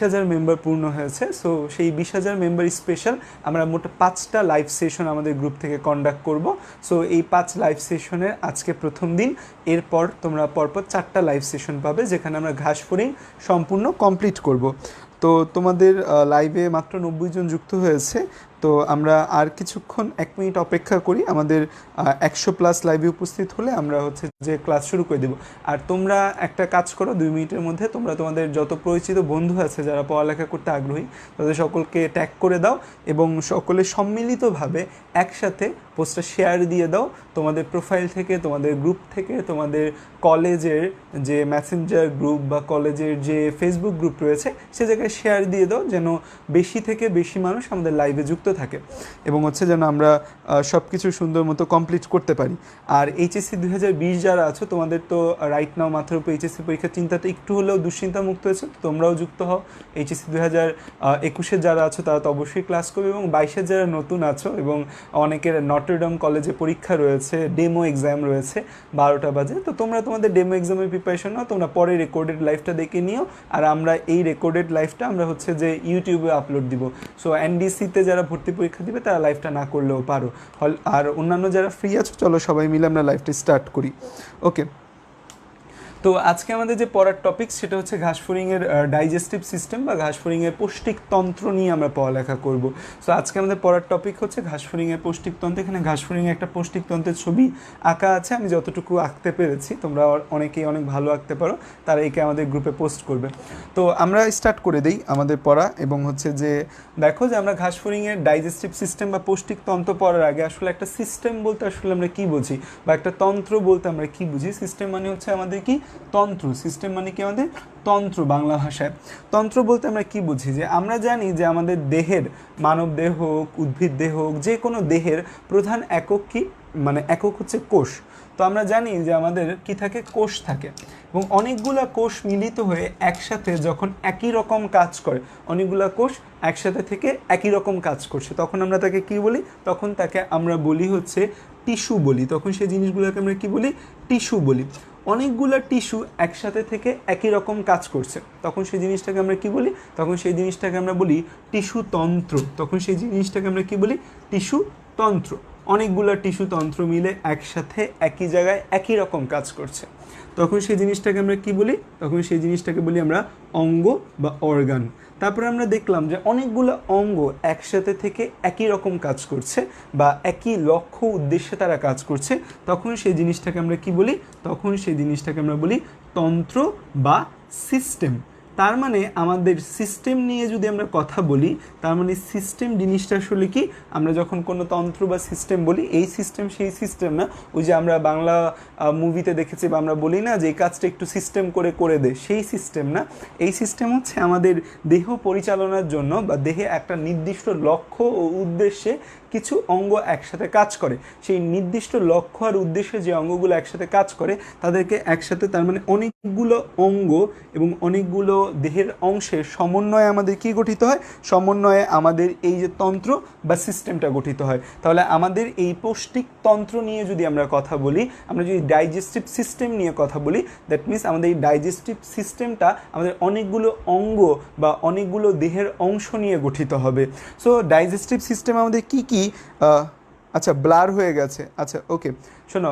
20,000 member পূর্ণ হয়েছে। So সেই 20,000 মেম্বার স্পেশাল আমরা মোট 5টা লাইভ সেশন আমাদের গ্রুপ থেকে কন্ডাক্ট করব। সো এই 5 লাইভ সেশনের আজকে প্রথম দিন, এরপর তোমরা পরপর 4টা লাইভ সেশন পাবে যেখানে আমরা ঘাস ফড়িং সম্পূর্ণ কমপ্লিট করব। তো তোমাদের লাইভে মাত্র 90 জন যুক্ত হয়েছে। তো আমরা আর কিছুক্ষণ 1 মিনিট অপেক্ষা করি, আমাদের 100+ লাইভে উপস্থিত হলে আমরা হচ্ছে যে ক্লাস শুরু করে দেব। আর তোমরা একটা কাজ করো, 2 মিনিটের মধ্যে তোমরা তোমাদের যত পরিচিত বন্ধু আছে যারা পড়ালেখা করতে আগ্রহী তাদের সকলকে ট্যাগ করে দাও এবং সকলে সম্মিলিতভাবে একসাথে পোস্টটা শেয়ার দিয়ে দাও তোমাদের প্রোফাইল থেকে, তোমাদের গ্রুপ থেকে, তোমাদের কলেজের যে মেসেঞ্জার গ্রুপ বা কলেজের যে ফেসবুক গ্রুপ রয়েছে সে জায়গায় শেয়ার দিয়ে দাও, যেন বেশি থেকে বেশি মানুষ আমাদের লাইভে যুক্ত থাকে এবং হচ্ছে যেন আমরা সব কিছু সুন্দর মতো কমপ্লিট করতে পারি। আর এইচএসসি 2020 যারা আছো তোমাদের তো রাইট নাও মাথার উপর এইচএসসি পরীক্ষার চিন্তাটা একটু হলেও দুশ্চিন্তা মুক্ত হয়েছে, তোমরাও যুক্ত হও। এইচএসসি 2021 যারা আছো তারা তো অবশ্যই ক্লাস করবে এবং 22 যারা নতুন আছো এবং অনেকের নটরডেম কলেজে পরীক্ষা রয়েছে, ডেমো এক্সাম রয়েছে 12টা বাজে, তো তোমরা তোমাদের ডেমো এক্সামের প্রিপারেশন নাও, তোমরা পরে রেকর্ডেড লাইভটা দেখে নিও। আর আমরা এই রেকর্ডেড লাইভটা আমরা হচ্ছে যে ইউটিউবে আপলোড দিব। সো এনডিসিতে যারা ভর্তি পরীক্ষা দিবে তারা লাইভটা না করলেও পারো। আর অন্যান্য যারা ফ্রি আছো চলো সবাই মিলে আমরা লাইভটা স্টার্ট করি। ওকে, তো আজকে আমাদের যে পড়ার টপিক সেটা হচ্ছে ঘাস ফড়িংয়ের ডাইজেস্টিভ সিস্টেম বা ঘাস ফড়িংয়ের পৌষ্টিকতন্ত্র নিয়ে আমরা পড়ালেখা করব। সো আজকে আমাদের পড়ার টপিক হচ্ছে ঘাস ফড়িংয়ের পৌষ্টিকতন্ত্র। এখানে ঘাস ফড়িংয়ের একটা পৌষ্টিকতন্ত্রের ছবি আঁকা আছে, আমি যতটুকু আঁকতে পেরেছি, তোমরা অনেকেই অনেক ভালো আঁকতে পারো, তারা একে আমাদের গ্রুপে পোস্ট করবে। তো আমরা স্টার্ট করে দিই আমাদের পড়া এবং হচ্ছে যে দেখো যে আমরা ঘাস ফড়িংয়ের ডাইজেস্টিভ সিস্টেম বা পৌষ্টিকতন্ত্র পড়ার আগে আসলে একটা সিস্টেম বলতে আসলে আমরা কী বুঝি বা একটা তন্ত্র বলতে আমরা কী বুঝি। সিস্টেম মানে হচ্ছে আমাদের কি তন্ত্র, সিস্টেম মানে কি আমাদের তন্ত্র বাংলা ভাষায়। তন্ত্র বলতে আমরা কি বুঝি, যে আমরা জানি যে আমাদের দেহের, মানব দেহ হোক, উদ্ভিদ দেহ হোক, যে কোনো দেহের প্রধান একক কি, মানে একক হচ্ছে কোষ। তো আমরা জানি যে আমাদের কি থাকে, কোষ থাকে এবং অনেকগুলা কোষ মিলিত হয়ে একসাথে যখন একই রকম কাজ করে, অনেকগুলা কোষ একসাথে থেকে একই রকম কাজ করছে, তখন আমরা তাকে কি বলি, তখন তাকে আমরা বলি হচ্ছে টিস্যু বলি। তখন সেই জিনিসগুলোকে আমরা কি বলি, টিস্যু বলি। অনেকগুলো টিস্যু একসাথে থেকে একই রকম কাজ করছে, তখন সেই জিনিসটাকে আমরা কি বলি, তখন সেই জিনিসটাকে আমরা বলি টিস্যুতন্ত্র। তখন সেই জিনিসটাকে আমরা কি বলি, টিস্যুতন্ত্র। অনেকগুলো টিস্যুতন্ত্র মিলে একসাথে একই জায়গায় একই রকম কাজ করছে, তখন সেই জিনিসটাকে আমরা কি বলি, তখন সেই জিনিসটাকে বলি আমরা অঙ্গ বা অর্গান। তারপরে আমরা দেখলাম যে অনেকগুলো অঙ্গ একসাথে থেকে একই রকম কাজ করছে বা একই লক্ষ্য উদ্দেশ্যে তারা কাজ করছে, তখন সেই জিনিসটাকে আমরা কি বলি, তখন সেই জিনিসটাকে আমরা বলি তন্ত্র বা সিস্টেম। তার মানে আমাদের সিস্টেম নিয়ে যদি আমরা কথা বলি, তার মানে সিস্টেম জিনিসটা আসলে কি, আমরা যখন কোনো তন্ত্র বা সিস্টেম বলি, এই সিস্টেম সেই সিস্টেম না, ওই যে আমরা বাংলা মুভিতে দেখেছি বা আমরা বলি না যে এই কাজটা একটু সিস্টেম করে করে দে, সেই সিস্টেম না। এই সিস্টেম হচ্ছে আমাদের দেহ পরিচালনার জন্য বা দেহে একটা নির্দিষ্ট লক্ষ্য ও উদ্দেশ্যে কিছু অঙ্গ একসাথে কাজ করে, সেই নির্দিষ্ট লক্ষ্য আর উদ্দেশ্যে যে অঙ্গগুলো একসাথে কাজ করে তাদেরকে একসাথে, তার মানে অনেকগুলো অঙ্গ এবং অনেকগুলো দেহের অংশের সমন্বয়ে আমাদের কি গঠিত হয়, সমন্বয়ে আমাদের এই যে তন্ত্র বা সিস্টেমটা গঠিত হয়। তাহলে আমাদের এই পৌষ্টিকতন্ত্র নিয়ে যদি আমরা কথা বলি, আমরা যদি ডাইজেস্টিভ সিস্টেম নিয়ে কথা বলি, দ্যাট মিনস আমাদের এই ডাইজেস্টিভ সিস্টেমটা আমাদের অনেকগুলো অঙ্গ বা অনেকগুলো দেহের অংশ নিয়ে গঠিত হবে। সো ডাইজেস্টিভ সিস্টেম আমাদের কি কি, আচ্ছা ব্লার হয়ে গেছে, আচ্ছা ওকে। শোনো,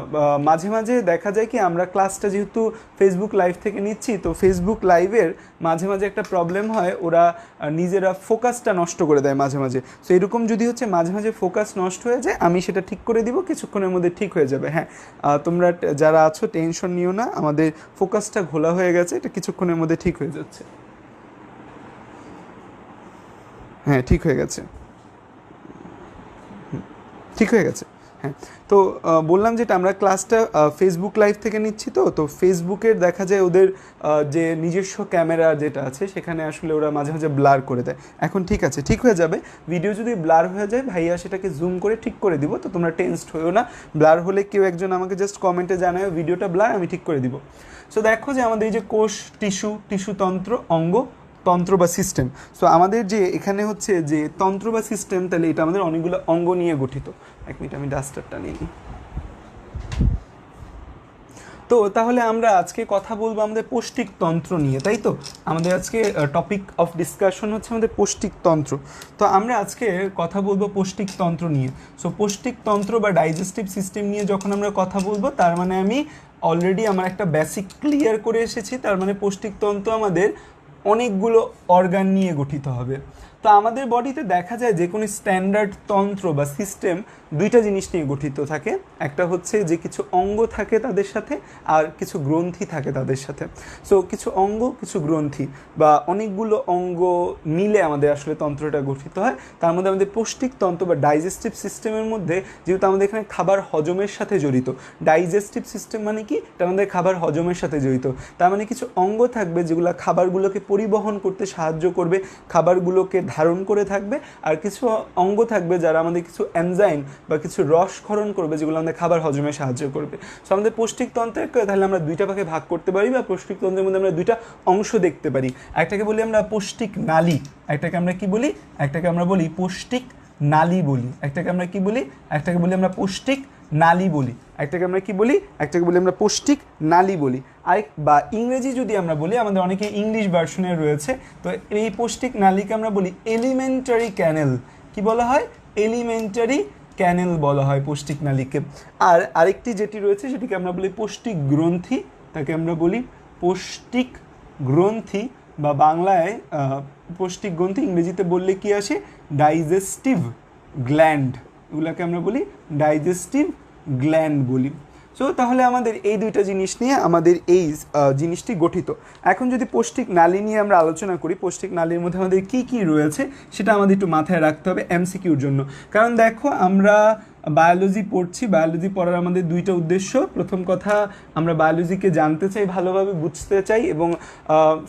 মাঝে মাঝে দেখা যায় কি, আমরা ক্লাসটা যেহেতু ফেসবুক লাইভ থেকে নিচ্ছি, তো ফেসবুক লাইভের মাঝে মাঝে একটা প্রবলেম হয়, ওরা নিজেরা ফোকাসটা নষ্ট করে দেয় মাঝে মাঝে। সো এরকম যদি হচ্ছে মাঝে মাঝে ফোকাস নষ্ট হয়ে যায়, আমি সেটা ঠিক করে দিব, কিছুক্ষণের মধ্যে ঠিক হয়ে যাবে। হ্যাঁ, তোমরা যারা আছো টেনশন নিও না, আমাদের ফোকাসটা ঘোলা হয়ে গেছে, এটা কিছুক্ষণের মধ্যে ঠিক হয়ে যাচ্ছে। হ্যাঁ, ঠিক হয়ে গেছে, ঠিক হয়ে গেছে। হ্যাঁ, তো বললাম যেটা আমরা ক্লাসটা ফেসবুক লাইভ থেকে নিচ্ছি, তো ফেসবুকের দেখা যায় ওদের যে নিজস্ব ক্যামেরা যেটা আছে সেখানে আসলে ওরা মাঝে মাঝে ব্লার করে দেয়। এখন ঠিক আছে, ঠিক হয়ে যাবে। ভিডিও যদি ব্লার হয়ে যায় ভাইয়া সেটাকে জুম করে ঠিক করে দিব, তো তোমরা টেনসড হয়েও না। ব্লার হলে কেউ একজন আমাকে জাস্ট কমেন্টে জানায় ভিডিওটা ব্লার, আমি ঠিক করে দিব। সো দেখো যে আমাদের এই যে কোষ, টিস্যুতন্ত্র, অঙ্গ, তন্ত্র বা সিস্টেম। সো আমাদের যে এখানে হচ্ছে যে তন্ত্র বা সিস্টেম, তাহলে এটা আমাদের অনেকগুলো অঙ্গ নিয়ে গঠিত। এক মিনিট, আমি ডাস্টারটা নিই। তো তাহলে আমরা আজকে কথা বলবো আমাদের পৌষ্টিকতন্ত্র নিয়ে, তাই তো? আমাদের আজকে টপিক অফ ডিসকাশন হচ্ছে আমাদের পৌষ্টিকতন্ত্র। তো আমরা আজকে কথা বলবো পৌষ্টিকতন্ত্র নিয়ে। সো পৌষ্টিকতন্ত্র বা ডাইজেস্টিভ সিস্টেম নিয়ে যখন আমরা কথা বলবো, তার মানে আমি অলরেডি আমার একটা বেসিক ক্লিয়ার করে এসেছি। তার মানে পৌষ্টিকতন্ত্র আমাদের অনেকগুলো অর্গান নিয়ে গঠিত হবে। তো আমাদের বডিতে দেখা যায় যে কোনো স্ট্যান্ডার্ড তন্ত্র বা সিস্টেম দুইটা জিনিস নিয়ে গঠিত থাকে। একটা হচ্ছে যে কিছু অঙ্গ থাকে তাদের সাথে, আর কিছু গ্রন্থি থাকে তাদের সাথে। সো কিছু অঙ্গ, কিছু গ্রন্থি বা অনেকগুলো অঙ্গ মিলে আমাদের আসলে তন্ত্রটা গঠিত হয়। তার মধ্যে আমাদের পৌষ্টিকতন্ত্র বা ডাইজেস্টিভ সিস্টেমের মধ্যে, যেহেতু আমাদের এখানে খাবার হজমের সাথে জড়িত, ডাইজেস্টিভ সিস্টেম মানে কি, এটা আমাদের খাবার হজমের সাথে জড়িত। তার মানে কিছু অঙ্গ থাকবে যেগুলো খাবারগুলোকে পরিবহন করতে সাহায্য করবে, খাবারগুলোকে ধারণ করে থাকবে, আর কিছু অঙ্গ থাকবে যারা আমাদের কিছু এনজাইম বা কিছু রস ক্ষরণ করবে, যেগুলো আমাদের খাবার হজমে সাহায্য করবে। সো আমাদের পৌষ্টিকতন্ত্রকে তাহলে আমরা দুইটা ভাগে ভাগ করতে পারি, বা পৌষ্টিকতন্ত্রের মধ্যে আমরা দুইটা অংশ দেখতে পারি। একটাকে বলি আমরা পৌষ্টিক নালী, একটাকে আমরা কি বলি, একটাকে আমরা বলি পৌষ্টিক নালী বলি। একটাকে আমরা কি বলি, একটাকে বলি আমরা পৌষ্টিক নালী বলি। একটাকে আমরা কি বলি, একটাকে বলি আমরা পৌষ্টিক নালী বলি। আরেক বা ইংরেজি যদি আমরা বলি, আমাদের অনেকে ইংলিশ ভার্সনে রয়েছে, তো এই পৌষ্টিক নালীকে আমরা বলি এলিমেন্টারি ক্যানেল। কি বলা হয়? এলিমেন্টারি ক্যানেল বলা হয় পৌষ্টিক নালীকে। আর আরেকটি যেটি রয়েছে সেটিকে আমরা বলি পৌষ্টিক গ্রন্থি, তাকে আমরা বলি পৌষ্টিক গ্রন্থি, বা বাংলায় পৌষ্টিক গ্রন্থি, ইংরেজিতে বললে কি আসে, ডাইজেস্টিভ গ্ল্যান্ড। এগুলোকে আমরা বলি ডাইজেস্টিভ গ্ল্যান্ড বলি। সো তাহলে আমাদের এই দুইটা জিনিস নিয়ে আমাদের এই জিনিসটি গঠিত। এখন যদি পৌষ্টিক নালী নিয়ে আমরা আলোচনা করি, পৌষ্টিক নালীর মধ্যে আমাদের কি কি রয়েছে সেটা আমাদের একটু মাথায় রাখতে হবে এমসিকিউর জন্য। কারণ দেখো, আমরা বায়োলজি পড়ছি, বায়োলজি পড়ার আমাদের দুইটা উদ্দেশ্য। প্রথম কথা, আমরা বায়োলজিকে জানতে চাই, ভালোভাবে বুঝতে চাই, এবং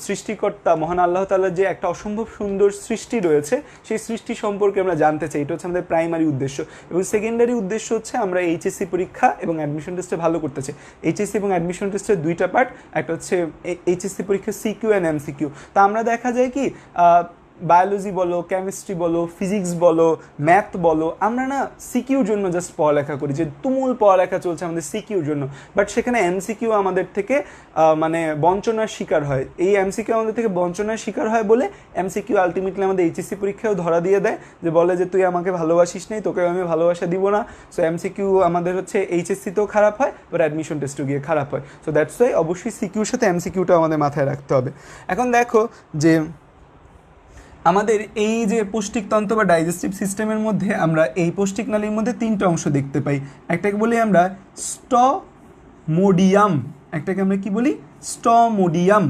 সৃষ্টিকর্তা মহান আল্লাহ তাআলার যে একটা অসম্ভব সুন্দর সৃষ্টি রয়েছে, সেই সৃষ্টি সম্পর্কে আমরা জানতে চাই। এটা হচ্ছে আমাদের প্রাইমারি উদ্দেশ্য। এবং সেকেন্ডারি উদ্দেশ্য হচ্ছে আমরা এইচএসসি পরীক্ষা এবং অ্যাডমিশন টেস্টে ভালো করতে চাই। এইচএসসি এবং অ্যাডমিশন টেস্টের দুইটা পার্ট, একটা হচ্ছে এইচএসসি পরীক্ষা সিকিউ অ্যান্ড এমসিকিউ। তা আমরা দেখা যায় কি, বায়োলজি বলো, কেমিস্ট্রি বলো, ফিজিক্স বলো, ম্যাথ বলো, আমরা না সিকিউর জন্য জাস্ট পড়ালেখা করি, যে তুমুল পড়ালেখা চলছে আমাদের সিকিউর জন্য। বাট সেখানে এমসিকিউ আমাদের থেকে মানে বঞ্চনার শিকার হয়। এই এমসিকিউ আমাদের থেকে বঞ্চনার শিকার হয় বলে এমসিকিউ আলটিমেটলি আমাদের এইচএসসি পরীক্ষাও ধরা দিয়ে দেয়, যে বলে যে তুই আমাকে ভালোবাসিস নেই, তোকে আমি ভালোবাসা দিব না। সো এমসিকিউ আমাদের হচ্ছে এইচএসসিতেও খারাপ হয়, বাট অ্যাডমিশন টেস্টও গিয়ে খারাপ হয়। সো দ্যাটস ওয়াই অবশ্যই সিকিউর সাথে এমসিকিউটা আমাদের মাথায় রাখতে হবে। এখন দেখো যে আমাদের এই যে পৌষ্টিকতন্ত্র বা ডাইজেস্টিভ সিস্টেমের মধ্যে আমরা এই পৌষ্টিক নালীর মধ্যে তিনটা অংশ দেখতে পাই। একটাকে বলি আমরা স্টমোডিয়াম, একটাকে আমরা কি বলি, স্টমোডিয়াম।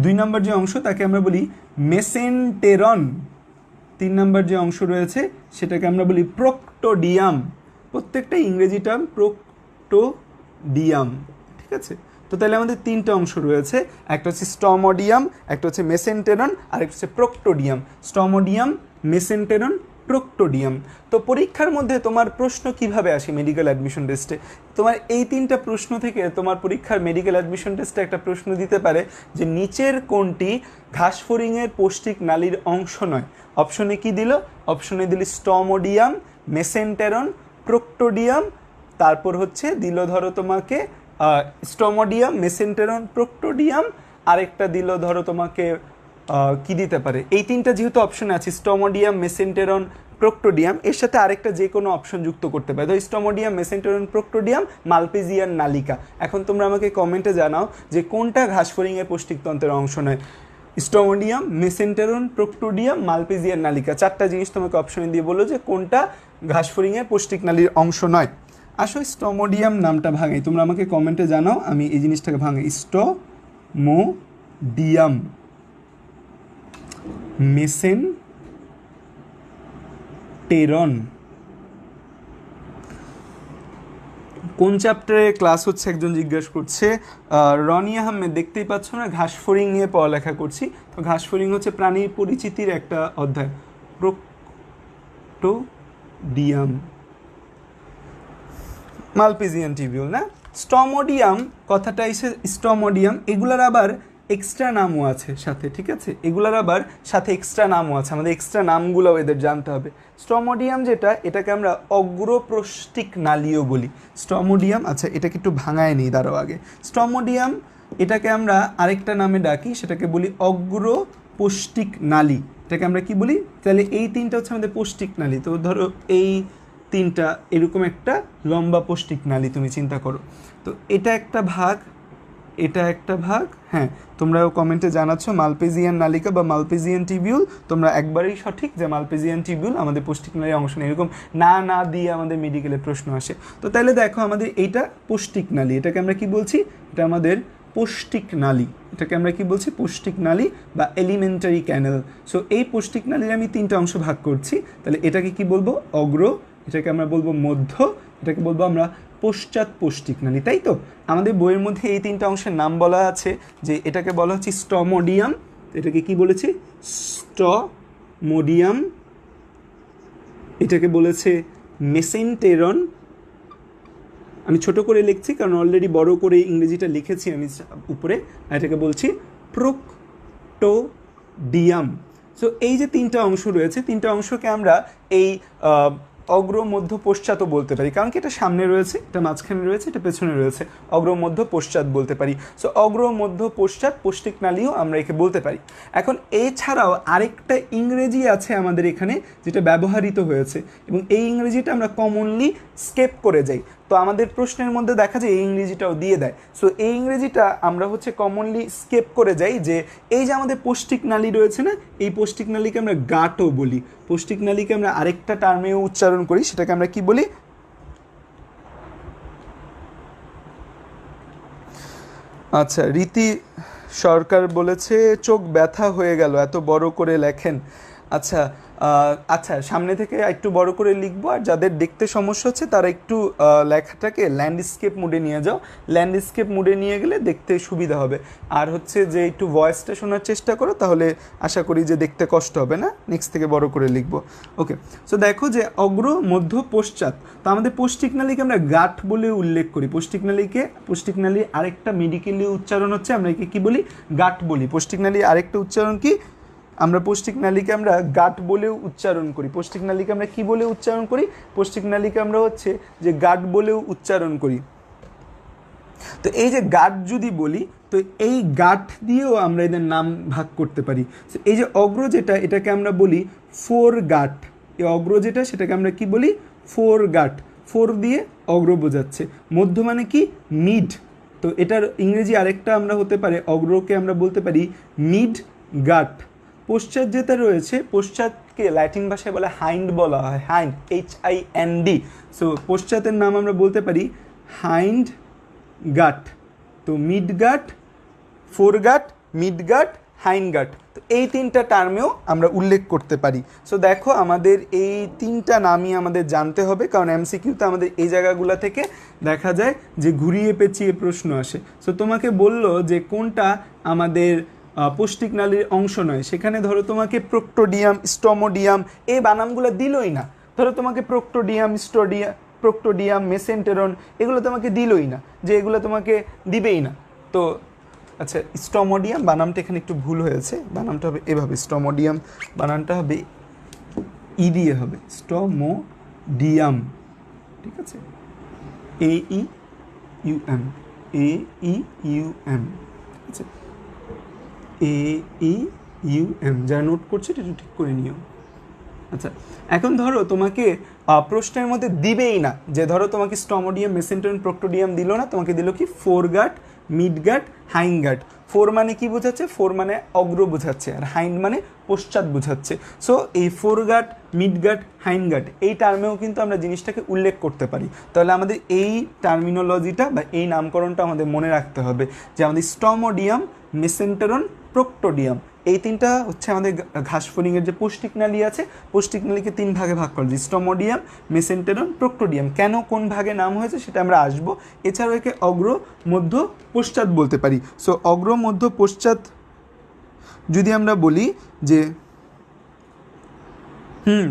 দুই নম্বর যে অংশ তাকে আমরা বলি মেসেন্টেরন। তিন নম্বর যে অংশ রয়েছে সেটাকে আমরা বলি প্রোক্টোডিয়াম। প্রত্যেকটা ইংরেজি টার্ম, প্রোক্টোডিয়াম, ঠিক আছে? তো তাহলে আমাদের তিনটা অংশ রয়েছে, একটা হচ্ছে স্টমোডিয়াম, একটা হচ্ছে মেসেন্টেরন, আর একটা হচ্ছে প্রোক্টোডিয়াম। স্টমোডিয়াম, mesenteron, proctodaeum. তো পরীক্ষার মধ্যে তোমার প্রশ্ন কিভাবে আসে মেডিকেল অ্যাডমিশন টেস্টে? তোমার এই তিনটা প্রশ্ন থেকে তোমার পরীক্ষার মেডিকেল অ্যাডমিশন টেস্টে একটা প্রশ্ন দিতে পারে যে নিচের কোনটি ঘাসফড়িংয়ের পৌষ্টিক নালীর অংশ নয়। অপশনে কি দিল? অপশনে দিল স্টমোডিয়াম, মেসেন্টেরন, প্রোক্টোডিয়াম, তারপর হচ্ছে দিল ধরো তোমাকে স্টমোডিয়াম, মেসেন্টেরন, প্রোক্টোডিয়াম, আরেকটা দিল ধরো তোমাকে কি দিতে পারে, এই তিনটা যেহেতু অপশনে আছে স্টমোডিয়াম, মেসেন্টেরন, প্রোক্টোডিয়াম, এর সাথে আরেকটা যে কোনো অপশন যুক্ত করতে পারে। তো স্টমোডিয়াম, মেসেন্টেরন, প্রোক্টোডিয়াম, মালপিজিয়ান নালিকা। এখন তোমরা আমাকে কমেন্টে জানাও যে কোনটা ঘাসফড়িংয়ের পৌষ্টিকতন্ত্রের অংশ নয়। স্টমোডিয়াম, মেসেন্টেরন, প্রোক্টোডিয়াম, মালপিজিয়ান নালিকা, চারটা জিনিস তোমাকে অপশনে দিয়ে বললো যে কোনটা ঘাসফড়িংয়ের পৌষ্টিক নালীর অংশ নয়। আসো স্টমোডিয়াম নামটা ভাঙাই, তোমরা আমাকে কমেন্টে জানাও, আমি এই জিনিসটাকে ভাঙাই। স্টমোডিয়াম, মেসেন্টেরন। কোন চ্যাপ্টারে ক্লাস হচ্ছে একজন জিজ্ঞাসা করছে। রনি আহমেদ, দেখতেই পাচ্ছ না, ঘাসফড়িং নিয়ে পড়ালেখা করছি। তো ঘাসফড়িং হচ্ছে প্রাণীর পরিচিতির একটা অধ্যায়। প্রোক্টোডিয়াম, মালপিজিয়ান টিবিউল না। স্টমোডিয়াম কথাটা এসে স্টমোডিয়াম, এগুলার আবার এক্সট্রা নামও আছে সাথে, ঠিক আছে, এগুলার আবার সাথে এক্সট্রা নামও আছে, আমাদের এক্সট্রা নামগুলোও এদের জানতে হবে। স্ট্রমোডিয়াম যেটা, এটাকে আমরা অগ্রপ্রষ্টিক নালীও বলি। স্ট্রমোডিয়াম, আচ্ছা এটাকে একটু ভাঙায় নিই দাঁড়াও আগে। স্ট্রমোডিয়াম এটাকে আমরা আরেকটা নামে ডাকি, সেটাকে বলি অগ্রপৌষ্টিক নালী। এটাকে আমরা কি বলি? তাহলে এই তিনটা হচ্ছে আমাদের পৌষ্টিক নালী। তো ধরো এই তিনটা এরকম একটা লম্বা পৌষ্টিক নালী তুমি চিন্তা করো। তো এটা একটা ভাগ, এটা একটা ভাগ। হ্যাঁ, তোমরাও কমেন্টে জানাচ্ছ মালপেজিয়ান নালিকা বা মালপেজিয়ান টিবিউল। তোমরা একবারেই সঠিক যে মালপেজিয়ান টিবিউল আমাদের পৌষ্টিক নালীর অংশ নেই, এরকম না দিয়ে আমাদের মেডিকেলে প্রশ্ন আসে। তো তাহলে দেখো আমাদের এইটা পৌষ্টিক নালী, এটাকে আমরা কি বলছি? এটা আমাদের পৌষ্টিক নালী। এটাকে আমরা কি বলছি? পৌষ্টিক নালী বা এলিমেন্টারি ক্যানেল। সো এই পৌষ্টিক নালীর আমি তিনটা অংশ ভাগ করছি। তাহলে এটাকে কি বলবো? অগ্র, এটাকে আমরা বলবো মধ্য, এটাকে বলবো আমরা পশ্চাৎ পৌষ্টিক নালী, তাই তো? আমাদের বইয়ের মধ্যে এই তিনটা অংশের নাম বলা আছে, যে এটাকে বলা হচ্ছে স্ট্রমোডিয়াম, এটাকে কি বলেছি? স্ট্রমোডিয়াম। এটাকে বলেছে মেসেন্টেরন। আমি ছোট করে লিখছি কারণ অলরেডি বড় করে ইংরেজিটা লিখেছি আমি উপরে। আর এটাকে বলছি প্রোক্টোডিয়াম। সো এই যে তিনটা অংশ রয়েছে, তিনটা অংশকে আমরা এই অগ্র মধ্য পশ্চাৎও বলতে পারি, কারণ কি এটা সামনে রয়েছে, এটা মাঝখানে রয়েছে, এটা পেছনে রয়েছে, অগ্র মধ্য পশ্চাৎ বলতে পারি। সো অগ্র মধ্য পশ্চাৎ পৌষ্টিক নালীও আমরা একে বলতে পারি। এখন এছাড়াও আরেকটা ইংরেজি আছে আমাদের এখানে যেটা ব্যবহৃত হয়েছে, এবং এই ইংরেজিটা আমরা কমনলি স্কেপ করে যাই। তো আমাদের প্রশ্নের মধ্যে দেখা যায় এই ইংরেজিটাও দিয়ে দেয়। সো এই ইংরেজিটা আমরা হচ্ছে কমনলি স্কেপ করে যাই, যে এই যে আমাদের পৌষ্টিক নালী রয়েছে না, এই পৌষ্টিক নালীকে আমরা গাটও বলি। পৌষ্টিক নালীকে আমরা আরেকটা টার্মেও উচ্চারণ করি, সেটাকে আমরা কি বলি? আচ্ছা, রীতি সরকার বলেছে চোখ ব্যথা হয়ে গেল, এত বড় করে লেখেন। আচ্ছা আচ্ছা, সামনে থেকে একটু বড় করে লিখবো, আর যাদের দেখতে সমস্যা হচ্ছে তারা একটু লেখাটাকে ল্যান্ডস্কেপ মুডে নিয়ে যাও। ল্যান্ডস্কেপ মুডে নিয়ে গেলে দেখতে সুবিধা হবে। আর হচ্ছে যে একটু ভয়েসটা শোনার চেষ্টা করো, তাহলে আশা করি যে দেখতে কষ্ট হবে না। নেক্সট থেকে বড় করে লিখবো। ওকে, সো দেখো যে অগ্র মধ্য পশ্চাৎ, তো আমাদের পৌষ্টিক নালীকে আমরা গাট বলে উল্লেখ করি। পৌষ্টিক নালীর আরেকটা মেডিকেলি উচ্চারণ হচ্ছে, আমরা একে কি বলি? গাট বলি। পৌষ্টিক নালীর আরেকটা উচ্চারণ কি? আমরা পৌষ্টিক নালীকে আমরা গাট বলেও উচ্চারণ করি। পৌষ্টিক নালীকে আমরা কি বলে উচ্চারণ করি? পৌষ্টিক নালীকে আমরা হচ্ছে যে গাট বলেও উচ্চারণ করি। তো এই যে গাট যদি বলি, তো এই গাট দিয়েও আমরা এদের নাম ভাগ করতে পারি। এই যে অগ্র যেটা, এটাকে আমরা বলি ফোর গাট। এই অগ্র যেটা, সেটাকে আমরা কি বলি? ফোর গাট। ফোর দিয়ে অগ্র বোঝাচ্ছে। মধ্য মানে কি? মিড। তো এটার ইংরেজি আরেকটা আমরা হতে পারে, অগ্রকে আমরা বলতে পারি মিড গাট। পশ্চাৎ যেটা রয়েছে, পশ্চাৎকে ল্যাটিন ভাষায় বলে হাইন্ড বলা হয়, হাইন্ড, HIND। সো পশ্চাতের নাম আমরা বলতে পারি হাইন্ড গাট। তো মিড গাট, ফোর গাট, মিড গাট, হাইন্ড গাট, তো এই তিনটা টার্মেও আমরা উল্লেখ করতে পারি। সো দেখো আমাদের এই তিনটা নামই আমাদের জানতে হবে, কারণ MCQতে আমাদের এই জায়গাগুলো থেকে দেখা যায় যে ঘুরিয়ে পেঁচিয়ে প্রশ্ন আসে। সো তোমাকে বললো যে কোনটা আমাদের পৌষ্টিক নালীর অংশ নয়, সেখানে ধরো তোমাকে প্রোক্টোডিয়াম, স্ট্রমোডিয়াম এই বানামগুলো দিলই না। ধরো তোমাকে প্রোক্টোডিয়াম, মেসেন্টেরন এগুলো তোমাকে দিলই না, যে এগুলো তোমাকে দিবেই না। তো আচ্ছা, স্ট্রমোডিয়াম বানামটা এখানে একটু ভুল হয়েছে, বানামটা হবে এভাবে, স্ট্রমোডিয়াম বানানটা হবে ই দিয়ে হবে, স্ট্রমোডিয়াম, ঠিক আছে, AEUM, AEUM, আচ্ছা AEUM। যারা নোট করছে এটা একটু ঠিক করে নিও। আচ্ছা, এখন ধরো তোমাকে প্রশ্নের মধ্যে দিবেই না, যে ধরো তোমাকে স্ট্রমোডিয়াম, মেসেন্টেরন, প্রোক্টোডিয়াম দিল না, তোমাকে দিল কি? ফোর গাট, মিড গাট, হাইন্ড গাট। ফোর মানে কি বোঝাচ্ছে? ফোর মানে অগ্র বোঝাচ্ছে, আর হাইন্ড মানে পশ্চাৎ বোঝাচ্ছে। সো এই ফোর গাট, মিড গাট, হাইন্ড গাট এই টার্মেও কিন্তু আমরা জিনিসটাকে উল্লেখ করতে পারি। তাহলে আমাদের এই টার্মিনোলজিটা বা এই নামকরণটা আমাদের মনে রাখতে হবে, যে আমাদের স্ট্রমোডিয়াম, মেসেন্টেরন, প্রোক্টোডিয়াম এই তিনটা হচ্ছে আমাদের ঘাসফড়িংয়ের যে পৌষ্টিক নালী আছে, পৌষ্টিক নালীকে তিন ভাগে ভাগ করা যায়, স্ট্রমোডিয়াম, মেসেন্টেরন, প্রোক্টোডিয়াম। কেন কোন ভাগে নাম হয়েছে সেটা আমরা আসবো। এছাড়াও একে অগ্র, মধ্য, পশ্চাৎ বলতে পারি। সো অগ্র, মধ্য, পশ্চাৎ যদি আমরা বলি যে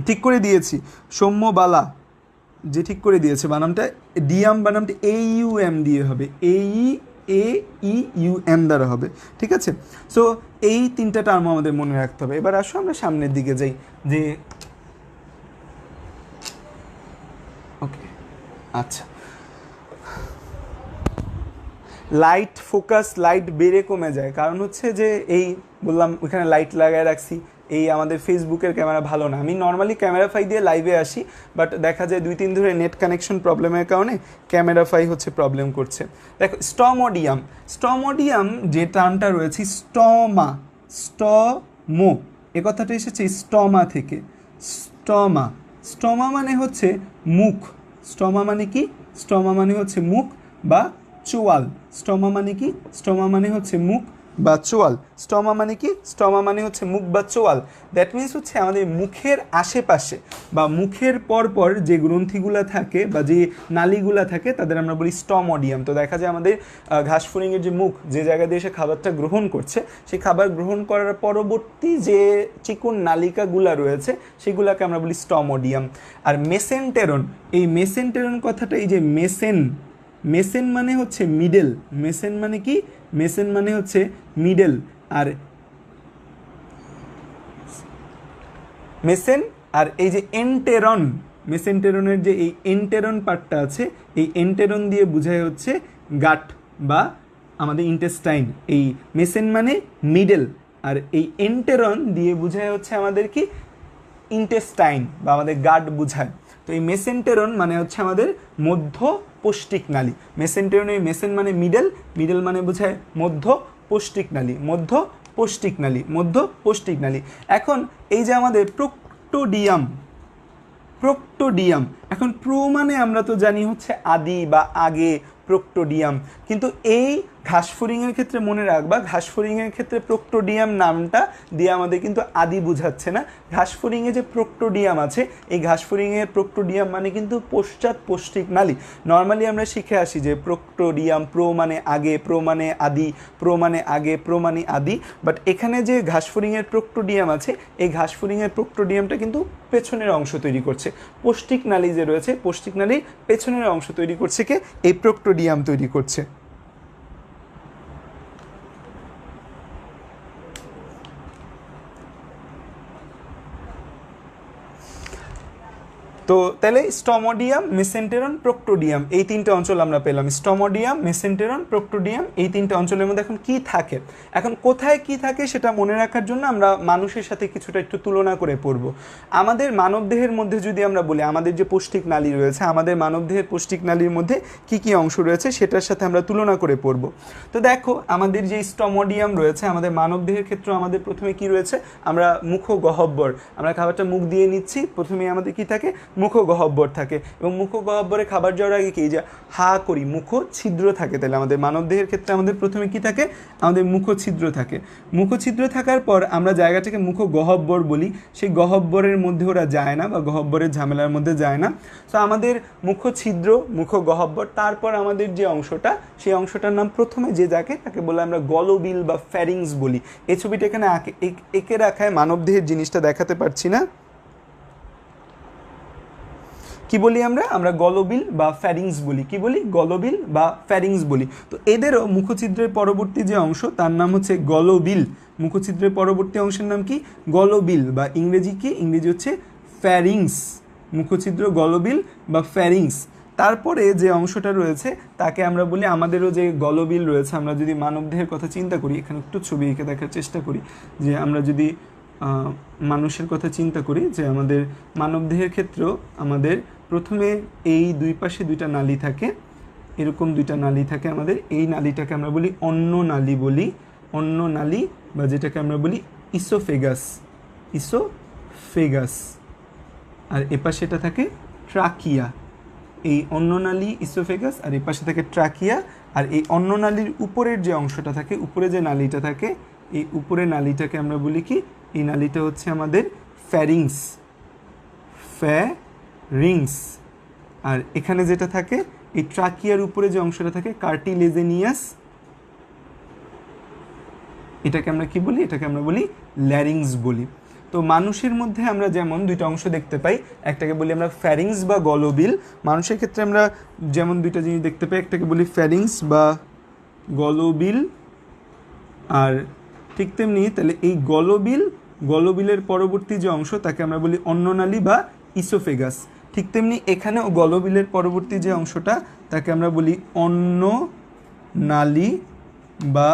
ঠিক করে দিয়েছি, সৌম্যবালা যে ঠিক করে দিয়েছে বানামটা, ডিয়াম বানামটা AUM দিয়ে হবে, AEUM দ্বারা হবে, ঠিক আছে। সো এই তিনটা টার্ম আমাদের মনে রাখতে হবে। এবার আসো আমরা সামনের দিকে যাই, যে ওকে আচ্ছা, লাইট ফোকাস, লাইট বেড়ে কমে যায়, কারণ হচ্ছে যে এই বললাম ওইখানে লাইট লাগায় রাখছি, এই আমাদের ফেসবুকের ক্যামেরা ভালো না। আমি নর্মালি ক্যামেরা ফাই দিয়ে লাইভে আসি, বাট দেখা যায় 2-3 ধরে নেট কানেকশন প্রবলেমের কারণে ক্যামেরা ফাই হচ্ছে প্রবলেম করছে। দেখো স্টমোডিয়াম, স্টমোডিয়াম যে টার্মটা রয়েছে স্টমা, স্টমো, এ কথাটা এসেছে স্টমা থেকে। স্টমা, স্টমা মানে হচ্ছে মুখ, স্টমা মানে কি, স্টমা মানে হচ্ছে মুখ বা চোয়াল। স্টমা মানে কি, স্টমা মানে হচ্ছে মুখ বা চোয়াল। স্টমা মানে কি, স্টমা মানে হচ্ছে মুখ বা চোয়াল। দ্যাট মিনস হচ্ছে আমাদের মুখের আশেপাশে বা মুখের পরপর যে গ্রন্থিগুলো থাকে বা যে নালীগুলো থাকে তাদের আমরা বলি স্টমোডিয়াম। তো দেখা যায় আমাদের ঘাসফড়িংয়ের যে মুখ, যে জায়গা দিয়ে সে খাবারটা গ্রহণ করছে, সেই খাবার গ্রহণ করার পরবর্তী যে চিকন নালিকাগুলো রয়েছে সেগুলোকে আমরা বলি স্টমোডিয়াম। আর মেসেন্টেরন, এই মেসেন্টেরন কথাটা, এই যে মেসেন, মেসেন মানে হচ্ছে মিডল, মেসেন মানে কি, মেসেন মানে হচ্ছে মিডল। আর মেসেন আর এই যে এন্টেরন, মেসেন্টেরনের যে এই এন্টেরন পার্টটা আছে, এই এন্টেরন দিয়ে বোঝায় হচ্ছে গাট বা আমাদের ইন্টেস্টাইন। এই মেসেন মানে মিডল, আর এই এন্টেরন দিয়ে বোঝায় হচ্ছে আমাদের কি ইন্টেস্টাইন বা আমাদের গাট বোঝায়। তো এই মেসেন্টেরন মানে হচ্ছে আমাদের মধ্য পৌষ্টিক নালী। মেসেন্টেরনের মেসেন মানে মিডল, মিডল মানে বোঝায় মধ্য পৌষ্টিক নালী, মধ্য পৌষ্টিক নালী, মধ্য পৌষ্টিক নালী। এখন এই যে আমাদের প্রোক্টোডিয়াম, প্রোক্টোডিয়াম, এখন প্রো মানে আমরা তো জানি হচ্ছে আদি বা আগে, প্রোক্টোডিয়াম। কিন্তু এই ঘাসফড়িংয়ের ক্ষেত্রে মনে রাখবা, ঘাসফড়িংয়ের ক্ষেত্রে প্রোক্টোডিয়াম নামটা দিয়ে আমাদের কিন্তু আদি বোঝাচ্ছে না। ঘাসফড়িংয়ে যে প্রোক্টোডিয়াম আছে, এই ঘাসফড়িংয়ের প্রোক্টোডিয়াম মানে কিন্তু পশ্চাৎ পৌষ্টিক নালী। নর্মালি আমরা শিখে আসি যে প্রোক্টোডিয়াম, প্রো মানে আগে, প্রো মানে আদি, প্রো মানে আগে, প্রো মানে আদি। বাট এখানে যে ঘাসফড়িংয়ের প্রোক্টোডিয়াম আছে, এই ঘাসফড়িংয়ের প্রোক্টোডিয়ামটা কিন্তু পেছনের অংশ তৈরি করছে। পৌষ্টিক নালী যে রয়েছে, পৌষ্টিক নালীর পেছনের অংশ তৈরি করছে কে, এই প্রোক্টোডিয়াম তৈরি করছে। তো তাহলে স্টমোডিয়াম, মেসেন্টেরন, প্রোক্টোডিয়াম, এই তিনটে অঞ্চল আমরা পেলাম। স্টমোডিয়াম, মেসেন্টেরন, প্রোক্টোডিয়াম, এই তিনটে অঞ্চলের মধ্যে এখন কি থাকে, এখন কোথায় কি থাকে সেটা মনে রাখার জন্য আমরা মানুষের সাথে কিছুটা একটু তুলনা করে পড়ব। আমাদের মানবদেহের মধ্যে যদি আমরা বলি, আমাদের যে পৌষ্টিক নালী রয়েছে, আমাদের মানবদেহের পৌষ্টিক নালীর মধ্যে কি কি অংশ রয়েছে সেটার সাথে আমরা তুলনা করে পড়ব। তো দেখো আমাদের যে স্টমোডিয়াম রয়েছে, আমাদের মানবদেহের ক্ষেত্রে আমাদের প্রথমে কি রয়েছে, আমরা মুখগহ্বর, আমরা খাবারটা মুখ দিয়ে নিচ্ছি, প্রথমে আমাদের কি থাকে, মুখগহ্বর থাকে। এবং মুখগহ্বরে খাবার যাওয়ার আগে কি, যে হা করি, মুখ ছিদ্র থাকে। তাহলে আমাদের মানবদেহের ক্ষেত্রে আমাদের প্রথমে কি থাকে, আমাদের মুখছিদ্র থাকে। মুখছিদ্র থাকার পর আমরা জায়গাটাকে মুখগহ্বর বলি, সেই গহ্বরের মধ্যে ওরা যায় না বা গহ্বরের ঝামেলার মধ্যে যায় না। তো আমাদের মুখছিদ্র, মুখগহ্বর, তারপর আমাদের যে অংশটা, সেই অংশটার নাম প্রথমে যে যাকে, তাকে বলে আমরা গলবিল বা ফ্যারিংস বলি। এই ছবিটা এখানে এঁকে রাখায় মানবদেহের জিনিসটা দেখাতে পারছি না। কি বলি আমরা গলবিল বা ফ্যারিংস বলি। কি বলি, গলবিল বা ফ্যারিংস বলি। তো এদেরও মুখছিদ্রের পরবর্তী যে অংশ তার নাম হচ্ছে গলবিল। মুখছিদ্রের পরবর্তী অংশের নাম কি, গলবিল, বা ইংরেজি কি, ইংরেজি হচ্ছে ফ্যারিংস। মুখছিদ্র, গলবিল বা ফ্যারিংস। তারপরে যে অংশটা রয়েছে তাকে আমরা বলি, আমাদেরও যে গলবিল রয়েছে, আমরা যদি মানবদেহের কথা চিন্তা করি, এখানে একটু ছবি এঁকে দেখার চেষ্টা করি, যে আমরা যদি মানুষের কথা চিন্তা করি, যে আমাদের মানবদেহের ক্ষেত্রেও আমাদের প্রথমে এই দুই পাশে দুইটা নালী থাকে, এরকম দুইটা নালী থাকে আমাদের। এই নালীটাকে আমরা বলি অন্ন নালী বলি, অন্ন নালী, বা যেটাকে আমরা বলি ইসোফেগাস, ইসোফেগাস। আর এপাশে এটা থাকে ট্রাকিয়া। এই অন্ননালী, ইসোফেগাস, আর এপাশে থাকে ট্রাকিয়া। আর এই অন্ননালীর উপরের যে অংশটা থাকে, উপরে যে নালীটা থাকে, এই উপরের নালীটাকে আমরা বলি কি, এই নালীটা হচ্ছে আমাদের ফ্যারিংস, ফ্যারিংস। আর এখানে যেটা থাকে, এই ট্রাকিয়ার উপরে যে অংশটা থাকে, কার্টিলেজেনিয়াস, এটাকে আমরা কি বলি, এটাকে আমরা বলি ল্যারিংস বলি। তো মানুষের মধ্যে আমরা যেমন দুইটা অংশ দেখতে পাই, একটাকে বলি আমরা ফ্যারিংস বা গলবিল। মানুষের ক্ষেত্রে আমরা যেমন দুইটা জিনিস দেখতে পাই, একটাকে বলি ফ্যারিংস বা গলবিল। আর ঠিক তেমনি তাহলে এই গলবিলের পরবর্তী যে অংশ তাকে আমরা বলি অন্ননালী বা ইসোফেগাস। ঠিক তেমনি এখানেও গলবিলের পরবর্তী যে অংশটা তাকে আমরা বলি অন্ননালী বা,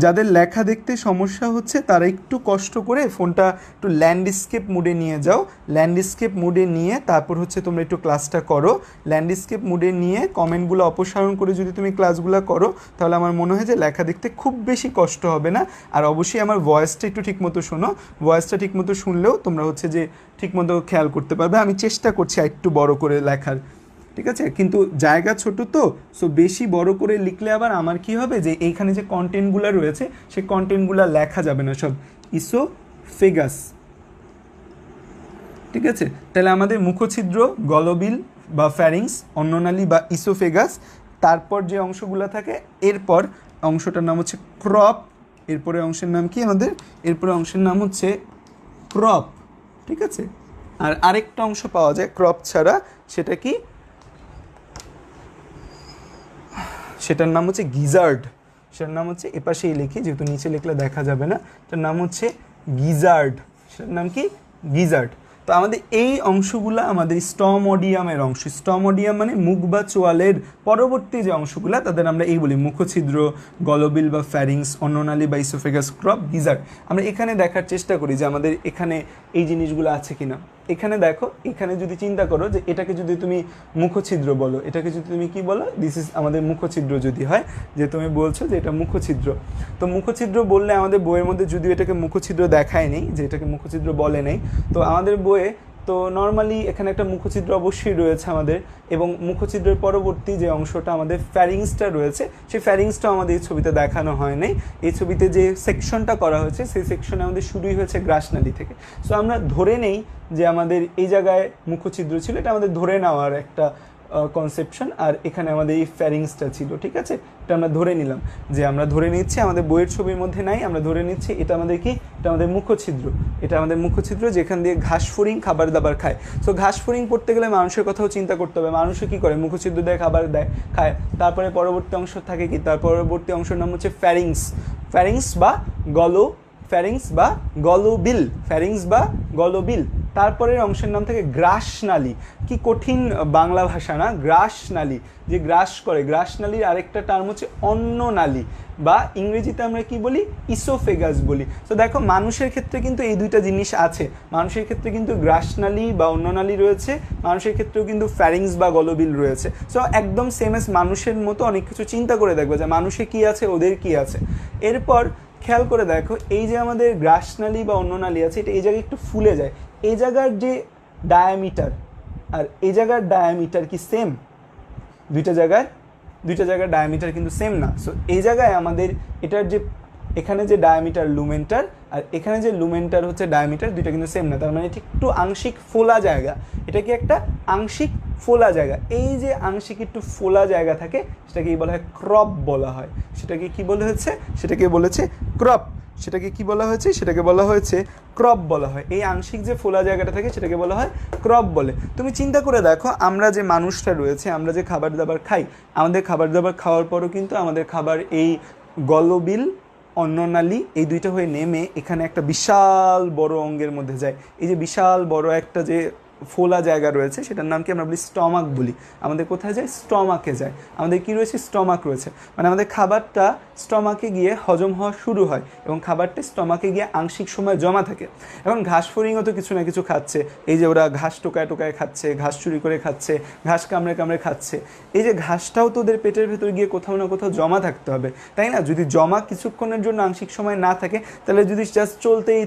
যাদের লেখা দেখতে সমস্যা হচ্ছে তারা একটু কষ্ট করে ফোনটা একটু ল্যান্ডস্কেপ মোডে নিয়ে যাও। ল্যান্ডস্কেপ মোডে নিয়ে তারপর হচ্ছে তোমরা একটু ক্লাসটা করো। ল্যান্ডস্কেপ মোডে নিয়ে কমেন্টগুলো অপসারণ করে যদি তুমি ক্লাসগুলো করো তাহলে আমার মনে হয় যে লেখা দেখতে খুব বেশি কষ্ট হবে না। আর অবশ্যই আমার ভয়েসটা একটু ঠিকমতো শোনো। ভয়েসটা ঠিকমতো শুনলেও তোমরা হচ্ছে যে ঠিকমতো খেয়াল করতে পারবে। আমি চেষ্টা করছি একটু বড় করে লেখার, ঠিক আছে, কিন্তু জায়গা ছোট তো, সো বেশি বড় করে লিখলে আবার আমার কি হবে যে এইখানে যে কন্টেন্টগুলো রয়েছে সেই কন্টেন্টগুলো লেখা যাবে না সব। ইসোফেগাস, ঠিক আছে। তাহলে আমাদের মুখছিদ্র, গলবিল বা ফ্যারিংস, অন্ননালী বা ইসোফেগাস, তারপর যে অংশগুলো থাকে এরপর অংশটার নাম হচ্ছে ক্রপ। এরপরে অংশের নাম কি আমাদের? এরপরে অংশের নাম হচ্ছে ক্রপ, ঠিক আছে। আর আরেকটা অংশ পাওয়া যায় ক্রপ ছাড়া, সেটা কি? সেটার নাম হচ্ছে গিজার্ড। সেটার নাম হচ্ছে, এপাশেই লিখি যেহেতু নিচে লিখলে দেখা যাবে না, সেটার নাম হচ্ছে গিজার্ড। সেটার নাম কি? গিজার্ড। তো আমাদের এই অংশগুলো আমাদের স্টমোডিয়ামের অংশ। স্টমোডিয়াম মানে মুখ বা চোয়ালের পরবর্তী যে অংশগুলো তাদের আমরা এই বলি মুখছিদ্র, গলবিল বা ফ্যারিংস, অন্ননালী বা ইসোফেগাস, ক্রপ, গিজার্ড। আমরা এখানে দেখার চেষ্টা করি যে আমাদের এখানে এই জিনিসগুলো আছে কিনা। এখানে দেখো, এখানে যদি চিন্তা করো যে এটাকে যদি তুমি মুখছিদ্র বলো, এটাকে যদি তুমি কি বলো, দিস ইজ আমাদের মুখছিদ্র যদি হয়, যে তুমি বলছো যে এটা মুখছিদ্র, তো মুখছিদ্র বললে আমাদের বইয়ের মধ্যে যদিও এটাকে মুখছিদ্র দেখায় নেই, যে এটাকে মুখছিদ্র বলে নেই, তো আমাদের বইয়ে তো নর্মালি এখানে একটা মুখছিদ্র অবশ্যই রয়েছে আমাদের, এবং মুখছিদ্রের পরবর্তী যে অংশটা আমাদের ফ্যারিংসটা রয়েছে, সেই ফ্যারিংসটাও আমাদের এই ছবিতে দেখানো হয় নাই। এই ছবিতে যে সেকশনটা করা হয়েছে সেই সেকশনে আমাদের শুরুই হয়েছে গ্রাসনালী থেকে। সো আমরা ধরে নেই যে আমাদের এই জায়গায় মুখছিদ্র ছিল, এটা আমাদের ধরে নেওয়ার একটা কনসেপশন, আর এখানে আমাদের এই ফ্যারিংসটা ছিল, ঠিক আছে। এটা আমরা ধরে নিলাম, যে আমরা ধরে নিচ্ছি আমাদের বইয়ের ছবির মধ্যে নাই, আমরা ধরে নিচ্ছি এটা আমাদের কি, এটা আমাদের মুখছিদ্র। এটা আমাদের মুখছিদ্র যেখান দিয়ে ঘাসফড়িং খাবার দাবার খায়। সো ঘাসফড়িং পড়তে গেলে মানুষের কথাও চিন্তা করতে হবে। মানুষে কী করে? মুখছিদ্র দিয়ে খাবার দেয়, খায়। তারপরে পরবর্তী অংশ থাকে কি, তার পরবর্তী অংশের নাম হচ্ছে ফ্যারিংস। ফ্যারিংস বা ফ্যারিংস বা গলবিল, ফ্যারিংস বা গলবিল। তারপরের অংশের নাম থাকে গ্রাসনালী। কি কঠিন বাংলা ভাষা না, গ্রাসনালী, যে গ্রাস করে। গ্রাসনালীর আরেকটা টার্ম হচ্ছে অন্ননালী, বা ইংরেজিতে আমরা কি বলি, ইসোফেগাস বলি। তো দেখো মানুষের ক্ষেত্রে কিন্তু এই দুইটা জিনিস আছে। মানুষের ক্ষেত্রে কিন্তু গ্রাসনালী বা অন্ননালী রয়েছে, মানুষের ক্ষেত্রেও কিন্তু ফ্যারিংস বা গলবিল রয়েছে। সো একদম সেম এস মানুষের মতো অনেক কিছু চিন্তা করে দেখবে যে মানুষে কি আছে, ওদের কি আছে। এরপর খেয়াল করে দেখো, এই যে আমাদের গ্রাসনালী বা অন্ননালী আছে, এটা এই জায়গায় একটু ফুলে যায়। এই জায়গার যে ডায়ামিটার আর এই জায়গার ডায়ামিটার কি সেম? দুইটা জায়গার ডায়ামিটার কিন্তু সেম না। সো এই জায়গায় আমাদের এটার যে এখানে যে ডায়ামিটার লুমেন্টার আর এখানে যে লুমেন্টার হচ্ছে ডায়ামিটার, দুইটা কিন্তু সেম না। তার মানে এটা একটু আংশিক ফোলা জায়গা। এটা কি একটা আংশিক ফোলা জায়গা। এই যে আংশিক একটু ফোলা জায়গা থাকে সেটাকে বলা হয় ক্রপ বলা হয়। সেটাকে কি বলা হয়েছে? সেটাকে বলেছে ক্রপ। সেটাকে কি বলা হয়েছে? সেটাকে বলা হয়েছে ক্রপ বলা হয়। এই আংশিক যে ফোলা জায়গাটা থাকে সেটাকে বলা হয় ক্রপ বলে। তুমি চিন্তা করে দেখো, আমরা যে মানুষটা রয়েছে, আমরা যে খাবার দাবার খাই, আমাদের খাবার দাবার খাওয়ার পরও কিন্তু আমাদের খাবার এই গলবিল, অন্ননালী এই দুইটা হয়ে নেমে এখানে একটা বিশাল বড় অঙ্গের মধ্যে যায়। এই যে বিশাল বড় একটা যে ফোলা জায়গা রয়েছে সেটার নাম কি আমরা বলি স্টমাক বলি। আমাদের কোথায় যায়? স্টমাকে যায়। আমাদের কি রয়েছে? স্টমাক রয়েছে। মানে আমাদের খাবারটা স্টমাকে গিয়ে হজম হওয়া শুরু হয় এবং খাবারটা স্টমাকে গিয়ে আংশিক সময় জমা থাকে। এখন ঘাসফড়িংও তো কিছু না কিছু খাচ্ছে। এই যে ওরা ঘাস টোকায় টোকায় খাচ্ছে, ঘাস চুরি করে খাচ্ছে, ঘাস কামড়ে কামড়ে খাচ্ছে। এই যে ঘাসটাও তো ওদের পেটের ভেতর গিয়ে কোথাও না কোথাও জমা থাকতে হবে, তাই না? যদি জমা কিছুক্ষণের জন্য আংশিক সময় না থাকে, তাহলে যদি জাস্ট চলতেই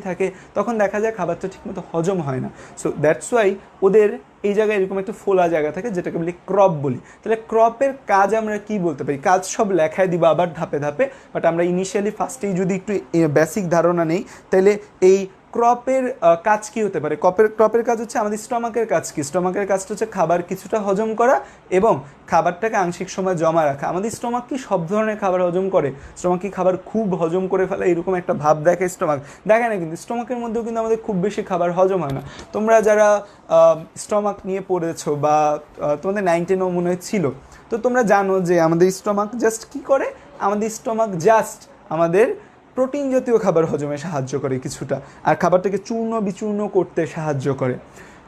থাকে তখন দেখা যায় খাবারটা ঠিকমতো হজম হয় না। সো দ্যাটস ওয়াই ওদের এই জায়গায় এরকম একটা ফোলা জায়গা থাকে যেটাকে বলি ক্রপ বলি। তাহলে ক্রপের কাজ আমরা কি বলতে পারি? কাজ সব লেখায় দিব আবার ধাপে ধাপে, বাট আমরা ইনিশিয়ালি ফার্স্টেই যদি একটু বেসিক ধারণা নেই, তাহলে এই ক্রপের কাজ কি হতে পারে? ক্রপের কাজ হচ্ছে আমাদের স্টমাকের কাজ কি? স্টমাকের কাজটা হচ্ছে খাবার কিছুটা হজম করা এবং খাবারটাকে আংশিক সময় জমা রাখা। আমাদের স্টমাক কি সব ধরনের খাবার হজম করে? স্টমাক কি খাবার খুব হজম করে ফেলে এরকম একটা ভাব দেখে স্টমাক? দেখে না, কিন্তু স্টমাকের মধ্যেও কিন্তু আমাদের খুব বেশি খাবার হজম হয় না। তোমরা যারা স্টমাক নিয়ে পড়েছো বা তোমাদের 9-10 মনে হয় ছিল, তো তোমরা জানো যে আমাদের স্টমাক জাস্ট কি করে? আমাদের স্টমাক জাস্ট আমাদের প্রোটিন জাতীয় খাবার হজমে সাহায্য করে কিছুটা, আর খাবারটাকে চূর্ণ বিচূর্ণ করতে সাহায্য করে।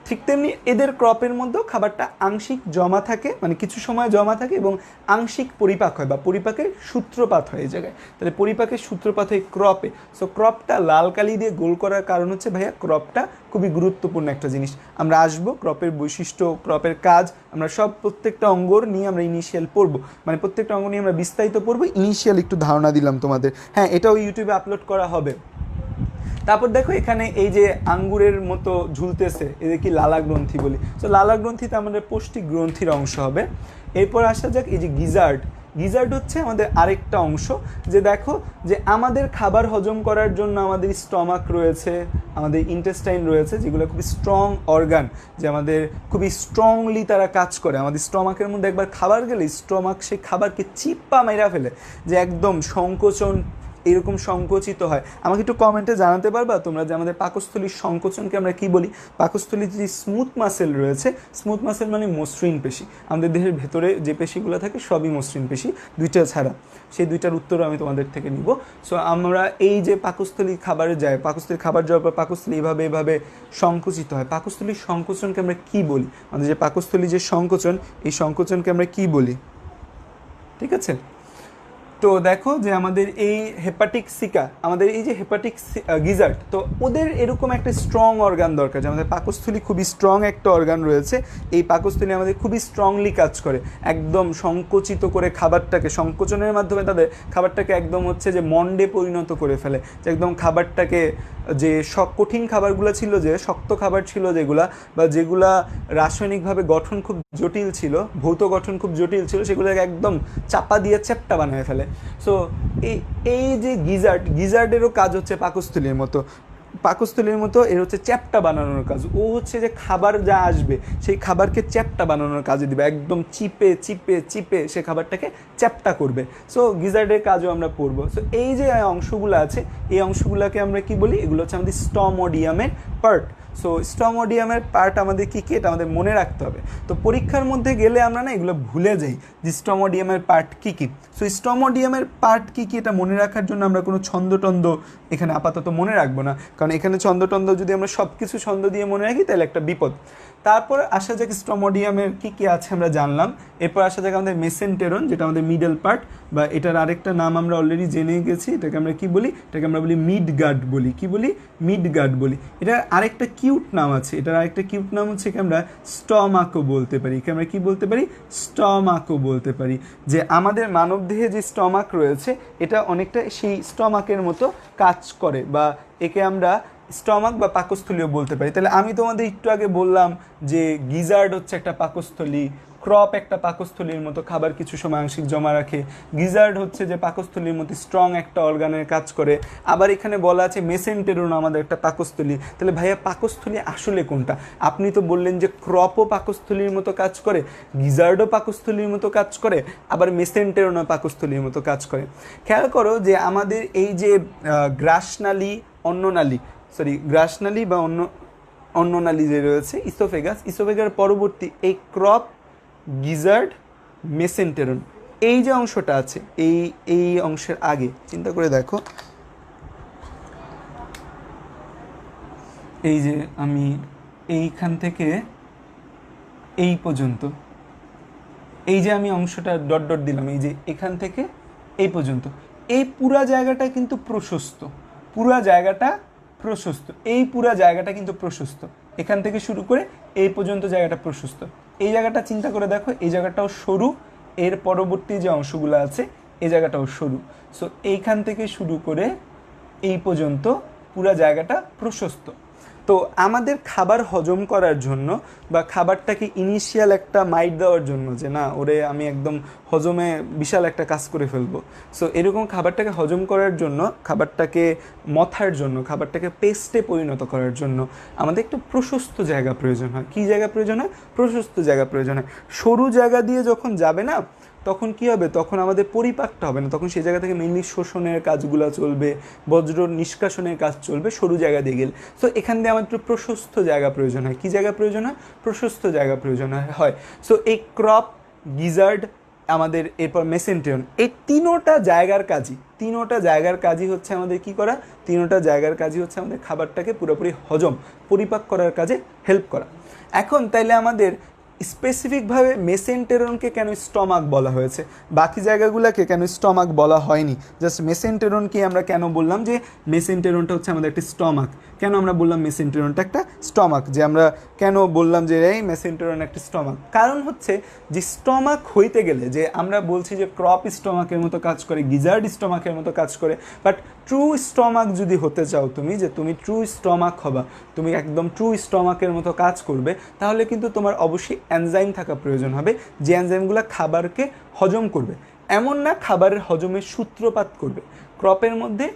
ঠিক তেমনি এদের ক্রপের মধ্যেও খাবারটা আংশিক জমা থাকে, মানে কিছু সময় জমা থাকে এবং আংশিক পরিপাক হয় বা পরিপাকের সূত্রপাত হয় এই জায়গায়। তাহলে পরিপাকের সূত্রপাত হয় ক্রপে। সো ক্রপটা লাল কালি দিয়ে গোল করার কারণ হচ্ছে ভাইয়া ক্রপটা খুবই গুরুত্বপূর্ণ একটা জিনিস। আমরা আসবো ক্রপের বৈশিষ্ট্য, ক্রপের কাজ, আমরা সব প্রত্যেকটা অঙ্গর নিয়ে আমরা ইনিশিয়াল পড়বো, মানে প্রত্যেকটা অঙ্গ নিয়ে আমরা বিস্তারিত পড়বো। ইনিশিয়াল একটু ধারণা দিলাম তোমাদের। হ্যাঁ, এটাও ইউটিউবে আপলোড করা হবে। তারপর দেখো এখানে এই যে আঙ্গুরের মতো ঝুলতেছে, এদের কি লালা গ্রন্থি বলি। তো লালা গ্রন্থিতে আমাদের পৌষ্টিক গ্রন্থির অংশ হবে। এরপর আসা যাক এই যে গিজার্ড। গিজার্ড হচ্ছে আমাদের আরেকটা অংশ, যে দেখো যে আমাদের খাবার হজম করার জন্য আমাদের স্টমাক রয়েছে, আমাদের ইন্টেস্টাইন রয়েছে, যেগুলো খুবই স্ট্রং অর্গান, যে আমাদের খুবই স্ট্রংলি তারা কাজ করে। আমাদের স্টমাকের মধ্যে একবার খাবার গেলে স্টমাক সেই খাবারকে চিপ্পা মেরা ফেলে, যে একদম সংকোচন, এরকম সংকোচিত হয়। আমাকে একটু কমেন্টে জানাতে পারবা তোমরা যে আমাদের পাকস্থলীর সংকোচনকে আমরা কি বলি? পাকস্থলীর যে স্মুথ মাসেল রয়েছে, স্মুথ মাসেল মানে মসৃণ পেশি, আমাদের দেহের ভেতরে যে পেশিগুলো থাকে সবই মসৃণ পেশি, দুইটা ছাড়া। সেই দুইটার উত্তরও আমি তোমাদের থেকে নিব। সো আমরা এই যে পাকস্থলী খাবারে যায়, পাকস্থলী খাবার যাওয়ার পর পাকস্থলী এভাবে সংকুচিত হয়। পাকস্থলীর সংকোচনকে আমরা কি বলি? আমাদের যে পাকস্থলী যে সংকোচন, এই সংকোচনকে আমরা কি বলি? ঠিক আছে, তো দেখো যে আমাদের এই হেপাটিক সিকা, আমাদের এই যে হেপাটিক গিজার্ড, তো ওদের এরকম একটা স্ট্রং অর্গান দরকার, যে আমাদের পাকস্থলী খুবই স্ট্রং একটা অর্গান রয়েছে। এই পাকস্থলী আমাদের খুবই স্ট্রংলি কাজ করে, একদম সংকুচিত করে খাবারটাকে, সংকোচনের মাধ্যমে তাদের খাবারটাকে একদম হচ্ছে যে মন্ডে পরিণত করে ফেলে, যে একদম খাবারটাকে, যে কঠিন খাবারগুলো ছিল, যে শক্ত খাবার ছিল যেগুলা, বা যেগুলা রাসায়নিকভাবে গঠন খুব জটিল ছিল, ভৌত গঠন খুব জটিল ছিল, সেগুলোকে একদম চাপা দিয়ে চ্যাপ্টা বানিয়ে ফেলে। সো এই যে গিজার্ডেরও কাজ হচ্ছে পাকস্থলীর মতো, এর হচ্ছে চ্যাপ্টা বানানোর কাজ। ও হচ্ছে যে খাবার যা আসবে সেই খাবারকে চ্যাপ্টা বানানোর কাজে দিবে, একদম চিপে চিপে চিপে সে খাবারটাকে চ্যাপ্টা করবে। সো গিজার্ডের কাজও আমরা পড়বো। সো এই যে অংশগুলো আছে, এই অংশগুলোকে আমরা কি বলি? এগুলো হচ্ছে আমাদের স্টমোডিয়ামের পার্ট। সো স্টমোডিয়ামের পার্ট আমাদের কী কী, এটা আমাদের মনে রাখতে হবে। তো পরীক্ষার মধ্যে গেলে আমরা না এগুলো ভুলে যাই যে স্টমোডিয়ামের পার্ট কী কী। সো স্টমোডিয়ামের পার্ট কী কী এটা মনে রাখার জন্য আমরা কোনো ছন্দটন্দ এখানে আপাতত মনে রাখবো না, কারণ এখানে ছন্দটন্দ যদি আমরা সব কিছু ছন্দ দিয়ে মনে রাখি তাহলে একটা বিপদ। তারপর আসা যাক স্টমোডিয়ামের কী কী আছে আমরা জানলাম। এরপর আসা যাক আমাদের মেসেন্টেরন, যেটা আমাদের মিডল পার্ট, বা এটার আরেকটা নাম আমরা অলরেডি জেনে গেছি। এটাকে আমরা কি বলি? এটাকে আমরা বলি মিড গার্ড বলি। কি বলি? মিড গার্ড বলি। এটার আরেকটা কিউট নাম আছে, এটার আরেকটা কিউট নাম হচ্ছে কি আমরা স্টমাকও বলতে পারি। কি আমরা কি বলতে পারি? স্টমাকও বলতে পারি। যে আমাদের মানবদেহে যে স্টমাক রয়েছে, এটা অনেকটা সেই স্টমাকের মতো কাজ করে, বা একে আমরা স্টমাক বা পাকস্থলীও বলতে পারি। তাহলে আমি তোমাদের একটু আগে বললাম যে গিজার্ড হচ্ছে একটা পাকস্থলী, ক্রপ একটা পাকস্থলীর মতো খাবার কিছু সময় আংশিক জমা রাখে, গিজার্ড হচ্ছে যে পাকস্থলীর মতো স্ট্রং একটা অর্গানের কাজ করে। আবার এখানে বলা আছে মেসেন্টেরন আমাদের একটা পাকস্থলী। তাহলে ভাইয়া পাকস্থলী আসলে কোনটা? আপনি তো বললেন যে ক্রপও পাকস্থলীর মতো কাজ করে, গিজার্ডও পাকস্থলীর মতো কাজ করে, আবার মেসেন্টেরনও পাকস্থলীর মতো কাজ করে। খেয়াল করো যে আমাদের এই যে গ্রাসনালী, অন্ননালী, গ্রাসনালী বা অন্ননালী যে রয়েছে, ইসোফেগার পরবর্তী এই ক্রপ, গিজার্ড, মেসেন্টেরন, এই যে অংশটা আছে, এই অংশের আগে চিন্তা করে দেখো, এই যে আমি এইখান থেকে এই পর্যন্ত, এই যে আমি অংশটা ডট ডট দিলাম, এই যে এখান থেকে এই পর্যন্ত, এই পুরা জায়গাটা কিন্তু প্রশস্ত, পুরা জায়গাটা প্রশস্ত, এই পুরা জায়গাটা কিন্তু প্রশস্ত, এখান থেকে শুরু করে এই পর্যন্ত জায়গাটা প্রশস্ত। এই জায়গাটা চিন্তা করে দেখো, এই জায়গাটাও সরু, এর পরবর্তী যে অংশগুলো আছে এই জায়গাটাও সরু। সো এইখান থেকে শুরু করে এই পর্যন্ত পুরা জায়গাটা প্রশস্ত। তো আমাদের খাবার হজম করার জন্য বা খাবারটাকে ইনিশিয়াল একটা মাইট দেওয়ার জন্য যে না ওরে আমি একদম হজমে বিশাল একটা কাজ করে ফেলবো, সো এরকম খাবারটাকে হজম করার জন্য, খাবারটাকে মথার জন্য, খাবারটাকে পেস্টে পরিণত করার জন্য আমাদের একটু প্রশস্ত জায়গা প্রয়োজন হয়। কী জায়গা প্রয়োজন হয়? প্রশস্ত জায়গা প্রয়োজন হয়। সরু জায়গা দিয়ে যখন যাবে না তখন কি হবে, তখন আমাদের পরিপাকটা হবে না, তখন সেই জায়গা থেকে মেনলি শোষণের কাজগুলো চলবে, বজ্র নিষ্কাশনের কাজ চলবে সরু জায়গা দিয়ে গেলে। সো এখান দিয়ে আমার একটু প্রশস্ত জায়গা প্রয়োজন হয়। কী জায়গা প্রয়োজন হয়? প্রশস্ত জায়গা প্রয়োজন হয়। সো এই ক্রপ, গিজার্ড, আমাদের এরপর মেসেন্টেরিয়ন, এই তিনোটা জায়গার কাজই হচ্ছে আমাদের কি করা, তিনোটা জায়গার কাজই হচ্ছে আমাদের খাবারটাকে পুরোপুরি হজম, পরিপাক করার কাজে হেল্প করা। এখন তাইলে আমাদের স্পেসিফিকভাবে মেসেন্টেরনকে কেন স্টমাক বলা হয়েছে, বাকি জায়গাগুলোকে কেন স্টমাক বলা হয়নি? জাস্ট মেসেন্টেরনকে আমরা কেন বললাম যে মেসেন্টেরনটা হচ্ছে আমাদের একটা স্টমাক? কেন আমরা বললাম মেসেন্টেরনটা একটা স্টমাক? যে আমরা কেন বললাম যে এই মেসেন্টেরন একটা স্টমাক? কারণ হচ্ছে যে স্টমাক হইতে গেলে, যে আমরা বলছি যে ক্রপ স্টমাকের মতো কাজ করে, গিজার্ড স্টমাকের মতো কাজ করে, বাট ট্রু স্টমাক যদি হতে চাও তুমি, যে তুমি ট্রু স্টমাক হবা, তুমি একদম ট্রু স্টমাকের মতো কাজ করবে, তাহলে কিন্তু তোমার অবশ্যই এনজাইম থাকা প্রয়োজন হবে, যে এনজাইমগুলো খাবারকে হজম করবে। এমন না খাবারের হজমের সূত্রপাত করবে। ক্রপের মধ্যে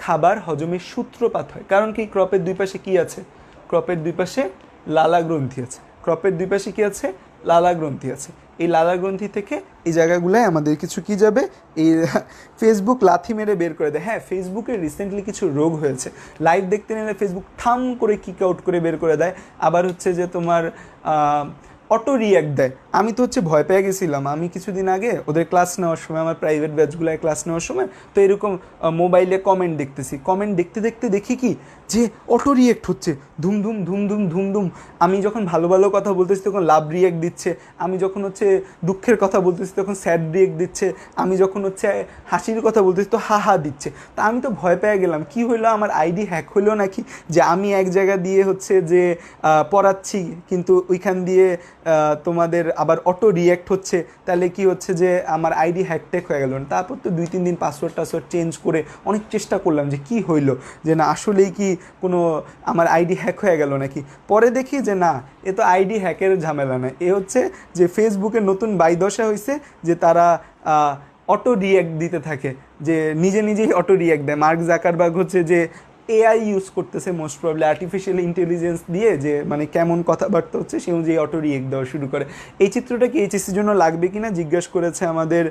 খাবার হজমের সূত্রপাত হয়, কারণ কি ক্রপের দুই পাশে কি আছে? ক্রপের দুই পাশে লালা গ্রন্থি আছে। ক্রপের দুই পাশে কি আছে? লালা গ্রন্থি আছে। এই লালা গ্রন্থি থেকে এই জায়গাগুলোয় আমাদের কিছু কি যাবে, এই ফেসবুক লাথি মেরে বের করে দেয়। হ্যাঁ, ফেসবুকে রিসেন্টলি কিছু রোগ হয়েছে, লাইভ দেখতে নিলে ফেসবুক ঠাম করে কিক আউট করে বের করে দেয়। আবার হচ্ছে যে তোমার অটো রিয়্যাক্ট দেয়। আমি তো হচ্ছে ভয় পেয়ে গেছিলাম। আমি কিছুদিন আগে ওদের ক্লাস নেওয়ার সময়, আমার প্রাইভেট ব্যাচগুলোয় ক্লাস নেওয়ার সময়, তো এরকম মোবাইলে কমেন্ট দেখতেছি। কমেন্ট দেখতে দেখতে দেখি কি যে অটো রিয়্যাক্ট হচ্ছে, ধুম ধুম ধুম ধুম ধুম ধুম। আমি যখন ভালো ভালো কথা বলতেছি তখন লাভ রিয়্যাক্ট দিচ্ছে, আমি যখন হচ্ছে দুঃখের কথা বলতেছি তখন স্যাড রিয়্যাক্ট দিচ্ছে, আমি যখন হচ্ছে হাসির কথা বলতেছি তো হা হা দিচ্ছে। তা আমি তো ভয় পেয়ে গেলাম, কি হইলো, আমার আইডি হ্যাক হইলো নাকি? যে আমি এক জায়গা দিয়ে হচ্ছে যে পড়াচ্ছি, কিন্তু ওইখান দিয়ে তোমাদের আবার অটো রিয়্যাক্ট হচ্ছে, তাহলে কি হচ্ছে যে আমার আইডি হ্যাকট্যাক হয়ে গেল। তারপর তো 2-3 দিন পাসওয়ার্ড চেঞ্জ করে অনেক চেষ্টা করলাম যে কি হইলো, যে না আসলেই কি কোনো আমার আইডি হ্যাক হয়ে গেল নাকি। পরে দেখি যে না, এ তো আইডি হ্যাকের ঝামেলা না, এ হচ্ছে যে ফেসবুকের নতুন বায়ুদশা হয়েছে যে তারা অটো রিয়্যাক্ট দিতে থাকে, যে নিজেই অটো রিয়্যাক্ট দেয়। মার্ক জাকারবার্গ হচ্ছে যে এআই ইউজ করতেছে, মোস্ট প্রবলি আর্টিফিশিয়াল ইন্টেলিজেন্স দিয়ে, যে মানে কেমন কথাবার্তা হচ্ছে সে অনুযায়ী অটো রিয়েক্ট দেওয়া শুরু করে। এই চিত্রটা কি এইচএসসির জন্য লাগবে কিনা জিজ্ঞাসা করেছে আমাদের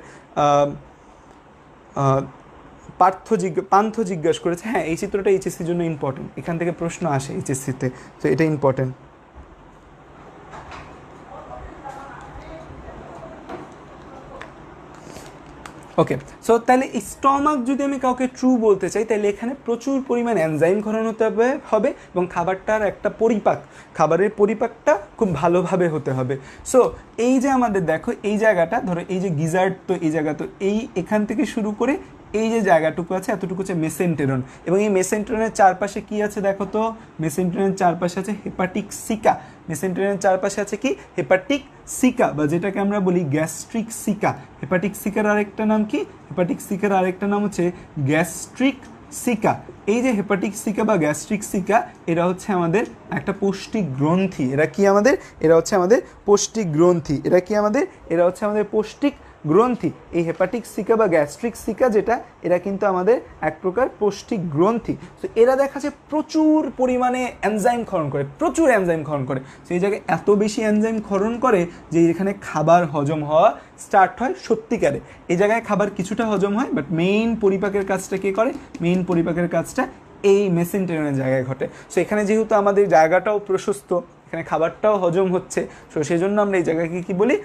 পান্থ জিজ্ঞাসা করেছে। হ্যাঁ, এই চিত্রটা এইচএসসির জন্য ইম্পর্টেন্ট, এখান থেকে প্রশ্ন আসে এইচএসসিতে, তো এটা ইম্পর্টেন্ট। ওকে, সো তাহলে স্টমাক যদি আমি কাউকে ট্রু বলতে চাই, তাহলে এখানে প্রচুর পরিমাণ এনজাইম ক্ষরণ হতে হবে এবং খাবারটার একটা খাবারের পরিপাকটা খুব ভালোভাবে হতে হবে। সো এই যে আমাদের দেখো এই জায়গাটা, ধরো এই যে গিজার্ড, তো এই জায়গা, তো এখান থেকে শুরু করে এই যে জায়গাটুকু আছে এতটুকু হচ্ছে মেসেন্টেরন, এবং এই মেসেন্টেরনের চারপাশে কি আছে দেখো তো, মেসেন্টেরনের চারপাশে আছে হেপাটিক সিকা। মেসেন্টেরনের চারপাশে আছে কি? হেপাটিক সিকা, বা যেটাকে আমরা বলি গ্যাস্ট্রিক সিকা। হেপাটিক সিকার আরেকটা নাম কি? হেপাটিক সিকার আরেকটা নাম হচ্ছে গ্যাস্ট্রিক সিকা। এই যে হেপাটিক সিকা বা গ্যাস্ট্রিক সিকা, এরা হচ্ছে আমাদের একটা পৌষ্টিক গ্রন্থি। এরা হচ্ছে আমাদের পৌষ্টিক গ্রন্থি। এরা হচ্ছে আমাদের পৌষ্টিক গ্রন্থি। এই হেপাটিক সিকা বা গ্যাস্ট্রিক সিকা যেটা, এরা কিন্তু আমাদের এক প্রকার পৌষ্টিক গ্রন্থি। তো এরা দেখা যায় প্রচুর পরিমাণে এনজাইম ক্ষরণ করে, সেই জায়গায় এত বেশি এনজাইম ক্ষরণ করে যে এখানে খাবার হজম হওয়া স্টার্ট হয় সত্যিকারে। এই জায়গায় খাবার কিছুটা হজম হয়, বাট মেইন পরিপাকের কাজটা কে করে? মেইন পরিপাকের কাজটা এই মেসেন্টেরনের জায়গায় ঘটে। সো এখানে যেহেতু আমাদের জায়গাটাও প্রশস্ত, এখানে খাবারটাও হজম হচ্ছে, সো সেজন্য আমরা এই জায়গাকে কী বলি?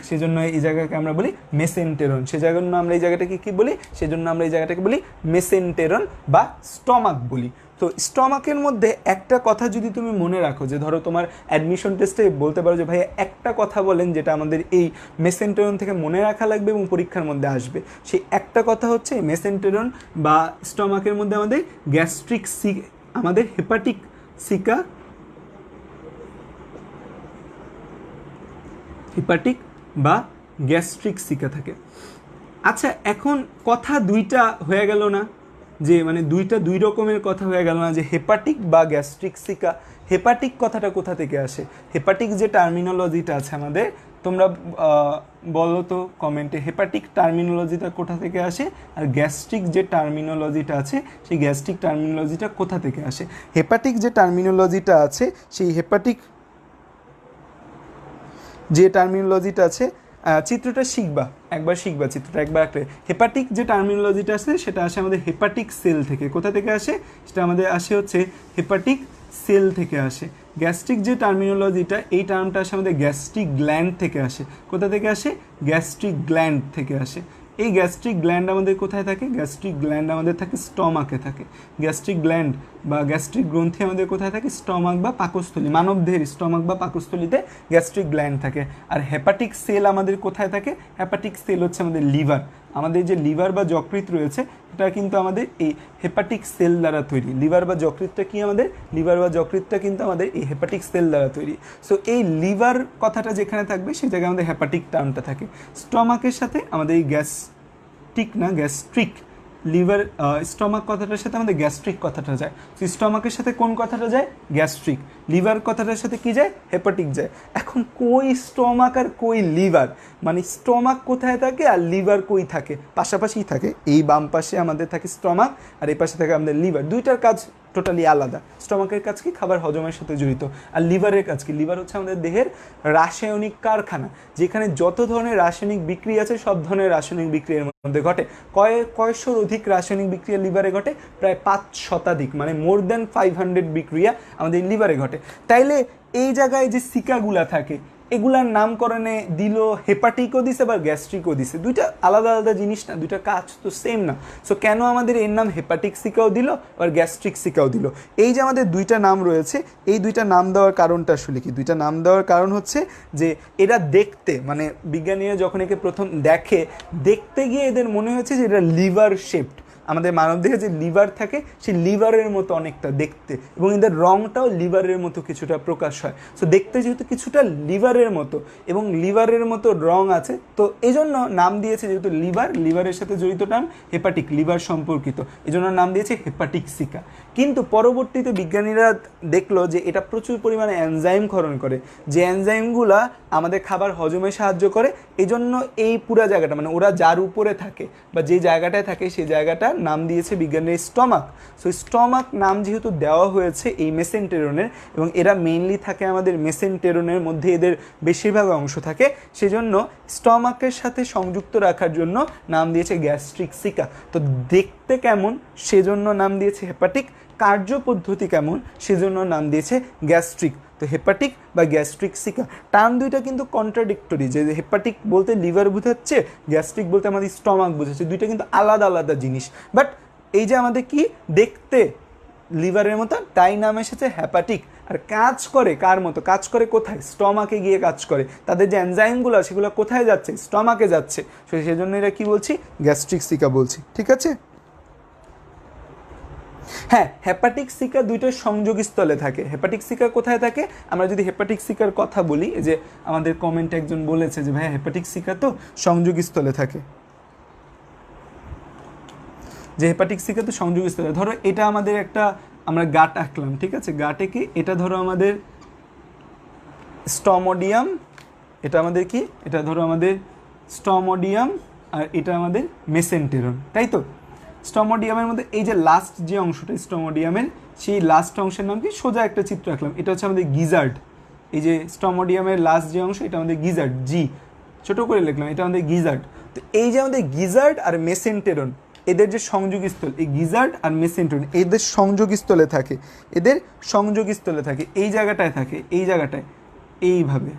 সেজন্য এই জায়গাকে আমরা বলি মেসেন্টেরন। সেজন্য আমরা এই জায়গাটাকে বলি মেসেন্টেরন বা স্টমাক বলি। তো স্টমাকের মধ্যে একটা কথা যদি তুমি মনে রাখো, যে ধরো তোমার অ্যাডমিশন টেস্টে বলতে পারো যে ভাই একটা কথা বলেন যেটা আমাদের এই মেসেন্টেরন থেকে মনে রাখা লাগবে এবং পরীক্ষার মধ্যে আসবে, সেই একটা কথা হচ্ছে মেসেন্টেরন বা স্টমাকের মধ্যে আমাদের আমাদের হেপাটিক সিকা, হেপাটিক বা গ্যাস্ট্রিক সিকা থাকে। আচ্ছা, এখন কথা দুইটা হয়ে গেল না? যে মানে দুই রকমের কথা হয়ে গেল না, যে হেপাটিক বা গ্যাস্ট্রিক সিকা। হেপাটিক কথাটা কোথা থেকে আসে? হেপাটিক যে টার্মিনোলজিটা আছে আমাদের, তোমরা বলো তো কমেন্টে হেপাটিক টার্মিনোলজিটা কোথা থেকে আসে, আর গ্যাস্ট্রিক যে টার্মিনোলজিটা আছে সেই গ্যাস্ট্রিক টার্মিনোলজিটা কোথা থেকে আসে। হেপাটিক যে টার্মিনোলজিটা আছে, সেই হেপাটিক যে টার্মিনোলজিটা আছে, চিত্রটা শিখবা, একবার শিখবা চিত্রটা একবার আঁকলে। হেপাটিক যে টার্মিনোলজিটা আছে সেটা আসে আমাদের হেপাটিক সেল থেকে। কোথা থেকে আসে? সেটা আমাদের আসে হচ্ছে হেপাটিক সেল থেকে আসে। গ্যাস্ট্রিক যে টার্মিনোলজিটা, এই টার্মটা আসে আমাদের গ্যাস্ট্রিক গ্ল্যান্ড থেকে আসে। কোথা থেকে আসে? গ্যাস্ট্রিক গ্ল্যান্ড থেকে আসে। এই গ্যাস্ট্রিক গ্ল্যান্ড আমাদের কোথায় থাকে? গ্যাস্ট্রিক গ্ল্যান্ড আমাদের থাকে স্টমাকে থাকে। গ্যাস্ট্রিক গ্ল্যান্ড বা গ্যাস্ট্রিক গ্রন্থি আমাদের কোথায় থাকে? স্টমাক বা পাকস্থলী। মানবদেহের স্টমাক বা পাকস্থলীতে গ্যাস্ট্রিক গ্ল্যান্ড থাকে। আর হেপাটিক সেল আমাদের কোথায় থাকে? হেপাটিক সেল হচ্ছে আমাদের লিভার। আমাদের যে লিভার বা যকৃৎ রয়েছে, এটা কিন্তু আমাদের এই হেপাটিক সেল দ্বারা তৈরি। লিভার বা যকৃৎটা কি আমাদের? লিভার বা যকৃৎটা কিন্তু আমাদের এই হেপাটিক সেল দ্বারা তৈরি। সো এই লিভার কথাটা যেখানে থাকবে সেই জায়গায় আমাদের হেপাটিক টার্মটা থাকে। স্টমাকের সাথে আমাদের এই গ্যাস্ট্রিক লিভার, স্টমাক কথাটার সাথে আমাদের গ্যাস্ট্রিক কথাটা যায়। তো স্টমাকের সাথে কোন কথাটা যায়? গ্যাস্ট্রিক। লিভার কথাটার সাথে কি যায়? হেপাটিক যায়। এখন কই স্টমাক আর কই লিভার, মানে স্টমাক কোথায় থাকে আর লিভার কই থাকে? পাশাপাশিই থাকে। এই বাম পাশে আমাদের থাকে স্টমাক আর এই পাশে থাকে আমাদের লিভার। দুইটার কাজ টোটালি আলাদা। স্টমাকের কাজ কি? খাবার হজমের সাথে জড়িত। আর লিভারের কাজ কি? লিভার হচ্ছে আমাদের দেহের রাসায়নিক কারখানা, যেখানে যত ধরনের রাসায়নিক বিক্রিয়া আছে সব ধরনের রাসায়নিক বিক্রিয়ার মধ্যে ঘটে। কয়শোর অধিক রাসায়নিক বিক্রিয়া লিভারে ঘটে? প্রায় 5 শতাধিক, মানে মোর দ্যান 500 বিক্রিয়া আমাদের লিভারে ঘটে। তাইলে এই জায়গায় যে সিকাগুলা থাকে, এগুলার নামকরণে দিল হেপাটিকও দিছে বা গ্যাস্ট্রিকও দিছে। দুইটা আলাদা আলাদা জিনিস না, দুইটা কাজ তো সেম না। সো কেন আমাদের এর নাম হেপাটিক সিকাও দিল আর গ্যাস্ট্রিক সিকাও দিল? এই যে আমাদের দুইটা নাম রয়েছে, এই দুইটা নাম দেওয়ার কারণটা আসলে কি? দুইটা নাম দেওয়ার কারণ হচ্ছে যে এরা দেখতে, মানে বিজ্ঞানীরা যখন একে প্রথম দেখতে গিয়ে এদের মনে হয়েছে যে এটা লিভার শেপড। আমাদের মানবদেহে যে লিভার থাকে সেই লিভারের মতো অনেকটা দেখতে, এবং এদের রঙটাও লিভারের মতো কিছুটা প্রকাশ হয়। সো দেখতে যেহেতু কিছুটা লিভারের মতো এবং লিভারের মতো রং আছে, তো এই জন্য নাম দিয়েছে, যেহেতু লিভারের সাথে জড়িত টার্ম হেপাটিক, লিভার সম্পর্কিত, এই জন্য নাম দিয়েছে হেপাটিক সিকা। কিন্তু পরবর্তীতে বিজ্ঞানীরা দেখলো যে এটা প্রচুর পরিমাণে এনজাইম ক্ষরণ করে, যে এনজাইমগুলা আমাদের খাবার হজমে সাহায্য করে। এই জন্য এই পুরা জায়গাটা, মানে ওরা যার উপরে থাকে বা যে জায়গাটায় থাকে সেই জায়গাটা নাম দিয়েছে বিজ্ঞানীরা স্টমাক। সো স্টমাক নাম যেহেতু দেওয়া হয়েছে এই মেসেন্টেরনের, এবং এরা মেইনলি থাকে আমাদের মেসেন্টেরনের মধ্যে, এদের বেশিরভাগ অংশ থাকে, সেজন্য স্টমাকের সাথে সংযুক্ত রাখার জন্য নাম দিয়েছে গ্যাস্ট্রিক সিকা। তো দেখতে কেমন সেজন্য নাম দিয়েছে হেপাটিক, কার্যপদ্ধতি কেমন সেজন্য নাম দিয়েছে গ্যাস্ট্রিক। তো হেপাটিক বা গ্যাস্ট্রিক সিকা টার্ম দুইটা কিন্তু কন্ট্রাডিক্টরি, যে হেপাটিক বলতে লিভার বোঝাচ্ছে, গ্যাস্ট্রিক বলতে আমাদের স্টমাক বোঝাচ্ছে, দুইটা কিন্তু আলাদা আলাদা জিনিস। বাট এই যে আমাদের কি দেখতে লিভারের মতো, তাই নাম এসেছে হেপাটিক। আর কাজ করে কার মতো? কাজ করে কোথায়? স্টমাকে গিয়ে কাজ করে। তাদের যে এনজাইমগুলো সেগুলো কোথায় যাচ্ছে? স্টমাকে যাচ্ছে। সেজন্য এরা কি বলছি? গ্যাস্ট্রিক সিকা বলছি। ঠিক আছে? হ্যাঁ, হেপাটিক সিকা দুইটার সংযোগস্থলে থাকে। হেপাটিক সিকা কোথায় থাকে? আমরা যদি হেপাটিক সিকার কথা বলি, যে আমাদের কমেন্টে একজন বলেছে যে ভাই হেপাটিক সিকা তো সংযোগস্থলে থাকে, যে হেপাটিক সিকা তো সংযোগস্থলে। ধরো এটা আমাদের একটা, আমরা গাট আঁকলাম, ঠিক আছে? গাটে কি এটা ধরো আমাদের স্টমোডিয়াম, এটা আমাদের কি? এটা ধরো আমাদের স্টমোডিয়াম, আর এটা আমাদের মেসেন্টেরন, তাই তো? স্টমোডিয়ামের মধ্যে এই যে লাস্ট যে অংশটা স্টমোডিয়ামের, সেই লাস্ট অংশের নাম কি? সোজা একটা চিত্র আঁকলাম, এটা হচ্ছে আমাদের গিজার্ড। এই যে স্টমোডিয়ামের লাস্ট যে অংশ, এটা আমাদের গিজার্ড, জি ছোট করে লিখলাম, এটা আমাদের গিজার্ড। তো এই যে আমাদের গিজার্ড আর মেসেন্টেরন, এদের যে সংযোগস্থল, এই গিজার্ড আর মেসেন্টেরন এদের সংযোগস্থলে থাকে, এদের সংযোগস্থলে থাকে, এই জায়গাটায় থাকে, এই জায়গাটায় এইভাবে।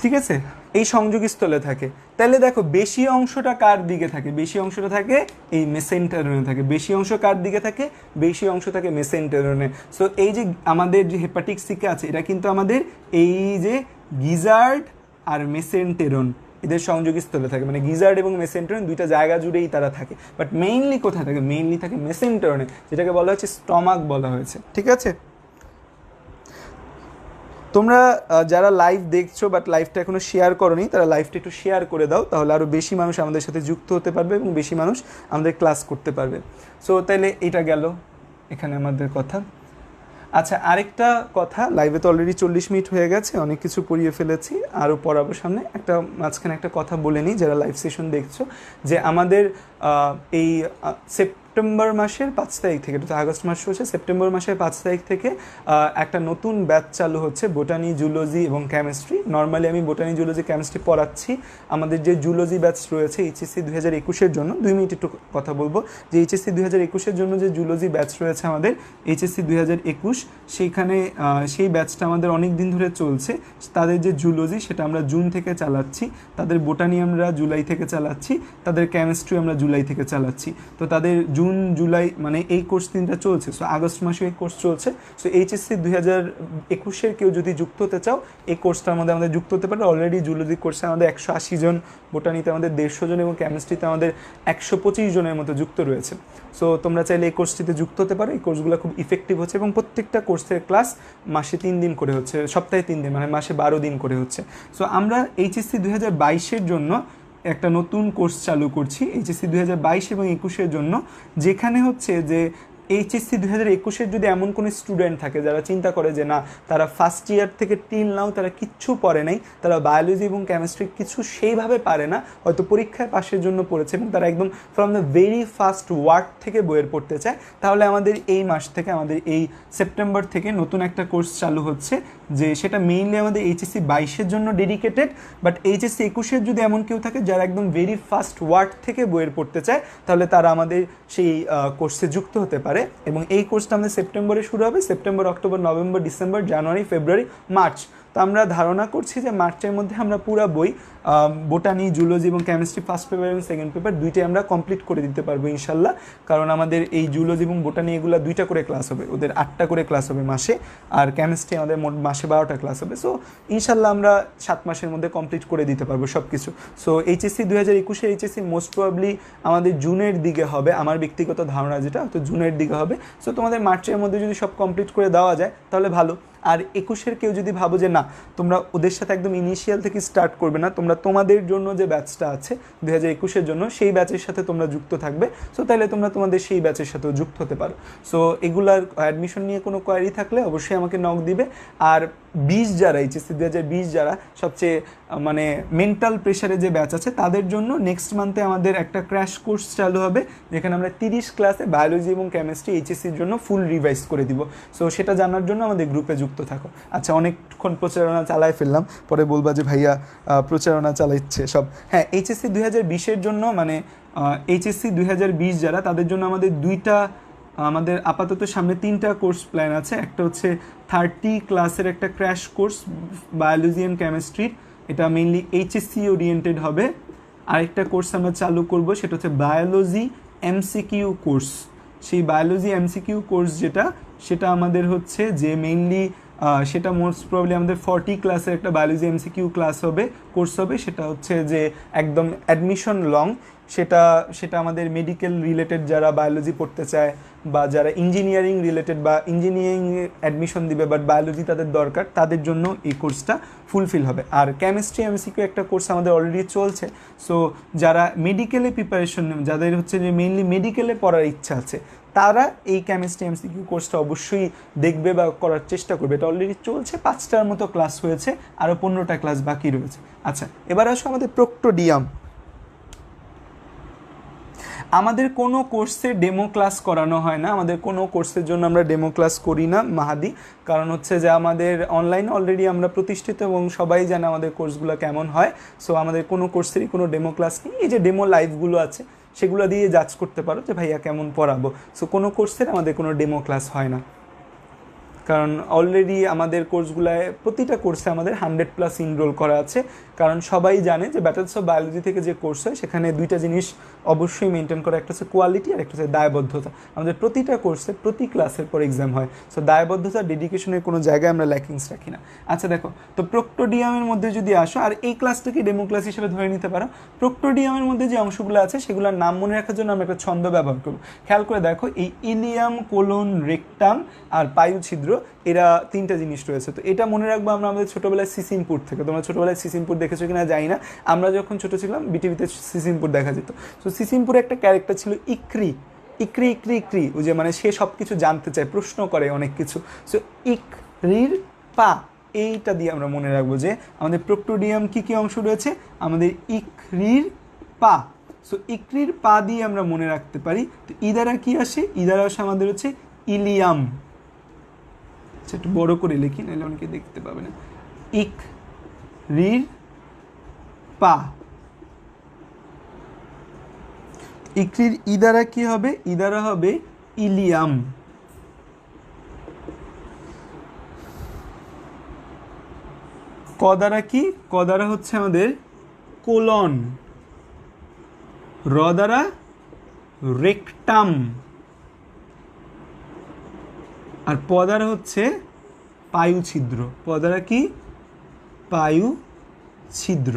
ঠিক আছে? এই সংযোগস্থলে থাকে। তাহলে দেখো বেশি অংশটা কার দিকে থাকে? বেশি অংশটা থাকে এই মেসেন্টেরনে থাকে। বেশি অংশ কার দিকে থাকে? বেশি অংশ থাকে মেসেন্টেরনে। সো এই যে আমাদের যে হেপাটিক সিকা আছে, এটা কিন্তু আমাদের এই যে গিজার্ড আর মেসেন্টেরন, এদের সংযোগী স্থলে থাকে, মানে গিজার্ড এবং মেসেন্টারন দুইটা জায়গা জুড়েই তারা থাকে। বাট মেইনলি কোথায় থাকে? মেইনলি থাকে মেসেন্টারনে, যেটাকে বলা হচ্ছে স্টমাক বলা হয়েছে। ঠিক আছে, তোমরা যারা লাইভ দেখছো বাট লাইভটা এখনও শেয়ার করোনি, তারা লাইভটা একটু শেয়ার করে দাও, তাহলে আরও বেশি মানুষ আমাদের সাথে যুক্ত হতে পারবে এবং বেশি মানুষ আমাদের ক্লাস করতে পারবে। সো তাইলে এটা গেল এখানে আমাদের কথা। আচ্ছা, আরেকটা কথা, লাইভে তো অলরেডি 40 মিনিট হয়ে গেছে, অনেক কিছু পড়িয়ে ফেলেছি, আরও পড়াবো সামনে। মাঝখানে একটা কথা বলে নিই, যারা লাইভ সেশন দেখছো, যে আমাদের এই সেপ্টেম্বর মাসের 5 তারিখ থেকে, এটা তো আগস্ট মাস হচ্ছে, সেপ্টেম্বর মাসের 5 তারিখ থেকে একটা নতুন ব্যাচ চালু হচ্ছে, বোটানি, জুলজি এবং কেমিস্ট্রি। নর্মালি আমি বোটানি, জুলজি, কেমিস্ট্রি পড়াচ্ছি। আমাদের যে জুলজি ব্যাচ রয়েছে এইচএসসি 2021-এর জন্য, 2 মিনিট একটু কথা বলবো, যে এইচএসসি 2021-এর জন্য যে জুলজি ব্যাচ রয়েছে আমাদের এইচএসসি 2021, সেইখানে সেই ব্যাচটা আমাদের অনেক দিন ধরে চলছে। তাদের যে জুলজি সেটা আমরা জুন থেকে চালাচ্ছি, তাদের বোটানি আমরা জুলাই থেকে চালাচ্ছি, তাদের কেমিস্ট্রি আমরা জুলাই থেকে চালাচ্ছি। তো তাদের জুন, জুলাই মানে এই কোর্স 3টা চলছে। সো আগস্ট মাসে এই কোর্স চলছে। সো এইচএসসি 2021-এর কেউ যদি যুক্ত হতে চাও, এই কোর্সটার মধ্যে আমাদের যুক্ত হতে পারে। অলরেডি জুলজি কোর্সে আমাদের 180 জন, বোটানিতে আমাদের 150 জন এবং কেমিস্ট্রিতে আমাদের 125 জনের মতো যুক্ত রয়েছে। সো তোমরা চাইলে এই কোর্সটিতে যুক্ত হতে পারো। এই কোর্সগুলো খুব ইফেক্টিভ হচ্ছে এবং প্রত্যেকটা কোর্সের ক্লাস মাসে 3 দিন করে হচ্ছে, সপ্তাহে 3 দিন, মানে মাসে 12 দিন করে হচ্ছে। সো আমরা এইচএসসি 2022-এর জন্য একটা নতুন কোর্স চালু করছি, এইচএসসি 2022 এবং 21-এর জন্য, যেখানে হচ্ছে যে এইচএসসি 2021-এর যদি এমন কোনো স্টুডেন্ট থাকে যারা চিন্তা করে যে না, তারা ফার্স্ট ইয়ার থেকে টিল নাও তারা কিচ্ছু পড়ে নাই, তারা বায়োলজি এবং কেমিস্ট্রি কিছু সেইভাবে পারে না, হয়তো পরীক্ষায় পাশের জন্য পড়েছে এবং তারা একদম from the very first word থেকে বইয়ের পড়তে চায়, তাহলে আমাদের এই মাস থেকে, আমাদের এই সেপ্টেম্বর থেকে নতুন একটা কোর্স চালু হচ্ছে, যে সেটা মেইনলি আমাদের এইচএসসি 22-এর জন্য ডেডিকেটেড। বাট এইচএসসি 21-এর যদি এমন কেউ থাকে যারা একদম ভেরি ফার্স্ট ওয়ার্ড থেকে বইয়ের পড়তে চায়, তাহলে তারা আমাদের সেই কোর্সে যুক্ত হতে পারে। এবং এই কোর্সটা আমাদের সেপ্টেম্বরে শুরু হবে, সেপ্টেম্বর, অক্টোবর, নভেম্বর, ডিসেম্বর, জানুয়ারি, ফেব্রুয়ারি, মার্চ। তো আমরা ধারণা করছি যে মার্চের মধ্যে আমরা পুরো বই বোটানি, জুলজি এবং কেমিস্ট্রি ফার্স্ট পেপার এবং সেকেন্ড পেপার দুইটাই আমরা কমপ্লিট করে দিতে পারবো ইনশাল্লাহ। কারণ আমাদের এই জুলজি এবং বোটানি এগুলো 2টা করে ক্লাস হবে, ওদের 8টা করে ক্লাস হবে মাসে, আর কেমিস্ট্রি আমাদের মোট মাসে 12টা ক্লাস হবে। সো ইনশাল্লাহ আমরা 7 মাসের মধ্যে কমপ্লিট করে দিতে পারবো সব কিছু। সো এইচএসসি 2021-এর এইচএসসি মোস্ট প্রবাবলি আমাদের জুনের দিকে হবে, আমার ব্যক্তিগত ধারণা যেটা, তো জুনের দিকে হবে। সো তোমাদের মার্চের মধ্যে যদি সব কমপ্লিট করে দেওয়া যায় তাহলে ভালো। আর 21-এর কেউ যদি ভাবো যে না, তোমরা ওদের সাথে একদম ইনিশিয়াল থেকে স্টার্ট করবে না, তোমরা তোমাদের জন্য যে ব্যাচটা আছে 2021-এর জন্য, সেই ব্যাচের সাথে তোমরা যুক্ত থাকবে, সো তাহলে তোমরা তোমাদের সেই ব্যাচের সাথেও যুক্ত হতে পারো। সো এগুলার অ্যাডমিশন নিয়ে কোনো কোয়ারি থাকলে অবশ্যই আমাকে নক দিবে। আর 20 যারা এইচএসসি 2020 যারা সবচেয়ে মানে মেন্টাল প্রেশারে যে ব্যাচ আছে, তাদের জন্য নেক্সট মান্থে আমাদের একটা ক্র্যাশ কোর্স চালু হবে, যেখানে আমরা 30 ক্লাসে বায়োলজি এবং কেমিস্ট্রি এইচএসসির জন্য ফুল রিভাইজ করে দিব। সো সেটা জানার জন্য আমাদের গ্রুপে যুক্ত থাকো। আচ্ছা, অনেকক্ষণ প্রচারণা চালায় ফেললাম, পরে বলবা যে ভাইয়া প্রচারণা চালাচ্ছে সব। হ্যাঁ, এইচএসসি 2020-এর জন্য, মানে এইচএসসি 2020 যারা, তাদের জন্য আমাদের আপাতত সামনে 3টা কোর্স প্ল্যান আছে। একটা হচ্ছে 30 ক্লাসের একটা ক্র্যাশ কোর্স বায়োলজি অ্যান্ড কেমিস্ট্রির, এটা মেইনলি এইচএসসি ওরিয়েন্টেড হবে। আরেকটা কোর্স আমরা চালু করব, সেটা হচ্ছে বায়োলজি এমসিকিউ কোর্স। সেই বায়োলজি এমসিকিউ কোর্স সেটা আমাদের হচ্ছে যে মেইনলি সেটা মোস্ট প্রবলি আমাদের 40 ক্লাসের একটা বায়োলজি এমসিকিউ কোর্স হবে। সেটা হচ্ছে যে একদম অ্যাডমিশন লং, সেটা আমাদের মেডিকেল রিলেটেড যারা বায়োলজি পড়তে চায় বা যারা ইঞ্জিনিয়ারিং রিলেটেড বা ইঞ্জিনিয়ারিংয়ে অ্যাডমিশন দিবে বাট বায়োলজি তাদের দরকার, তাদের জন্য এই কোর্সটা ফুলফিল হবে। আর কেমিস্ট্রি এমসিকিউ একটা কোর্স আমাদের অলরেডি চলছে। সো যারা মেডিকেলে প্রিপারেশন, যাদের হচ্ছে যে মেইনলি মেডিকেলে পড়ার ইচ্ছা আছে, তারা এই কেমিস্ট্রি এমসিকিউ কোর্সটা অবশ্যই দেখবে বা করার চেষ্টা করবে। এটা অলরেডি চলছে, 5টার মতো ক্লাস হয়েছে, আরও 15টা ক্লাস বাকি রয়েছে। আচ্ছা, এবার আসো আমাদের প্রক্টোডিয়াম। আমাদের কোনো কোর্সে ডেমো ক্লাস করানো হয় না, আমাদের কোনো কোর্সের জন্য আমরা ডেমো ক্লাস করি না মাহাদি। কারণ হচ্ছে যে আমাদের অনলাইনে অলরেডি আমরা প্রতিষ্ঠিত এবং সবাই জানে আমাদের কোর্সগুলো কেমন হয়। সো আমাদের কোনো কোর্সেরই কোনো ডেমো ক্লাস নেই। এই যে ডেমো লাইভগুলো আছে সেগুলো দিয়ে জাজ করতে পারো যে ভাইয়া কেমন পড়াবো। সো কোনো কোর্সের আমাদের কোনো ডেমো ক্লাস হয় না, কারণ অলরেডি আমাদের কোর্সগুলোয় প্রতিটা কোর্সে আমাদের 100+ ইনরোল করা আছে। কারণ সবাই জানে যে ব্যাটেলস অফ বায়োলজি থেকে যে কোর্স হয় সেখানে 2টা জিনিস অবশ্যই মেনটেন করা, একটা হচ্ছে কোয়ালিটি আর একটা হচ্ছে দায়বদ্ধতা। আমাদের প্রতিটা কোর্সে প্রতি ক্লাসের পর এক্সাম হয়, সো দায়বদ্ধতা ডেডিকেশনের কোনো জায়গায় আমরা ল্যাকিংস রাখি না। আচ্ছা দেখো, তো প্রক্টোডিয়ামের মধ্যে যদি আসো, আর এই ক্লাসটাকে ডেমো ক্লাস হিসেবে ধরে নিতে পারো, প্রক্টোডিয়ামের মধ্যে যে অংশগুলো আছে সেগুলোর নাম মনে রাখার জন্য আমরা একটা ছন্দ ব্যবহার করব। খেয়াল করে দেখো, এই ইলিয়াম, কোলন, রেকটাম আর পায়ু ছিদ্র, এরা তিনটা জিনিস রয়েছে। তো এটা মনে রাখবো আমরা আমাদের ছোটোবেলায় সিসিমপুর থেকে। তোমরা ছোটোবেলায় সিসিমপুর দেখেছো কিনা জানি না, আমরা যখন ছোটো ছিলাম বিটিভিতে সিসিমপুর দেখা যেত। তো সিসিমপুরে একটা ক্যারেক্টার ছিল ইকরি, ইকরি ইকরি ইকরি, ওই যে মানে সে সব কিছু জানতে চায়, প্রশ্ন করে অনেক কিছু। সো ইকরির পা, এইটা দিয়ে আমরা মনে রাখবো যে আমাদের প্রক্টোডিয়াম কী কী অংশ রয়েছে, আমাদের ইকরির পা। সো ইকরির পা দিয়ে আমরা মনে রাখতে পারি। তো ই দ্বারা কী আসে, ই দ্বারা আসে আমাদের হচ্ছে ইলিয়াম। আচ্ছা একটু বড় করে লিখি, নাহলে অনেকে দেখতে পাবে না। ইকরির পা, ইকরির ই দ্বারা কী হবে, ই দ্বারা হবে ইলিয়াম। ক দ্বারা কি, ক দ্বারা হচ্ছে আমাদের কোলন। র দ্বারা রেকটাম। আর প দ্বারা হচ্ছে পায়ু ছিদ্র। প দ্বারা কি, পায়ু ছিদ্র।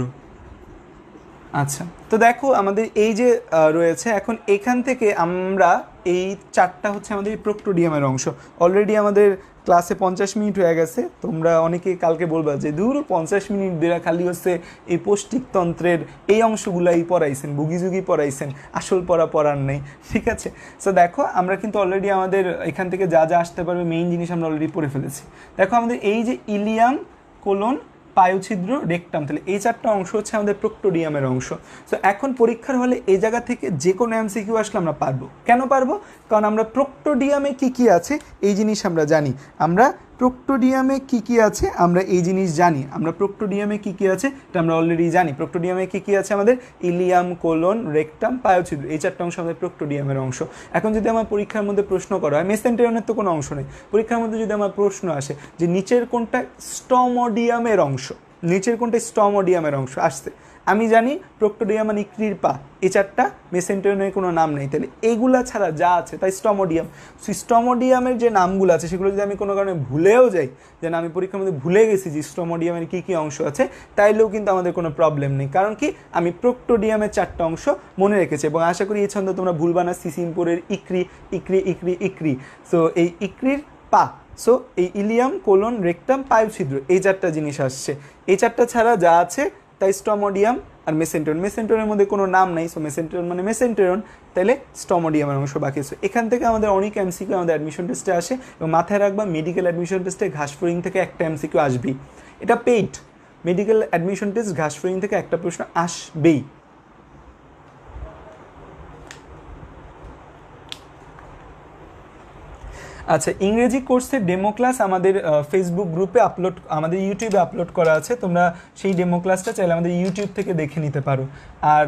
আচ্ছা, তো দেখো আমাদের এই যে রয়েছে, এখন এখান থেকে আমরা এই চারটা হচ্ছে আমাদের প্রক্টোডিয়ামের অংশ। অলরেডি আমাদের ক্লাসে 50 মিনিট হয়ে গেছে। তোমরা অনেকে কালকে বলবা যে দূর 50 মিনিট দেওয়া খালি হচ্ছে এই পৌষ্টিকতন্ত্রের এই অংশগুলাই পড়াইছেন, বুগিজুগি পড়াইছেন, আসল পড়ার নেই। ঠিক আছে, সো দেখো আমরা কিন্তু অলরেডি আমাদের এখান থেকে যা যা আসতে পারবে মেইন জিনিস আমরা অলরেডি পড়ে ফেলেছি। দেখো আমাদের এই যে ইলিয়াম, কোলন, পায়ুছিদ্র, রেকটাম, তাহলে এই চারটা অংশ হচ্ছে আমাদের প্রক্টোডিয়ামের অংশ। সো এখন পরীক্ষার হলে এই জায়গা থেকে যে কোনো এমসিকিউ আসলে আমরা পারবো। কেন পারবো? কারণ আমরা প্রক্টোডিয়ামে কী কী আছে এই জিনিস আমরা জানি। আমরা প্রক্টোডিয়ামে কী কী আছে আমরা এই জিনিস জানি। আমরা প্রক্টোডিয়ামে কী কী আছে এটা আমরা অলরেডি জানি। প্রক্টোডিয়ামে কী কী আছে আমাদের ইলিয়াম, কোলন, রেকটাম, পায়ুছিদ্র, এই চারটা অংশ আমাদের প্রক্টোডিয়ামের অংশ। এখন যদি আমার পরীক্ষার মধ্যে প্রশ্ন করা হয়, মেসেন্টেরিয়নের তো কোনো অংশ নেই, পরীক্ষার মধ্যে যদি আমার প্রশ্ন আসে যে নিচের কোনটা স্টমোডিয়ামের অংশ, নিচের কোনটা স্টমোডিয়ামের অংশ আসছে, আমি জানি প্রক্টোডিয়াম মানে ইকরির পা, এই চারটা, মেসেন্টেরিয়নের কোনো নাম নেই, তাহলে এইগুলা ছাড়া যা আছে তাই স্টমোডিয়াম। সো স্টমোডিয়ামের যে নামগুলো আছে সেগুলো যদি আমি কোনো কারণে ভুলেও যাই, যে না আমি পরীক্ষার মধ্যে ভুলে গেছি যে স্টমোডিয়ামের কী কী অংশ আছে, তাইলেও কিন্তু আমাদের কোনো প্রবলেম নেই, কারণ কি আমি প্রক্টোডিয়ামের চারটা অংশ মনে রেখেছি। এবং আশা করি এই ছন্দ তোমরা ভুলবা না, সিসিমপুরের ইকরি ইকরি ইকরি ইকরি। সো এই ইকরির পা, সো এই ইলিয়াম, কোলন, রেকটাম, পায়ুছিদ্র, এই চারটা জিনিস আসছে। এই চারটা ছাড়া যা আছে তাই স্টমোডিয়াম আর মেসেন্টেরিয়ন। মেসেন্টেরিয়নের মধ্যে কোনো নাম নাই, সো মেসেন্টেরিয়ন মানে মেসেন্টেরিয়ন, তাহলে স্টমোডিয়ামের অংশ বাকি আছে। এখান থেকে আমাদের অনেক এমসিকিউ আমাদের অ্যাডমিশন টেস্টে আসে, এবং মাথায় রাখবা মেডিকেল অ্যাডমিশন টেস্টে ঘাসফড়িং থেকে একটা এমসিকিউ আসবেই, এটা পেইড। মেডিকেল অ্যাডমিশন টেস্ট ঘাসফড়িং থেকে একটা প্রশ্ন আসবেই। আচ্ছা, ইংরেজি কোর্সের ডেমো ক্লাস আমাদের ফেসবুক গ্রুপে আপলোড, আমাদের ইউটিউবে আপলোড করা আছে, তোমরা সেই ডেমো ক্লাসটা চাইলে আমাদের ইউটিউব থেকে দেখে নিতে পারো। আর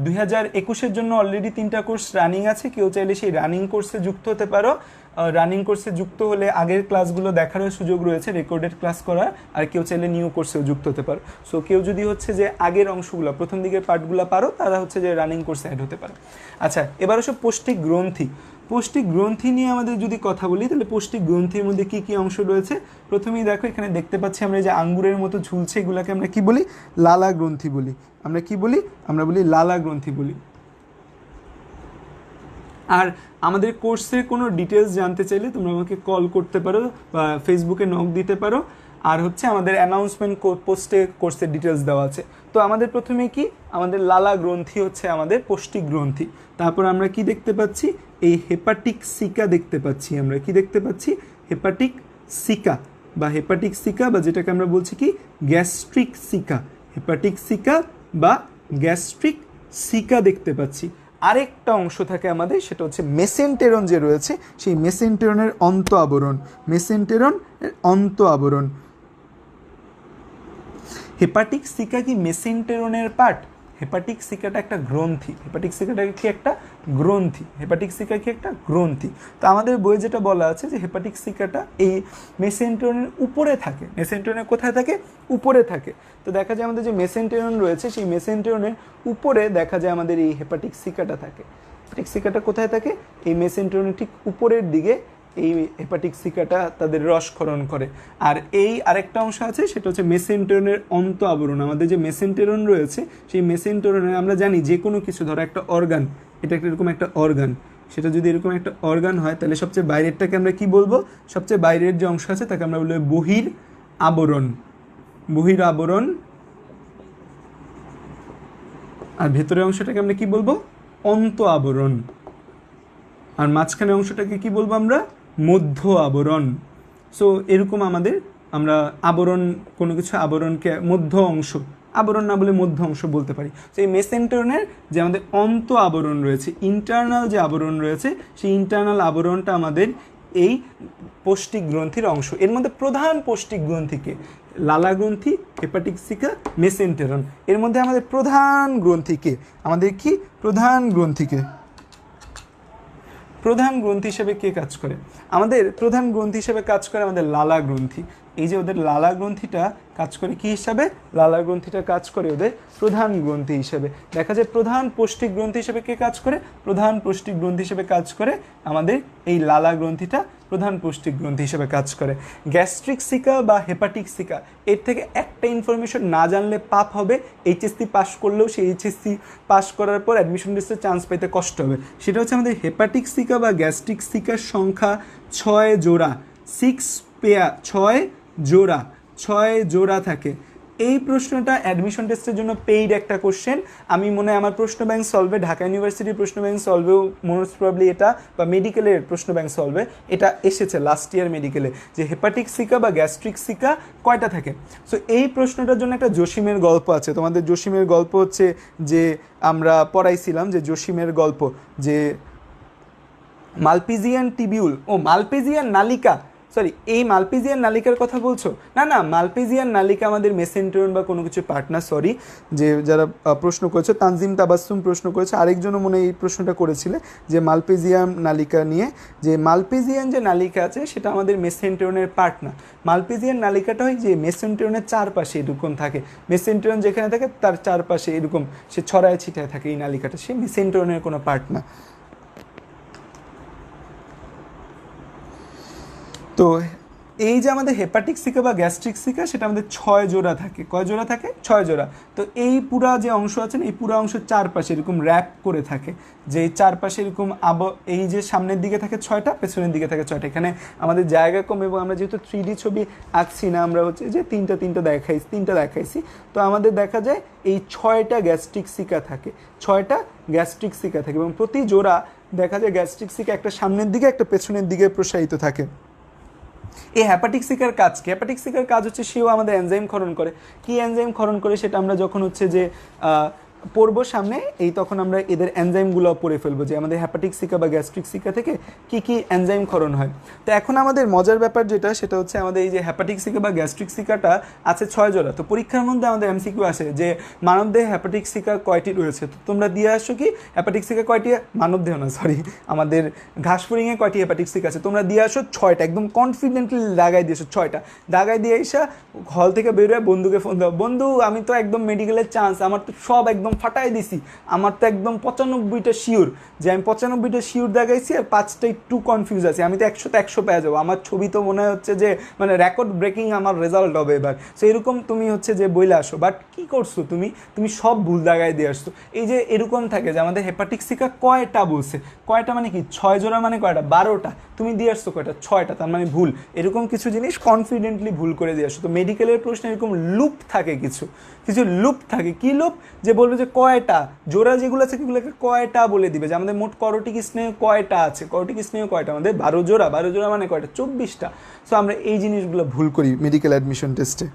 2021-এর জন্য অলরেডি 3টা কোর্স রানিং আছে, কেউ চাইলে সেই রানিং কোর্সে যুক্ত হতে পারো। রানিং কোর্সে যুক্ত হলে আগের ক্লাসগুলো দেখারও সুযোগ রয়েছে, রেকর্ডেড ক্লাস করার, আর কেউ চাইলে নিউ কোর্সেও যুক্ত হতে পারো। সো কেউ যদি হচ্ছে যে আগের অংশগুলো, প্রথম দিকের পার্টগুলো পারো, তারা হচ্ছে যে রানিং কোর্সে অ্যাড হতে পারো। আচ্ছা, এবার সব পৌষ্টিক গ্রন্থি। পৌষ্টিক গ্রন্থি নিয়ে আমাদের যদি কথা বলি, তাহলে পৌষ্টিক গ্রন্থির মধ্যে কী কী অংশ রয়েছে, প্রথমেই দেখো এখানে দেখতে পাচ্ছি আমরা যে আঙ্গুরের মতো ঝুলছে, এগুলোকে আমরা কি বলি, লালা গ্রন্থি বলি। আমরা কি বলি, আমরা বলি লালা গ্রন্থি বলি। আর আমাদের কোর্সের কোনো ডিটেলস জানতে চাইলে তোমরা আমাকে কল করতে পারো বা ফেসবুকে নক দিতে পারো। আর হচ্ছে আমাদের অ্যানাউন্সমেন্ট পোস্টে কোর্সের ডিটেলস দেওয়া আছে। তো আমাদের প্রথমে কি, আমাদের লালা গ্রন্থি হচ্ছে আমাদের পৌষ্টিক গ্রন্থি। তারপর আমরা কি দেখতে পাচ্ছি, এই হেপাটিক সিকা দেখতে পাচ্ছি। আমরা কি দেখতে পাচ্ছি, হেপাটিক সিকা বা হেপাটিক সিকা, বা যেটাকে আমরা বলছি কি গ্যাস্ট্রিক সিকা, হেপাটিক সিকা বা গ্যাস্ট্রিক সিকা দেখতে পাচ্ছি। আরেকটা অংশ থাকে আমাদের, সেটা হচ্ছে মেসেন্টেরন যে রয়েছে, সেই মেসেন্টেরনের অন্ত আবরণ, মেসেন্টেরনের অন্ত আবরণ। হেপাটিক সিকা কি মেসেন্টেরনের পার্ট? হেপাটিক সিকাটা একটা গ্রন্থি। হেপাটিক সিকাটা কি একটা গ্রন্থি, হেপাটিক সিকা কি একটা গ্রন্থি। তো আমাদের বইয়ে যেটা বলা আছে যে হেপাটিক সিকাটা এই মেসেন্টেরিয়নের উপরে থাকে। মেসেন্টেরিয়নের কোথায় থাকে? উপরে থাকে। তো দেখা যায় আমাদের যে মেসেন্টেরিয়ন রয়েছে সেই মেসেন্টেরিয়নের উপরে দেখা যায় আমাদের এই হেপাটিক সিকাটা থাকে। হেপাটিক সিকাটা কোথায় থাকে? এই মেসেন্টেরিয়নের ঠিক উপরের দিকে এই হেপাটিক সিকাটা তাদের রসক্ষরণ করে। আর এই আরেকটা অংশ আছে, সেটা হচ্ছে মেসেন্টেরিয়নের অন্ত আবরণ। আমাদের যে মেসেন্টেরিয়ন রয়েছে সেই মেসেন্টেরিয়নে আমরা জানি যে কোনো কিছু, ধরো একটা অর্গান, এটা একটা এরকম একটা অর্গান, সেটা যদি এরকম একটা অর্গান হয় তাহলে সবচেয়ে বাইরেরটাকে আমরা কি বলবো? সবচেয়ে বাইরের যে অংশ আছে তাকে আমরা বলবো বহির আবরণ। বহির আবরণ। আর ভেতরের অংশটাকে আমরা কি বলবো? অন্ত আবরণ। আর মাঝখানের অংশটাকে কি বলবো আমরা? মধ্য আবরণ। সো এরকম আমাদের আমরা আবরণ, কোনো কিছু আবরণকে মধ্য অংশ, আবরণ না বলে মধ্য অংশ বলতে পারি। তো এই মেসেন্টেরিয়নের যে আমাদের অন্ত আবরণ রয়েছে, ইন্টারনাল যে আবরণ রয়েছে, সেই ইন্টারনাল আবরণটা আমাদের এই পৌষ্টিক গ্রন্থির অংশ। এর মধ্যে প্রধান পৌষ্টিক গ্রন্থিকে লালা গ্রন্থি, হেপাটিক সিকা, মেসেন্টেরিয়ন। এর মধ্যে আমাদের প্রধান গ্রন্থিকে, আমাদের কি প্রধান গ্রন্থিকে, প্রধান গ্রন্থি হিসেবে কে কাজ করে? আমাদের প্রধান গ্রন্থি হিসেবে কাজ করে আমাদের লালা গ্রন্থি। এই যে ওদের লালা গ্রন্থিটা কাজ করে কি হিসাবে? লালা গ্রন্থিটা কাজ করে ওদের প্রধান গ্রন্থি হিসেবে। দেখা যায় প্রধান পৌষ্টিক গ্রন্থি হিসেবে কে কাজ করে? প্রধান পৌষ্টিক গ্রন্থি হিসেবে কাজ করে আমাদের এই লালা গ্রন্থিটা প্রধান পৌষ্টিক গ্রন্থি হিসেবে কাজ করে। গ্যাস্ট্রিক সিকা বা হেপাটিক সিকা, এর থেকে একটা ইনফরমেশন না জানলে পাপ হবে। এইচএসসি পাস করলেও সেই এইচএসসি পাস করার পর অ্যাডমিশন লিস্টে চান্স পেতে কষ্ট হবে। সেটা হচ্ছে আমাদের হেপাটিক সিকা বা গ্যাস্ট্রিক সিকার সংখ্যা 6 জোড়া, 6 পেয়ার, 6 জোড়া, 6 জোড়া থাকে। এই প্রশ্নটা অ্যাডমিশন টেস্টের জন্য পেইড একটা কোশ্চেন। আমি মনে হয় আমার প্রশ্ন ব্যাংক সলভে, ঢাকা ইউনিভার্সিটির প্রশ্ন ব্যাংক সলভেও মোস্ট প্রবলি এটা, বা মেডিকেলের প্রশ্ন ব্যাংক সলভে এটা এসেছে লাস্ট ইয়ার মেডিকেলে, যে হেপাটিক সিকা বা গ্যাস্ট্রিক সিকা কয়টা থাকে। সো এই প্রশ্নটার জন্য একটা জসিমের গল্প আছে। তোমাদের জসিমের গল্প হচ্ছে যে আমরা পড়াইছিলাম যে জসিমের গল্প, যে মালপিজিয়ান টিবিউল, ও মালপিজিয়ান নালিকা, সরি এই মালপিজিয়ান নালিকার কথা বলছো? না না, মালপিজিয়ান নালিকা আমাদের মেসেন্টেরিয়ন বা কোনো কিছু পার্টনার, সরি। যে যারা প্রশ্ন করেছে, তানজিম তাবাসসুম প্রশ্ন করেছে, আরেকজনও মনে এই প্রশ্নটা করেছিলে যে মালপিজিয়ান নালিকা নিয়ে, যে মালপিজিয়ান যে নালিকা আছে সেটা আমাদের মেসেন্টেরিয়নের পার্টনার। মালপিজিয়ান নালিকাটা হয় যে মেসেন্টেরিয়নের চারপাশে এরকম থাকে, মেসেন্টেরিয়ন যেখানে থাকে তার চারপাশে এরকম সে ছড়ায় ছিটায় থাকে এই নালিকাটা, সে মেসেন্টেরিয়নের কোনো পার্টনার। তো এই যে আমাদের হেপাটিক সিকা বা গ্যাস্ট্রিক সিকা, সেটা আমাদের 6 জোড়া থাকে। কয় জোড়া থাকে? 6 জোড়া। তো এই পুরা যে অংশ আছে না, এই পুরো অংশের চারপাশে এরকম র্যাপ করে থাকে, যে চারপাশে এরকম এই যে সামনের দিকে থাকে 6টা, পেছনের দিকে থাকে 6টা। এখানে আমাদের জায়গা কম, এবং আমরা যেহেতু 3D ছবি আঁকছি না, আমরা হচ্ছে যে তিনটা দেখাইছি। তো আমাদের দেখা যায় এই 6টা গ্যাস্ট্রিক সিকা থাকে, 6টা গ্যাস্ট্রিক সিকা থাকে, এবং প্রতি জোড়া দেখা যায় গ্যাস্ট্রিক সিকা একটা সামনের দিকে একটা পেছনের দিকে প্রসারিত থাকে। এই হ্যাপাটিক সিকার কাজ কি? হ্যাপাটিক সিকার কাজ হচ্ছে সেও আমাদের এনজাইম ক্ষরণ করে। কি এনজাইম ক্ষরণ করে সেটা আমরা যখন হচ্ছে যে পড়বো সামনে, এই তখন আমরা এদের এনজাইমগুলো পড়ে ফেলবো, যে আমাদের হ্যাপাটিক সিকা বা গ্যাস্ট্রিক সিকা থেকে কি কি এনজাইম ক্ষরণ হয়। তো এখন আমাদের মজার ব্যাপার যেটা, সেটা হচ্ছে আমাদের এই যে হ্যাপাটিক সিকা বা গ্যাস্ট্রিক সিকাটা আছে 6 জোড়া। তো পরীক্ষার মধ্যে আমাদের এমসিকিউ আসে যে মানবদেহে হ্যাপাটিক সিকা কয়টি রয়েছে। তো তোমরা দিয়ে আসো কি হ্যাপাটিক সিকা কয়টি, মানবদেহ না সরি, আমাদের ঘাসফড়িংয়ে কয়টি হ্যাপাটিক সিকা আছে। তোমরা দিয়ে আসো 6টা, একদম কনফিডেন্টলি দাগাই দিয়েছো 6টা। দাগাই দিয়ে এসে হল থেকে বেরোয় বন্ধুকে ফোন দাও, বন্ধু আমি তো একদম মেডিকেলের চান্স, আমার তো সব একদম ফাটাই দিছি, আমার তো একদম 95টা শিওর, যে আমি 95টা শিওর দেখাইছি, আর 5টা একটু কনফিউজ আছে, আমি তো 100তে 100 পেয়ে যাবো, আমার ছবি তো মনে হচ্ছে যে মানে রেকর্ড ব্রেকিং আমার রেজাল্ট হবে এবার। সো এরকম তুমি হচ্ছে যে বইলে আসো, বাট কি করছো তুমি সব ভুল দাগায় দিয়ে আসছো। এই যে এরকম থাকে যে আমাদের হেপাটিক সিকা কয়টা বলছে, কয়টা মানে কি 6 জোড়া মানে কয়টা, 12টা, তুমি দিয়ে আসছো কয়টা, 6টা, তার মানে ভুল। এরকম কিছু জিনিস কনফিডেন্টলি ভুল করে দিয়ে আসো। তো মেডিকেলের প্রশ্নে এরকম লুপ থাকে, কিছু লুপ থাকে। কি লুপ? যে বলবে যে কয়টা জোড়া যেগুলো আছে সেগুলোকে কয়টা বলে দিবে, যে আমাদের মোট করটিক স্নেহ কয়টা আছে, করটিক স্নেহ কয়টা, আমাদের 12 জোড়া, 12 জোড়া মানে কয়টা, 24টা। সো আমরা এই জিনিসগুলো ভুল করি মেডিকেল অ্যাডমিশন টেস্টে।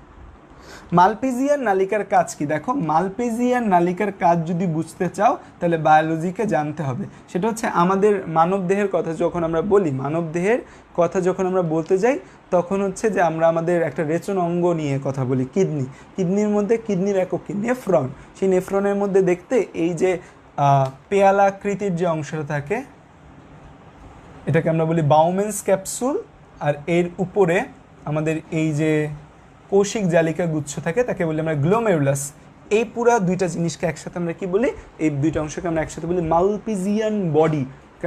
মালপিজিয়ান নালিকার কাজ কি? দেখো, মালপিজিয়ান নালিকার কাজ যদি বুঝতে চাও তাহলে বায়োলজিকে জানতে হবে। সেটা হচ্ছে আমাদের মানবদেহের কথা যখন আমরা বলি, মানবদেহের কথা যখন আমরা বলতে যাই তখন হচ্ছে যে আমরা আমাদের একটা রেচন অঙ্গ নিয়ে কথা বলি, কিডনি। কিডনির মধ্যে কিডনির একক কি? নেফ্রন। সেই নেফ্রনের মধ্যে দেখতে এই যে পেয়ালাকৃতির যে অংশটা থাকে এটাকে আমরা বলি বাউমেন্স ক্যাপসুল, আর এর উপরে আমাদের এই যে কৌশিক জালিকা গুচ্ছ থাকে তাকে বলি আমরা গ্লোমেরুলাস। এই পুরা দুইটা জিনিসকে একসাথে আমরা কি বলি? এই দুইটা অংশকে আমরা একসাথে বলি মালপিজিয়ান বডি।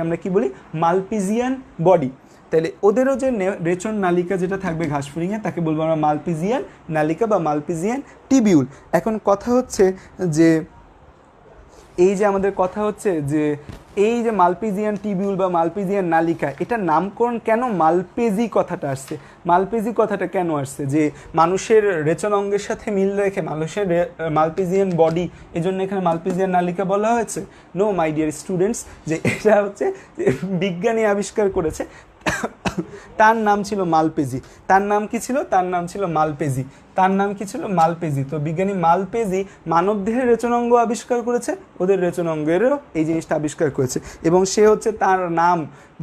আমরা কি বলি? Malpighian body. তাহলে ওদেরও যে রেচন নালিকা যেটা থাকবে ঘাসফড়িংয়ে তাকে বলবো আমরা মালপিজিয়ান নালিকা বা মালপিজিয়ান টিবিউল। এখন কথা হচ্ছে যে এই যে আমাদের কথা হচ্ছে যে এই যে মালপিজিয়ান টিবিউল বা মালপিজিয়ান নালিকা, এটা নামকরণ কেন মালপেজি কথাটা আসছে? মালপেজি কথাটা কেন আসছে? যে মানুষের রেচন অঙ্গের সাথে মিল রেখে মানুষের মালপিজিয়ান বডি, এই জন্য এখানে মালপিজিয়ান নালিকা বলা হয়েছে? নো মাই ডিয়ার স্টুডেন্টস, যে এটা হচ্ছে বিজ্ঞানী আবিষ্কার করেছে, তার নাম ছিল মালপেজি। তার নাম কি ছিল? তার নাম ছিল মালপেজি। তার নাম কি ছিল? মালপেজি। তো বিজ্ঞানী মালপেজি মানবদেহের রেচনাঙ্গ আবিষ্কার করেছে, ওদের রেচনাঙ্গেরও এই জিনিসটা আবিষ্কার করেছে, এবং সে হচ্ছে তার নাম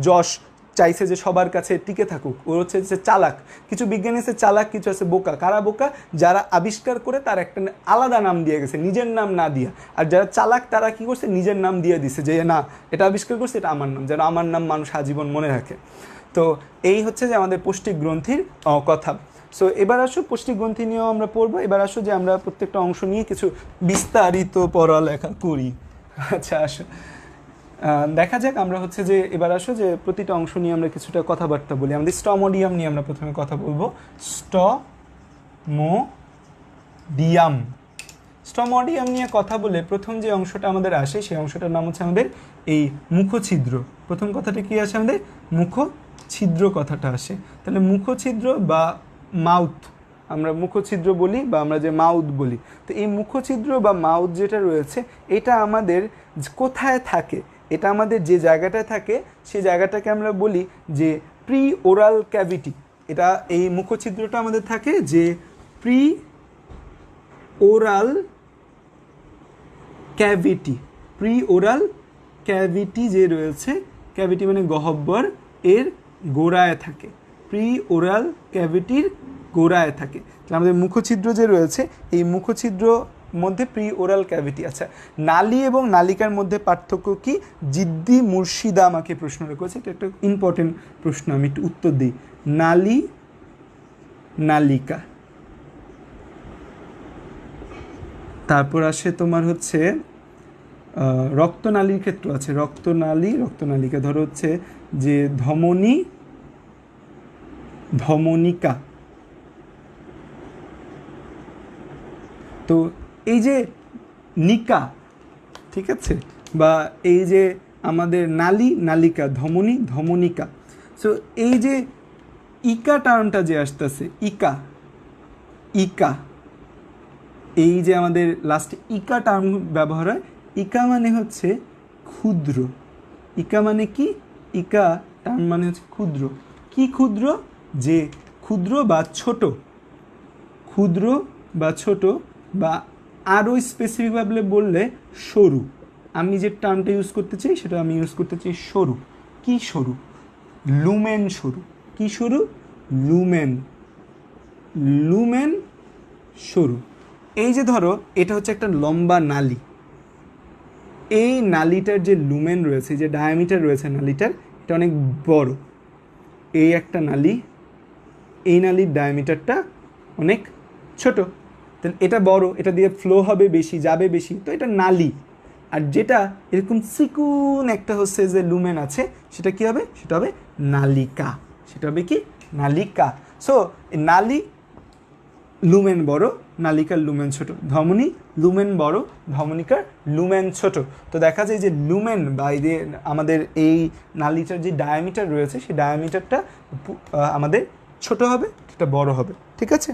যশ চাইছে যে সবার কাছে টিকে থাকুক। ও হচ্ছে যে চালাক। কিছু বিজ্ঞানী আছে চালাক, কিছু আছে বোকা। কারা বোকা? যারা আবিষ্কার করে তার একটা আলাদা নাম দিয়ে গেছে, নিজের নাম না দিয়া। আর যারা চালাক তারা কি করছে? নিজের নাম দিয়ে দিছে, যে না এটা আবিষ্কার করছে, এটা আমার নাম, যেন আমার নাম মানুষ আজীবন মনে রাখে। তো এই হচ্ছে যে আমাদের পৌষ্টিক গ্রন্থির কথা। সো এবার আসো পৌষ্টিক গ্রন্থি নিয়েও আমরা পড়বো। এবার আসো যে আমরা প্রত্যেকটা অংশ নিয়ে কিছু বিস্তারিত পড়ালেখা করি। আচ্ছা আসো দেখা যাক। আমরা হচ্ছে যে এবার আসো যে প্রতিটা অংশ নিয়ে আমরা কিছুটা কথাবার্তা বলি। আমাদের স্টমোডিয়াম নিয়ে আমরা প্রথমে কথা বলবো। স্টমোডিয়াম। স্টমোডিয়াম নিয়ে কথা বলে প্রথম যে অংশটা আমাদের আসে সেই অংশটার নাম হচ্ছে আমাদের এই মুখছিদ্র। প্রথম কথাটা কি আসে? আমাদের মুখছিদ্র কথাটা আসে। তাহলে মুখছিদ্র বা মাউথ, আমরা মুখছিদ্র বলি বা আমরা যে মাউথ বলি। তো এই মুখছিদ্র বা মাউথ যেটা রয়েছে এটা আমাদের কোথায় থাকে? এটা আমাদের যে জায়গাটায় থাকে সেই জায়গাটাকে আমরা বলি যে প্রি ওরাল ক্যাভিটি। এটা এই মুখছিদ্রটা আমাদের থাকে যে pre oral cavity. Pre oral cavity যে রয়েছে, ক্যাভিটি মানে গহ্বর, এর গোড়ায় থাকে। প্রি ওরাল ক্যাভিটির গোড়ায় থাকে। তাহলে আমাদের মুখছিদ্র যে রয়েছে এই মুখছিদ্র মধ্যে প্রি ওরাল ক্যাভিটি। আচ্ছা, নালী এবং নালিকার মধ্যে পার্থক্য কি? জিদ্দি মুর্শিদা আমাকে প্রশ্নটা করেছে, এটা একটা ইম্পর্টেন্ট প্রশ্ন, আমি একটু উত্তর দিই। নালী নালিকা, তারপর আসে তোমার হচ্ছে রক্তনালীর ক্ষেত্র আছে। রক্তনালিকা ধরো হচ্ছে যে ধমনী, ধমনিকা। তো এই যে নিকা, ঠিক আছে, বা এই যে আমাদের নালী নালিকা, ধমনী ধমনিকা। সো এই যে ইকা টার্মটা যে আসতেছে, ইকা, এই যে আমাদের লাস্টে ইকা টার্ম ব্যবহার হয়, ইকা মানে হচ্ছে ক্ষুদ্র। ইকা মানে কি? ইকা টার্ম মানে হচ্ছে ক্ষুদ্র। কি ক্ষুদ্র? যে ক্ষুদ্র বা ছোট, ক্ষুদ্র বা ছোট, বা আরও স্পেসিফিকভাবে বললে সরু। আমি যে টার্মটা ইউজ করতে চাই সেটা আমি ইউজ করতে চাই সরু। কি সরু? লুমেন সরু। কি সরু? লুমেন সরু। এই যে ধরো এটা হচ্ছে একটা লম্বা নালী, এই নালীটার যে লুমেন রয়েছে, যে ডায়ামিটার রয়েছে নালীটার, এটা অনেক বড়। এই একটা নালী, এই নালীর ডায়ামিটারটা অনেক ছোট। তাহলে এটা বড়, এটা দিয়ে ফ্লো হবে বেশি, যাবে বেশি, তো এটা নালী। আর যেটা এরকম চিকুন একটা হচ্ছে যে লুমেন আছে, সেটা কি হবে? সেটা হবে নালিকা। সেটা হবে কি? নালিকা। সো নালী লুমেন বড়, নালিকার লুমেন ছোট। ধমনী লুমেন বড়, ধমনিকার লুমেন ছোট। তো দেখা যায় যে লুমেন বা এই যে আমাদের এই নালীটার যে ডায়ামিটার রয়েছে সেই ডায়ামিটারটা আমাদের ছোট হবে, এটা বড় হবে। ঠিক আছে?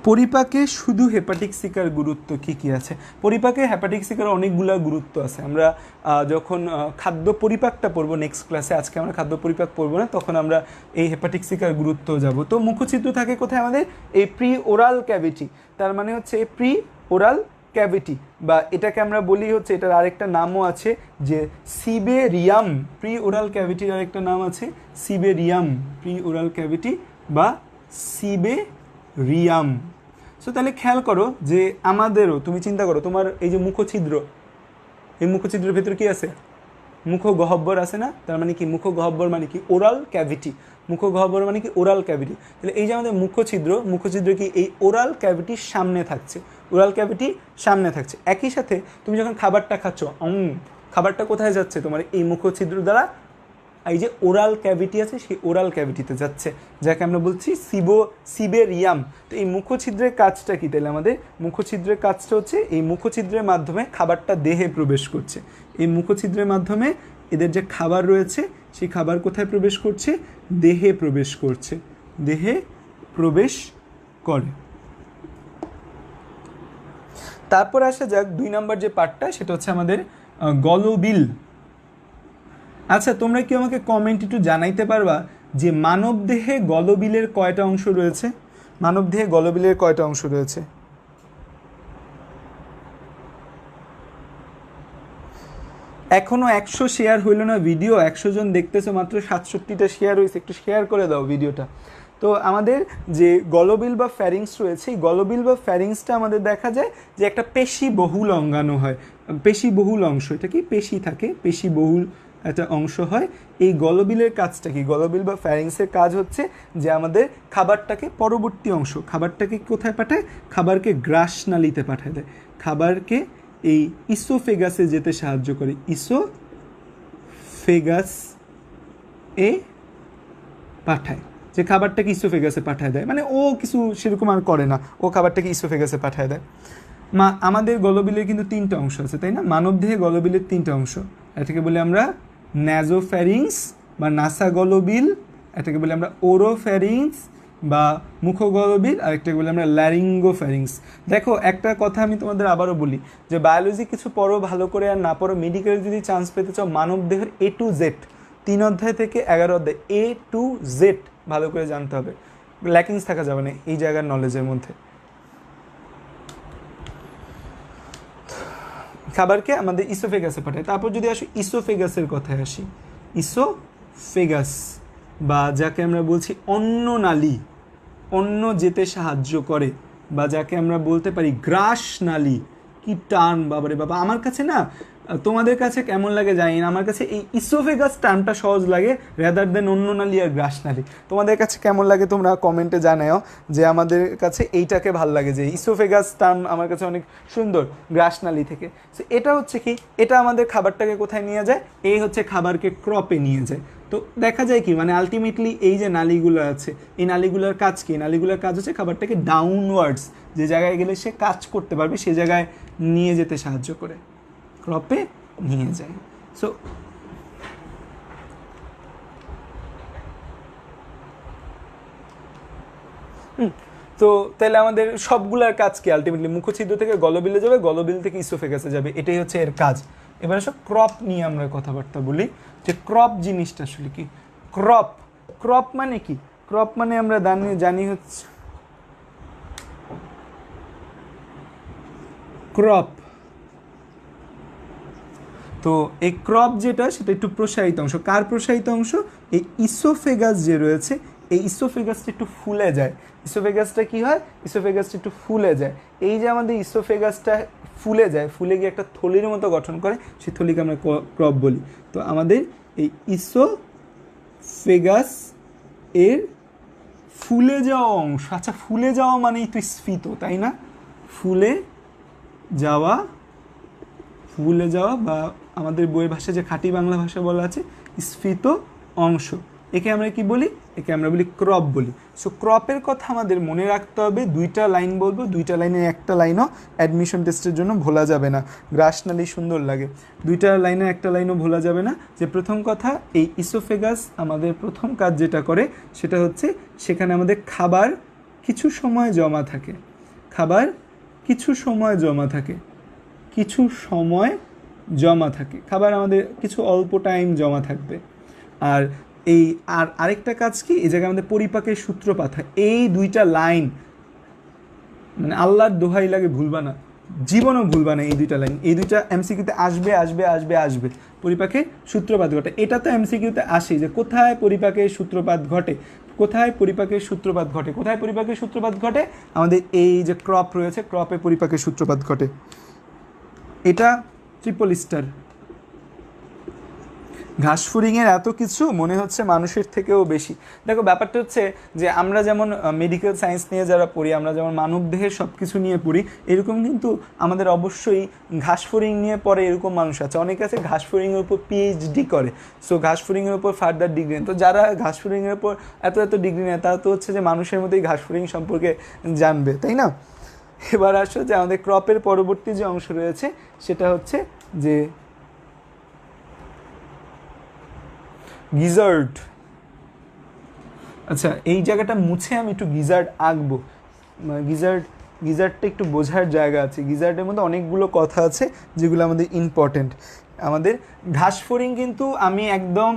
পরিপাকে শুধু হেপাটিক সিকার গুরুত্ব কি কি আছে? পরিপাকে হেপাটিক সিকার অনেকগুলো গুরুত্ব আছে। আমরা যখন খাদ্য পরিপাকটা পড়বো নেক্সট ক্লাসে, আজকে আমরা খাদ্য পরিপাক পড়বো না, তখন আমরা এই হেপাটিক সিকার গুরুত্ব যাব। তো মুখছিদ্র থাকে কোথায় আমাদের? এই প্রি ওরাল ক্যাভিটি, তার মানে হচ্ছে এই প্রি ওরাল ক্যাভিটি, বা এটাকে আমরা বলি হচ্ছে, এটার আরেকটা নামও আছে যে সিবেরিয়াম। প্রি ওরাল ক্যাভিটির আরেকটা নাম আছে সিবেরিয়াম, প্রি ওরাল ক্যাভিটি বা সিবেরিয়াম। সো তাহলে খেয়াল করো যে আমাদেরও, তুমি চিন্তা করো তোমার এই যে মুখছিদ্র, এই মুখছিদ্রের ভেতরে কি আছে? মুখগহ্বর আছে না? তার মানে কি মুখগহ্বর মানে কি? Oral cavity. মুখগহ্বর মানে কি? Oral cavity. তাহলে এই যে আমাদের মুখছিদ্র কি এই ওরাল ক্যাভিটির সামনে থাকছে, ওরাল ক্যাভিটি সামনে থাকছে। একই সাথে তুমি যখন খাবারটা খাচ্ছ, খাবারটা কোথায় যাচ্ছে? তোমার এই মুখছিদ্র দ্বারা এই যে ওরাল ক্যাভিটি আছে সেই ওরাল ক্যাভিটিতে যাচ্ছে, যাকে আমরা বলছি সিবেরিয়াম। তো এই মুখছিদ্রের কাজটা কি? তাহলে আমাদের মুখছিদ্রের কাজটা হচ্ছে এই মুখছিদ্রের মাধ্যমে খাবারটা দেহে প্রবেশ করছে। এই মুখছিদ্রের মাধ্যমে এদের যে খাবার রয়েছে সেই খাবার কোথায় প্রবেশ করছে? দেহে প্রবেশ করছে, দেহে প্রবেশ করে। তারপর আসা যাক 2 নম্বর যে পার্টটা, সেটা হচ্ছে আমাদের গলবিল। আচ্ছা, তোমরা কি আমাকে কমেন্ট একটু জানাইতে পারবা যে মানব দেহে গলবিলের কয়টা অংশ রয়েছে? মানব দেহে গলবিলের কয়টা অংশ রয়েছে? এখনো 100 শেয়ার হইল না ভিডিও, 100 জন দেখতেছো, মাত্র 67টা শেয়ার হয়েছে, একটু শেয়ার করে দাও ভিডিওটা। তো আমাদের যে গলবিল বা ফ্যারিংস রয়েছে, এই গলবিল বা ফ্যারিংসটা আমাদের দেখা যায় যে একটা পেশি বহুল অঙ্গাণু হয়, পেশি বহুল অংশ। এটা কি? পেশি থাকে, পেশি বহুল একটা অংশ হয়। এই গলবিলের কাজটা কি? গলবিল বা ফ্যারিংসের কাজ হচ্ছে যে আমাদের খাবারটাকে পরবর্তী অংশ, খাবারটাকে কোথায় পাঠায়? খাবারকে গ্রাসনালীতে পাঠায় দেয়, খাবারকে এই ইসোফেগাসে যেতে সাহায্য করে, ইসোফেগাস এ পাঠায়, যে খাবারটাকে ইসোফেগাসে পাঠায় দেয়। মানে ও কিছু সেরকম আর করে না, ও খাবারটাকে ইসোফেগাসে পাঠায় দেয়। আমাদের গলবিলের কিন্তু 3টা অংশ আছে, তাই না? মানবদেহে গলবিলের 3টা অংশ। এটাকে বলি আমরা ন্যাজোফ্যারিংস বা নাসা গলবিল, এটাকে বলি আমরা ওরোফ্যারিংস বা মুখগলবিল, আর একটাকে বলি আমরা ল্যারিঙ্গোফ্যারিংস। দেখো, একটা কথা আমি তোমাদের আবারও বলি যে বায়োলজি কিছু পড়ো ভালো করে, আর না পড়ো, মেডিকেলে যদি চান্স পেতে চাও, মানবদেহের A to Z 3 অধ্যায় থেকে 11 অধ্যায় A to Z ভালো করে জানতে হবে, ল্যাকিংস থাকা যাবে না এই জায়গার নলেজের মধ্যে। খাবারকে আমাদের ইসোফেগাসে পাঠায়। তারপর যদি আসি ইসোফেগাসের কথায় আসি, ইসোফেগাস বা যাকে আমরা বলছি অন্ননালী, অন্ন যেতে সাহায্য করে, বা যাকে আমরা বলতে পারি গ্রাসনালী। কি টান বাবারে বাবা! আমার কাছে না, তোমাদের কাছে কেমন লাগে জানি না, আমার কাছে এই ইসোফেগাস টার্মটা সহজ লাগে রেদার দেন অন্ননালী আর গ্রাসনালী। তোমাদের কাছে কেমন লাগে তোমরা কমেন্টে জানাও, যে আমাদের কাছে এইটাকে ভাল লাগে, যে ইসোফেগাস টার্ম আমার কাছে অনেক সুন্দর গ্রাসনালী থেকে। সো এটা হচ্ছে কি, এটা আমাদের খাবারটাকে কোথায় নিয়ে যায়? এই হচ্ছে খাবারকে ক্রপে নিয়ে যায়। তো দেখা যায় কি, মানে আলটিমেটলি এই যে নালীগুলো আছে, এই নালীগুলোর কাজ কি? নালীগুলোর কাজ হচ্ছে খাবারটাকে ডাউনওয়ার্ডস, যে জায়গায় গেলে সে কাজ করতে পারবে সে জায়গায় নিয়ে যেতে সাহায্য করে, ক্রপে নিয়ে যায়। সো তো তাহলে আমাদের সবগুলার কাজ কি? আলটিমেটলি মুখছিদ্র থেকে গলবিলে যাবে, গলবিল থেকে ইসোফেগাসে যাবে, এটাই হচ্ছে এর কাজ। এবার সব ক্রপ নিয়ে আমরা কথাবার্তা বলি, যে ক্রপ জিনিসটা আসলে কি? ক্রপ, ক্রপ মানে কি? ক্রপ মানে আমরা জানি হচ্ছে ক্রপ। তো এই ক্রপ যেটা, সেটা একটু প্রসারিত অংশ। কার প্রসারিত অংশ? এই ইসোফেগাস যে রয়েছে, এই ইসোফেগাসটা একটু ফুলে যায়। ইসোফেগাসটা কি হয়? ইসোফেগাসটা একটু ফুলে যায়। এই যে আমাদের ইসোফেগাসটা ফুলে যায়, ফুলে গিয়ে একটা থলির মতো গঠন করে, সেই থলিকে আমরা ক্রপ বলি। তো আমাদের এই ইসোফেগাস এর ফুলে যাওয়া অংশ, আচ্ছা ফুলে যাওয়া মানেই তো স্ফীত, তাই না? ফুলে যাওয়া, ফুলে যাওয়া, বা আমাদের বইয়ের ভাষায় যে খাঁটি বাংলা ভাষা বলা আছে স্ফীত অংশ, একে আমরা কি বলি? একে আমরা বলি ক্রপ বলি। সো ক্রপের কথা আমাদের মনে রাখতে হবে। 2টা লাইন বলবো, 2টা লাইনের একটা লাইনও অ্যাডমিশন টেস্টের জন্য ভোলা যাবে না। গ্রাসনালী সুন্দর লাগে, 2টা লাইনের একটা লাইনও ভোলা যাবে না। যে প্রথম কথা, এই ইসোফেগাস আমাদের প্রথম কাজ যেটা করে সেটা হচ্ছে সেখানে আমাদের খাবার কিছু সময় জমা থাকে, খাবার কিছু সময় জমা থাকে, কিছু সময় জমা থাকে, খাবার আমাদের কিছু অল্প টাইম জমা থাকবে। আর এই আরেকটা কাজ কি, এই জায়গায় আমাদের পরিপাকের সূত্রপাত হয়। এই দুইটা লাইন মানে আল্লাহর দোহাই লাগে ভুলবা না, জীবনও ভুলবা না এই দুইটা লাইন। এই দুইটা এমসিকিউতে আসবে আসবে আসবে আসবে। পরিপাকের সূত্রপাত ঘটে, এটা তো এমসিকিউতে আসে যে কোথায় পরিপাকের সূত্রপাত ঘটে, কোথায় পরিপাকের সূত্রপাত ঘটে, কোথায় পরিপাকের সূত্রপাত ঘটে, আমাদের এই যে ক্রপ রয়েছে, ক্রপে পরিপাকের সূত্রপাত ঘটে। এটা ট্রিপল স্টার। ঘাসফড়িংয়ের এত কিছু মনে হচ্ছে মানুষের থেকেও বেশি। দেখো ব্যাপারটা হচ্ছে যে আমরা যেমন মেডিকেল সায়েন্স নিয়ে যারা পড়ি, আমরা যেমন মানবদেহের সব কিছু নিয়ে পড়ি, এরকম কিন্তু আমাদের অবশ্যই ঘাসফড়িং নিয়ে পড়ে এরকম মানুষ আছে। অনেকে আছে ঘাসফড়িংয়ের উপর পিএইচডি করে, সো ঘাসফড়িংয়ের উপর ফার্দার ডিগ্রি। তো যারা ঘাসফড়িংয়ের উপর এত এত ডিগ্রি নেয় তারা তো হচ্ছে যে মানুষের মধ্যেই ঘাসফড়িং সম্পর্কে জানবে, তাই না? এবার আসো যে আমাদের ক্রপের পরবর্তী যে অংশ রয়েছে সেটা হচ্ছে যে গিজার্ড। আচ্ছা, এই জায়গাটা মুছে আমি একটু গিজার্ড আঁকবো। গিজার্ডটা একটু বোঝার জায়গা আছে। গিজার্ডের মধ্যে অনেকগুলো কথা আছে যেগুলো আমাদের ইম্পর্টেন্ট। আমাদের ঘাসফড়িং কিন্তু আমি একদম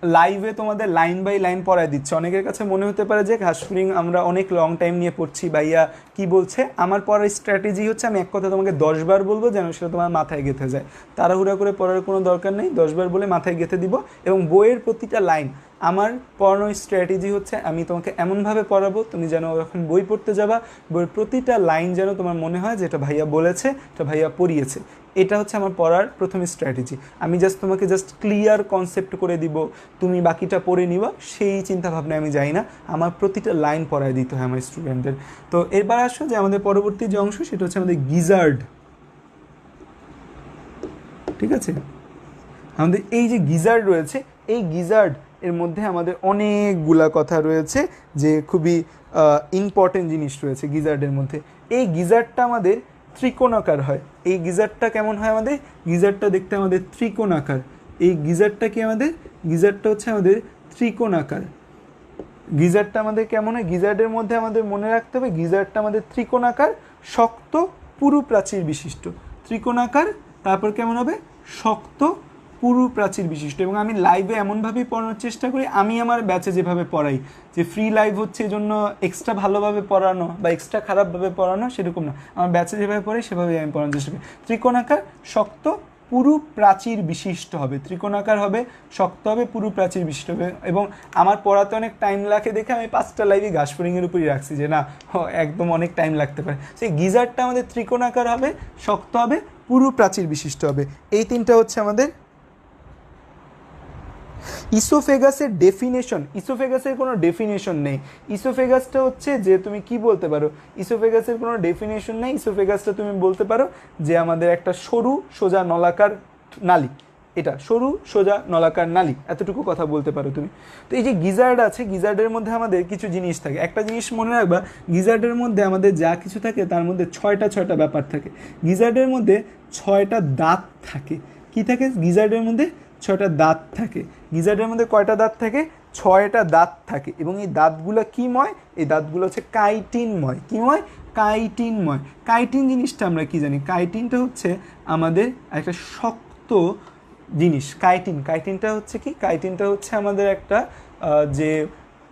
লাইভে তোমাদের লাইন বাই লাইন পড়ায় দিচ্ছি। অনেকের কাছে মনে হতে পারে যে ঘাসফড়িং আমরা অনেক লং টাইম নিয়ে পড়ছি, ভাইয়া কি বলছে। আমার পড়ার স্ট্র্যাটেজি হচ্ছে আমি এক কথা তোমাকে 10 বার বলবো যেন সেটা তোমার মাথায় গেঁথে যায়। তাড়াহুড়া করে পড়ার কোনো দরকার নেই, 10 বার বলে মাথায় গেঁথে দিব। এবং বইয়ের প্রতিটা লাইন, আমার পড়ানোর স্ট্র্যাটেজি হচ্ছে আমি তোমাকে এমনভাবে পড়াবো তুমি যেন যখন বই পড়তে যাবা বইয়ের প্রতিটা লাইন যেন তোমার মনে হয় যে এটা ভাইয়া বলেছে, এটা ভাইয়া পড়িয়েছে। এটা হচ্ছে আমার পড়ার প্রথম স্ট্র্যাটেজি। আমি তোমাকে ক্লিয়ার কনসেপ্ট করে দিব, তুমি বাকিটা পড়ে নিবা, সেই চিন্তা ভাবনায় আমি যাই না। আমার প্রতিটা লাইন পড়ায় দিতে হয় আমার স্টুডেন্টদের। তো এরপর আসো যে আমাদের পরবর্তী যে অংশ সেটা হচ্ছে আমাদের গিজার্ড। ঠিক আছে, আমাদের এই যে গিজার্ড রয়েছে, এই গিজার্ড এর মধ্যে আমাদের অনেকগুলা কথা রয়েছে যে খুবই ইম্পর্টেন্ট জিনিস রয়েছে গিজার্ডের মধ্যে। এই গিজার্ডটা আমাদের ত্রিকোণাকার হয়। এই গিজার্ডটা কেমন হয় আমাদের? গিজার্ডটা দেখতে আমাদের ত্রিকোণাকার। এই গিজার্ডটা কি আমাদের? গিজার্ডটা হচ্ছে আমাদের ত্রিকোণাকার। গিজার্ডটা আমাদের কেমন হয়? গিজার্ডের মধ্যে আমাদের মনে রাখতে হবে গিজার্ডটা আমাদের ত্রিকোণাকার, শক্ত, পুরু প্রাচীর বিশিষ্ট। ত্রিকোণাকার, তারপর কেমন হবে? শক্ত, পুরু প্রাচীর বিশিষ্ট। এবং আমি লাইভে এমনভাবেই পড়ানোর চেষ্টা করি, আমি আমার ব্যাচে যেভাবে পড়াই, যে ফ্রি লাইভ হচ্ছে এই জন্য এক্সট্রা ভালোভাবে পড়ানো বা এক্সট্রা খারাপভাবে পড়ানো সেরকম না। আমার ব্যাচে যেভাবে পড়াই সেভাবেই আমি পড়ানোর চেষ্টা করি। ত্রিকোণাকার, শক্ত, পুরু প্রাচীর বিশিষ্ট হবে। ত্রিকোণাকার হবে, শক্ত হবে, পুরু প্রাচীর বিশিষ্ট হবে। এবং আমার পড়াতে অনেক টাইম লাগে দেখে আমি 5টা লাইভই ঘাসফড়িংয়ের উপরই রাখছি, যে না একদম অনেক টাইম লাগতে পারে। সেই গিজারটা আমাদের ত্রিকোণাকার হবে, শক্ত হবে, পুরু প্রাচীর বিশিষ্ট হবে। এই তিনটা হচ্ছে আমাদের ইসোফেগাসের ডেফিনেশন। ইসোফেগাসের কোনো ডেফিনেশন নেই। ইসোফেগাসটা হচ্ছে যে তুমি কি বলতে পারো, ইসোফেগাসের কোনো ডেফিনেশন নেই। ইসোফেগাসটা তুমি বলতে পারো যে আমাদের একটা সরু সোজা নলাকার নালী, এটা সরু সোজা নলাকার নালী, এতটুকু কথা বলতে পারো তুমি। তো এই যে গিজার্ড আছে, গিজার্ডের মধ্যে আমাদের কিছু জিনিস থাকে। একটা জিনিস মনে রাখবা, গিজার্ডের মধ্যে আমাদের যা কিছু থাকে তার মধ্যে ছয়টা ব্যাপার থাকে। গিজার্ডের মধ্যে 6টা দাঁত থাকে। কি থাকে? গিজার্ডের মধ্যে 6টা দাঁত থাকে। গিজার্ডের মধ্যে কয়টা দাঁত থাকে? 6টা দাঁত থাকে। এবং এই দাঁতগুলো কিময়? এই দাঁতগুলো হচ্ছে কাইটিনময়। কিময়? কাইটিনময়। কাইটিন জিনিসটা আমরা কি জানি? কাইটিনটা হচ্ছে আমাদের একটা শক্ত জিনিস। কাইটিনটা হচ্ছে কি? কাইটিনটা হচ্ছে আমাদের একটা যে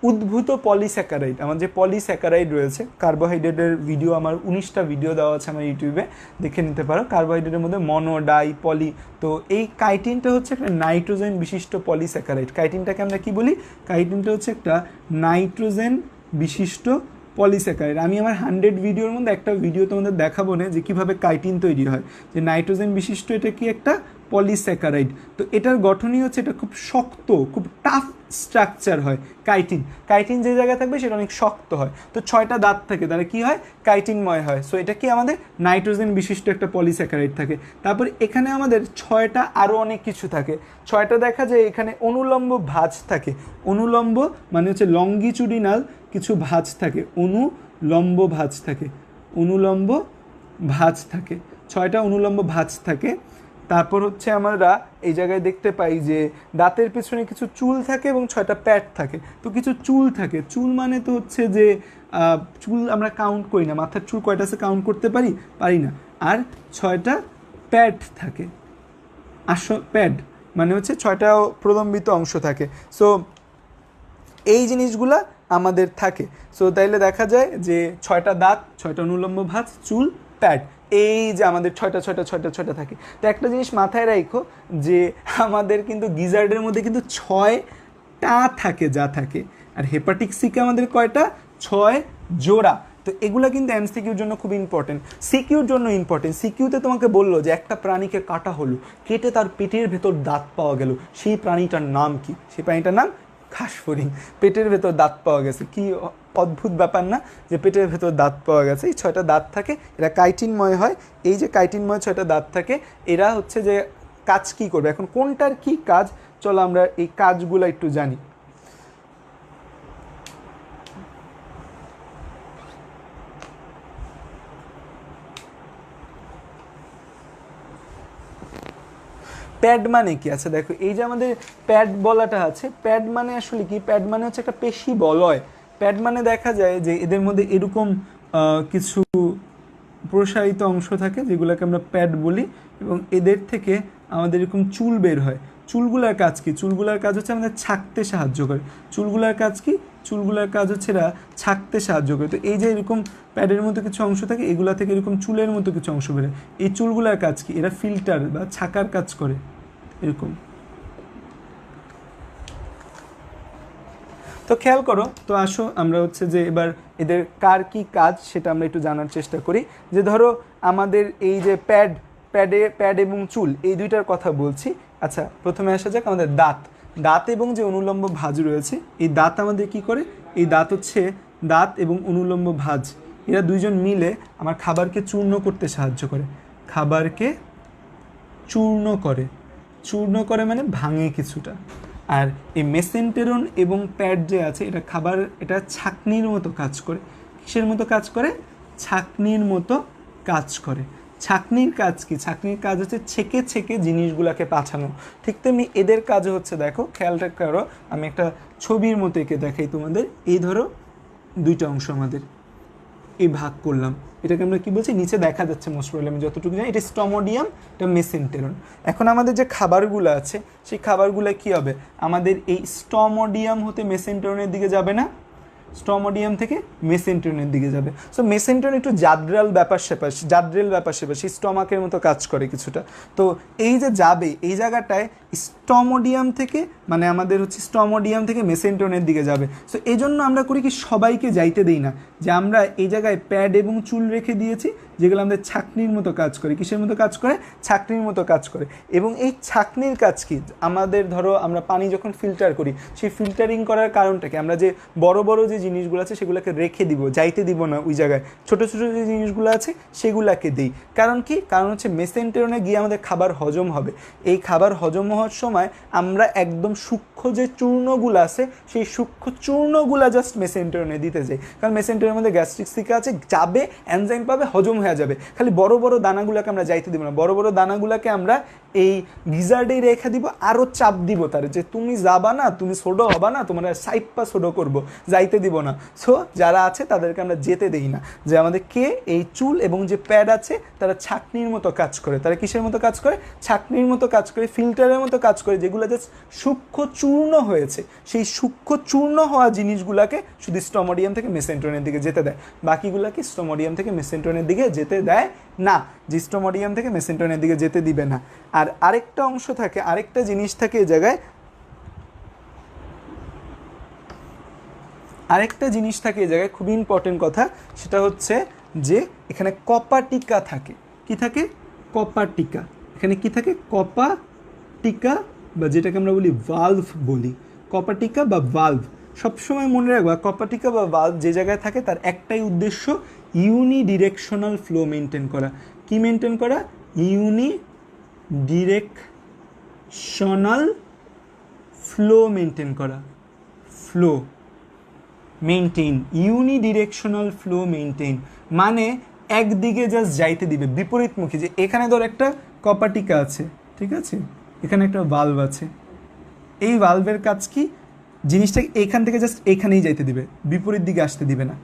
উদ্ভূত পলিস্যাকারাইড। আমার যে পলিস্যাকারাইড রয়েছে, কার্বোহাইড্রেটের ভিডিও আমার 19টা ভিডিও দেওয়া আছে আমার ইউটিউবে, দেখে নিতে পারো। কার্বোহাইড্রেটের মধ্যে মনো, ডাই, পলি। তো এই কাইটিনটা হচ্ছে একটা নাইট্রোজেন বিশিষ্ট পলিস্যাকারাইড। কাইটিনটাকে আমরা কি বলি? কাইটিনটা হচ্ছে একটা নাইট্রোজেন বিশিষ্ট পলিস্যাকারাইড। আমি আমার 100 ভিডিওর মধ্যে একটা ভিডিও তোমাদের দেখাবো না যে কীভাবে কাইটিন তৈরি হয়, যে নাইট্রোজেন বিশিষ্ট এটা কি একটা পলিস্যাকারাইড। তো এটার গঠনই হচ্ছে এটা খুব শক্ত, খুব টাফ স্ট্রাকচার হয় কাইটিন যে জায়গায় থাকবে সেটা অনেক শক্ত হয়। তো 6টা দাঁত থাকে, তাহলে কি হয়? কাইটিনময় হয়। সো এটা কি আমাদের নাইট্রোজেন বিশিষ্ট একটা পলিস্যাকারাইড থাকে। তারপর এখানে আমাদের 6টা আরও অনেক কিছু থাকে। 6টা দেখা যায় এখানে অনুলম্ব ভাঁজ থাকে। অনুলম্ব মানে হচ্ছে লঙ্গিচুডিনাল কিছু ভাঁজ থাকে, অনুলম্ব ভাঁজ থাকে। অনুলম্ব ভাঁজ থাকে, 6টা অনুলম্ব ভাঁজ থাকে। তারপর হচ্ছে আমরা এই জায়গায় দেখতে পাই যে দাঁতের পেছনে কিছু চুল থাকে এবং 6টা প্যাড থাকে। তো কিছু চুল থাকে, চুল মানে তো হচ্ছে যে চুল আমরা কাউন্ট করি না, মাথার চুল কয়টা আছে কাউন্ট করতে পারি না। আর 6টা প্যাড থাকে, প্যাড মানে হচ্ছে 6টা প্রলম্বিত অংশ থাকে। সো এই জিনিসগুলা আমাদের থাকে। সো তাইলে দেখা যায় যে 6টা দাঁত, 6টা অনুলম্ব ভাঁজ, চুল, প্যাড, এই যে আমাদের 6টা থাকে। তো একটা জিনিস মাথায় রাখো যে আমাদের কিন্তু গিজার্ডের মধ্যে কিন্তু 6টা থাকে যা থাকে, আর হেপাটিক সিকে আমাদের কয়টা? 6 জোড়া। তো এগুলা কিন্তু এমসিকিউর জন্য খুব ইম্পর্টেন্ট, সিকিউর জন্য ইম্পর্টেন্ট। সিকিউতে তোমাকে বললো যে একটা প্রাণীকে কাটা হলো, কেটে তার পেটের ভেতর দাঁত পাওয়া গেল, সেই প্রাণীটার নাম কি? সেই প্রাণীটার নাম ঘাসফড়িং। পেটের ভেতর দাঁত পাওয়া গেছে, কি অদ্ভুত ব্যাপার না, যে পেটের ভেতর দাঁত পাওয়া গেছে। এই 6টা দাঁত থাকে, এরা কাইটিনময় হয়। এই যে কাইটিনময় 6টা দাঁত থাকে, এরা হচ্ছে যে কাজ কি করবে, এখন কোনটার কি কাজ, চলো আমরা এই কাজগুলো একটু জানি। প্যাড মানে কি? আচ্ছা দেখো, এই যে আমাদের প্যাড বলাটা আছে, প্যাড মানে আসলে কি? প্যাড মানে হচ্ছে একটা পেশি বলয়। প্যাড মানে দেখা যায় যে এদের মধ্যে এরকম কিছু প্রসারিত অংশ থাকে যেগুলোকে আমরা প্যাড বলি, এবং এদের থেকে আমাদের এরকম চুল বের হয়। চুলগুলার কাজ কি? চুলগুলার কাজ হচ্ছে আমাদের ছাকতে সাহায্য করে। চুলগুলার কাজ কি? চুলগুলার কাজ হচ্ছে এরা ছাকতে সাহায্য করে। তো এই যে এরকম প্যাডের মতো কিছু অংশ থাকে, এগুলা থেকে এরকম চুলের মতো কিছু অংশ বেরোয়। এই চুলগুলার কাজ কি? এরা ফিল্টার বা ছাকার কাজ করে এরকম। তো খেয়াল করো, তো আসো আমরা হচ্ছে যে এবার এদের কার কি কাজ সেটা আমরা একটু জানার চেষ্টা করি। যে ধরো আমাদের এই যে প্যাড এবং চুল, এই দুইটার কথা বলছি। আচ্ছা প্রথমে আসা যাক আমাদের দাঁত এবং যে অনুলম্ব ভাঁজ রয়েছে, এই দাঁত আমাদের কি করে? এই দাঁত হচ্ছে দাঁত এবং অনুলম্ব ভাঁজ, এরা দুইজন মিলে আমার খাবারকে চূর্ণ করতে সাহায্য করে। খাবারকে চূর্ণ করে মানে ভাঙে কিছুটা। আর এই মেসেন্টেরন এবং প্যাড যে আছে, এটা ছাঁকনির মতো কাজ করে। কিসের মতো কাজ করে? ছাঁকনির মতো কাজ করে। ছাঁকনির কাজ কি? ছাঁকনির কাজ হচ্ছে ছেঁকে ছেঁকে জিনিসগুলোকে পাঠানো। ঠিক তেমনি এদের কাজ হচ্ছে, দেখো খেয়ালটা করো, আমি একটা ছবির মতো এঁকে দেখাই তোমাদের। এই ধরো দুইটা অংশ আমাদের এই ভাগ করলাম, এটাকে আমরা কি বলছি? নিচে দেখা যাচ্ছে মোস্ট প্রবলেম, আমি যতটুকু জানি এটা স্টমোডিয়াম, এটা মেসেন্টেরন। এখন আমাদের যে খাবারগুলো আছে, সেই খাবারগুলো কি হবে? আমাদের এই স্টমোডিয়াম হতে মেসেন্টেরনের দিকে যাবে না, স্টমোডিয়াম থেকে মেসেন্টেরনের দিকে যাবে। সো মেসেন্টেরন একটু জাদ্রেল ব্যাপার স্যাপার, সেই স্টমাকের মতো কাজ করে কিছুটা। তো এই যে যাবে, এই জায়গাটায় স্টমোডিয়াম থেকে, মানে আমাদের হচ্ছে স্টমোডিয়াম থেকে মেসেন্টেরনের দিকে যাবে। সো এই জন্য আমরা করি কি, সবাইকে যাইতে দিই না, যে আমরা এই জায়গায় প্যাড এবং চুল রেখে দিয়েছি, যেগুলো আমাদের ছাঁকনির মতো কাজ করে। কিসের মতো কাজ করে? ছাঁকনির মতো কাজ করে। এবং এই ছাঁকনির কাজ কি? আমাদের ধরো আমরা পানি যখন ফিল্টার করি, সেই ফিল্টারিং করার কারণটা কি? আমরা যে বড় বড় যে জিনিসগুলো আছে সেগুলোকে রেখে দিব, যাইতে দিব না ওই জায়গায়। ছোট ছোট যে জিনিসগুলো আছে সেগুলোকে দিই। কারণ কি? কারণ হচ্ছে মেসেন্টেরনে গিয়ে আমাদের খাবার হজম হবে। এই খাবার হজম হওয়ার সময় আমরা একদম সূক্ষ্ম যে চূর্ণগুলো আছে, সেই সূক্ষ্ম চূর্ণগুলো জাস্ট মেসেন্টেরনে দিতে যাই। কারণ মেসেন্টেরনের মধ্যে গ্যাস্ট্রিক সিকা আছে, যাবে, এনজাইম পাবে, হজম হয়ে যাবে। খালি বড় বড় দানাগুলোকে আমরা যাইতে দিব না। বড় বড় দানাগুলোকে আমরা এই গিজার্ডেই রেখে দিব, আরও চাপ দিব তার, যে তুমি যাবা না, তুমি ছোটো হবা না, তোমার সাইপা ছোটো করবো, যাইতে দিব না। সো যারা আছে তাদেরকে আমরা যেতে দেই না। যে আমাদের কে এই চুল এবং যে প্যাড আছে, তারা ছাঁকনির মতো কাজ করে। তারা কিসের মতো কাজ করে? ছাঁকনির মতো কাজ করে, ফিল্টারের মতো কাজ করে। যেগুলো জাস্ট সূক্ষ্ম চূর্ণ হয়েছে, সেই সূক্ষ্ম চূর্ণ হওয়া জিনিসগুলোকে শুধু স্টমোডিয়াম থেকে মেসেন্টেরনের দিকে যেতে দেয়, বাকিগুলোকে স্টমোডিয়াম থেকে মেসেন্টেরনের দিকে যেতে দেয় না। যে স্টমোডিয়াম থেকে মেসেন্টেরনের দিকে যেতে দিবে না। আর আরেকটা অংশ থাকে, আরেকটা জিনিস থাকে এই জায়গায়, খুবই ইম্পর্টেন্ট কথা, সেটা হচ্ছে যে এখানে কপাটিকা থাকে। কি থাকে? কপাটিকা। এখানে কি থাকে? কপাটিকা, বা যেটাকে আমরা বলি ভালভ বলি। কপাটিকা বা ভালভ সবসময় মনে রাখবা, কপাটিকা বা ভালভ যে জায়গায় থাকে তার একটাই উদ্দেশ্য, ইউনিডিরেকশনাল ফ্লো মেনটেন করা। কি মেনটেন করা? ইউনিডিরেকশনাল ফ্লো মেনটেন করা। Flow maintain, unidirectional flow maintain মানে একদিকে জাস্ট যাইতে দিবে, বিপরীতমুখী। যে এখানে ধর একটা কপাটিকা আছে, ঠিক আছে, এখানে একটা ভালভ আছে, এই ভালভের কাজ কি, জিনিসটা এইখান থেকে জাস্ট এইখানেই যাইতে দিবে, বিপরীত দিকে আসতে দিবে না,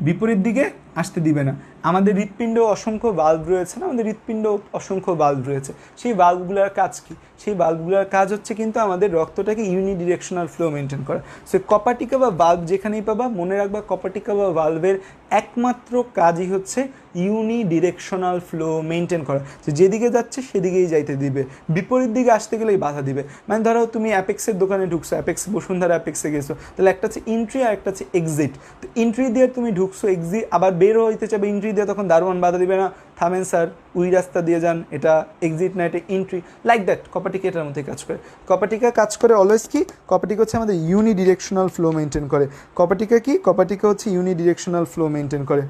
বিপরীত দিকে আসতে দিবে না। আমাদের হৃৎপিণ্ড অসংখ্য ভালভ রয়েছে না, আমাদের হৃৎপিণ্ড অসংখ্য ভালভ রয়েছে, সেই ভালভগুলোর কাজ কি, সেই ভালভগুলোর কাজ হচ্ছে কিন্তু আমাদের রক্তটাকে ইউনিডিরেকশনাল ফ্লো মেনটেন করা। সো কপাটিকা বা ভালভ যেখানেই পাবা মনে রাখবা, কপাটিকা বা ভালভের একমাত্র কাজই হচ্ছে ইউনিডিরেকশনাল ফ্লো মেনটেন করা, যে যেদিকে যাচ্ছে সেদিকেই যাইতে দিবে, বিপরীত দিকে আসতে গেলেই বাধা দিবে। মানে ধরো তুমি অ্যাপেক্সের দোকানে ঢুকছো, অ্যাপেক্স বসুন্ধরা অ্যাপেক্সে গেছো, তাহলে একটা হচ্ছে এন্ট্রি আর একটা হচ্ছে এক্সিট। তো এন্ট্রি দিয়ে তুমি ঢুকছো, এক্সিট আবার বের হইতে চাবে এন্ট্রি দিয়ে, তখন দারোয়ান বাধা দিবে না, থামেন স্যার ওই রাস্তা দিয়ে যান, এটা এক্সিট না এটা এন্ট্রি, লাইক দ্যাট। কপাটিকা এটার মধ্যে কাজ করে। কপাটিকা কাজ করে অলওয়েজ কি, কপাটিকা হচ্ছে আমাদের ইউনিডিরেকশনাল ফ্লো মেনটেন করে। কপাটিকা কি, কপাটিকা হচ্ছে ইউনিডিরেকশনাল ফ্লো মেনটেন করে।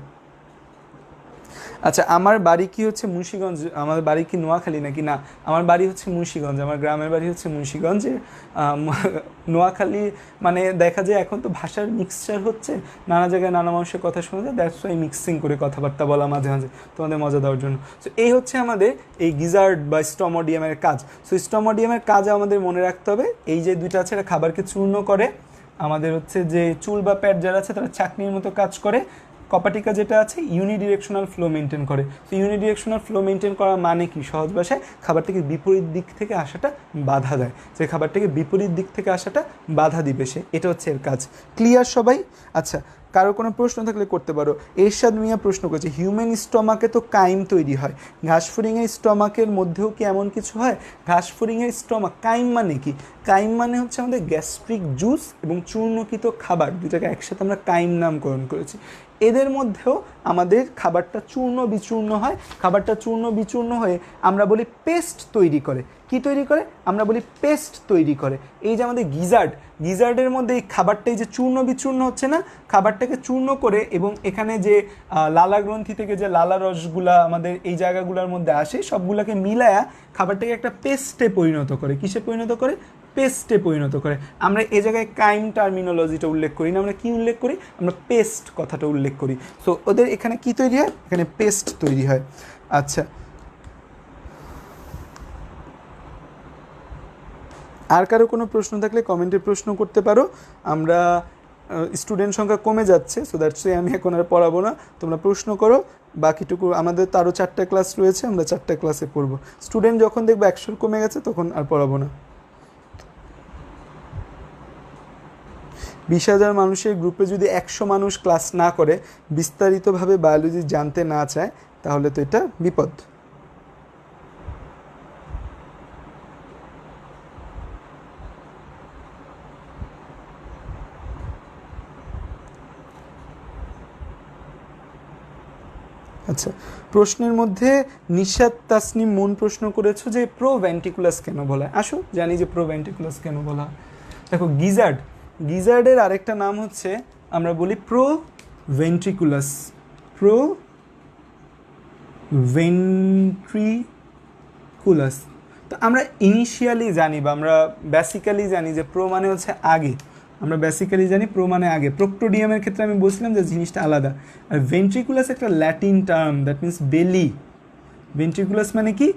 আচ্ছা, আমার বাড়ি কি হচ্ছে মুন্সিগঞ্জ, আমার বাড়ি কি নোয়াখালী নাকি? না, আমার বাড়ি হচ্ছে মুন্সিগঞ্জ, আমার গ্রামের বাড়ি হচ্ছে মুন্সিগঞ্জে। নোয়াখালী মানে দেখা যায় এখন তো ভাষার মিক্সচার হচ্ছে, নানা জায়গায় নানা মানুষের কথা শোনা যায়, দ্যাটস ওয়াই মিক্সিং করে কথাবার্তা বলা মাঝে মাঝে তোমাদের মজা দেওয়ার জন্য। সো এই হচ্ছে আমাদের এই গিজার্ড বা স্টমোডিয়ামের কাজ। সো স্টমোডিয়ামের কাজ আমাদের মনে রাখতে হবে, এই যে দুইটা আছে এটা খাবারকে চূর্ণ করে, আমাদের হচ্ছে যে চুল বা প্যাট যারা আছে তারা চাকনির মতো কাজ করে। কপাটিকা যেটা আছে ইউনিডিরেকশনাল ফ্লো মেনটেন করে। তো ইউনিডিরেকশনাল ফ্লো মেনটেন করা মানে কি, সহজ ভাষায় খাবারটাকে বিপরীত দিক থেকে আসাটা বাধা দেয়, যে খাবারটাকে বিপরীত দিক থেকে আসাটা বাধা দিবে সে, এটা হচ্ছে এর কাজ। ক্লিয়ার সবাই? আচ্ছা, কারো কোনো প্রশ্ন থাকলে করতে পারো। এরশাদ মিয়া প্রশ্ন করেছে, হিউম্যান স্টমাকে তো কাইম তৈরি হয়, ঘাসফড়িংয়ের স্টমাকের মধ্যেও কি এমন কিছু হয়? ঘাসফড়িংয়ের স্টমাক, কাইম মানে কি? কাইম মানে হচ্ছে আমাদের গ্যাস্ট্রিক জুস এবং চূর্ণকৃত খাবার দুটাকে একসাথে আমরা কাইম নামকরণ করেছি। এদের মধ্যেও আমাদের খাবারটা চূর্ণ বিচূর্ণ হয়, খাবারটা চূর্ণ বিচূর্ণ হয়ে আমরা বলি পেস্ট তৈরি করে। কি তৈরি করে? আমরা বলি পেস্ট তৈরি করে। এই যে আমাদের গিজার্ডের মধ্যে এই খাবারটাই যে চূর্ণ বিচূর্ণ হচ্ছে না, খাবারটাকে চূর্ণ করে এবং এখানে যে লালা গ্রন্থি থেকে যে লালা রসগুলা আমাদের এই জায়গাগুলোর মধ্যে আসে, সবগুলোকে মিলায়া খাবারটাকে একটা পেস্টে পরিণত করে। কিসে পরিণত করে? পেস্টে পরিণত করে। আমরা এ জায়গায় কাইম টার্মিনোলজিটা উল্লেখ করি না, আমরা কি উল্লেখ করি? আমরা পেস্ট কথাটা উল্লেখ করি। সো ওদের এখানে কি তৈরি হয়? এখানে পেস্ট তৈরি হয়। আচ্ছা, আর কারো কোনো প্রশ্ন থাকলে কমেন্টে প্রশ্ন করতে পারো। আমরা স্টুডেন্ট সংখ্যা কমে যাচ্ছে, সো দ্যাটস ওয়াই আমি এখন আর পড়াবো না, তোমরা প্রশ্ন করো। বাকিটুকু আমাদের তো আরও 4টা ক্লাস রয়েছে, আমরা 4টা ক্লাসে পড়বো। স্টুডেন্ট যখন দেখবো 100 কমে গেছে তখন আর পড়াবো না। 20,000 মানুষের গ্রুপে যদি 100 মানুষ ক্লাস না করে, বিস্তারিতভাবে বায়োলজি জানতে না চায়, তাহলে তো এটা বিপদ। আচ্ছা, প্রশ্নের মধ্যে নিশাত তাসনিম মন প্রশ্ন করেছো যে প্রো ভেন্টিকুলাস কেন বলা হয়। আসো জানি যে প্রো ভেন্টিকুলাস কেন বলা হয়। দেখো, গিজার্ডের আরেকটা নাম হচ্ছে আমরা বলি প্রো ভেন্ট্রিকুলাস, প্রো ভেন্ট্রিকুলাস। তো আমরা ইনিশিয়ালি জানি বা আমরা বেসিক্যালি জানি যে প্রো মানে হচ্ছে আগে, আমরা বেসিক্যালি জানি প্রো মানে আগে। প্রোক্টোডিয়ামের ক্ষেত্রে আমি বলছিলাম যে জিনিসটা আলাদা। আর ভেন্ট্রিকুলাস একটা ল্যাটিন টার্ম, দ্যাট মিনস বেলি। ভেন্ট্রিকুলাস মানে কি?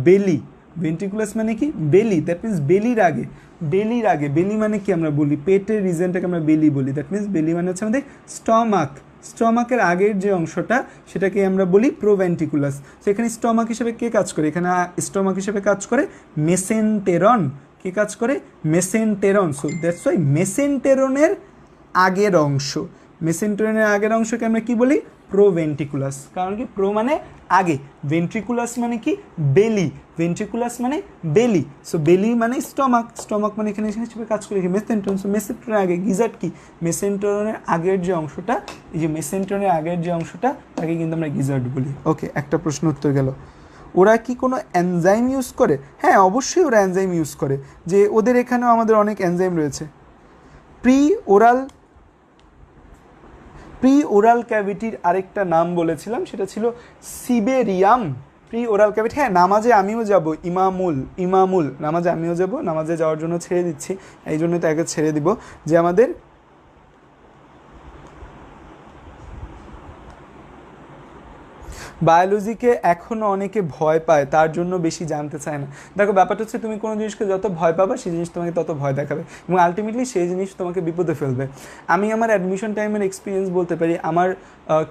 বেলি। ভেন্ট্রিকুলাস মানে কি? বেলি, দ্যাট মিনস বেলির আগে। বেলির আগে, বেলি মানে কি? আমরা বলি পেটের রিজনটাকে আমরা বেলি বলি, দ্যাট মিনস বেলি মানে হচ্ছে আমাদের স্টমাক। স্টমাকের আগের যে অংশটা সেটাকে আমরা বলি প্রোভেন্টিকুলাস। সেখানে স্টমাক হিসেবে কে কাজ করে? এখানে স্টমাক হিসেবে কাজ করে মেসেন্টেরন। কে কাজ করে? মেসেন্টেরন। সো দ্যাটস ওয়াই মেসেন্টেরনের আগের অংশ, মেসেন্টেরনের আগের অংশকে আমরা কি বলি? প্রোভেন্টিকুলাস। কারণ কি? প্রো মানে আগে, ভেন্ট্রিকুলাস মানে কি? বেলি। ভেন্ট্রিকুলাস মানে বেলি। সো বেলি মানে স্টমাক, স্টমাক মানে এখানে হিসেবে কাজ করে মেসেন্টেরন। সো মেসেন্টেরনের আগে গিজার্ড কি? মেসেন্টেরনের আগের যে অংশটা, এই যে মেসেন্টেরনের আগের যে অংশটা, তাকে কিন্তু আমরা গিজার্ড বলি। ওকে, একটা প্রশ্ন উত্তর গেল। ওরা কি কোনো এনজাইম ইউজ করে? হ্যাঁ, অবশ্যই ওরা এনজাইম ইউজ করে, যে ওদের এখানেও আমাদের অনেক এনজাইম রয়েছে। প্রি ওরাল ক্যাভিটির আরেকটা নাম বলেছিলাম, সেটা ছিল সিবেরিয়াম। প্রি ওরাল ক্যাভিটি, হ্যাঁ, নামাজে আমিও যাব, ইমামুল নামাজে আমিও যাব, নামাজে যাওয়ার জন্য ছেড়ে দিচ্ছি, এই জন্য তাকে ছেড়ে দিব যে আমাদের বায়োলজিকে এখনও অনেকে ভয় পায়, তার জন্য বেশি জানতে চায় না। দেখো ব্যাপারটা হচ্ছে তুমি কোনো জিনিসকে যত ভয় পাবা সেই জিনিস তোমাকে তত ভয় দেখাবে এবং আলটিমেটলি সেই জিনিস তোমাকে বিপদে ফেলবে। আমি আমার অ্যাডমিশন টাইমের এক্সপিরিয়েন্স বলতে পারি। আমার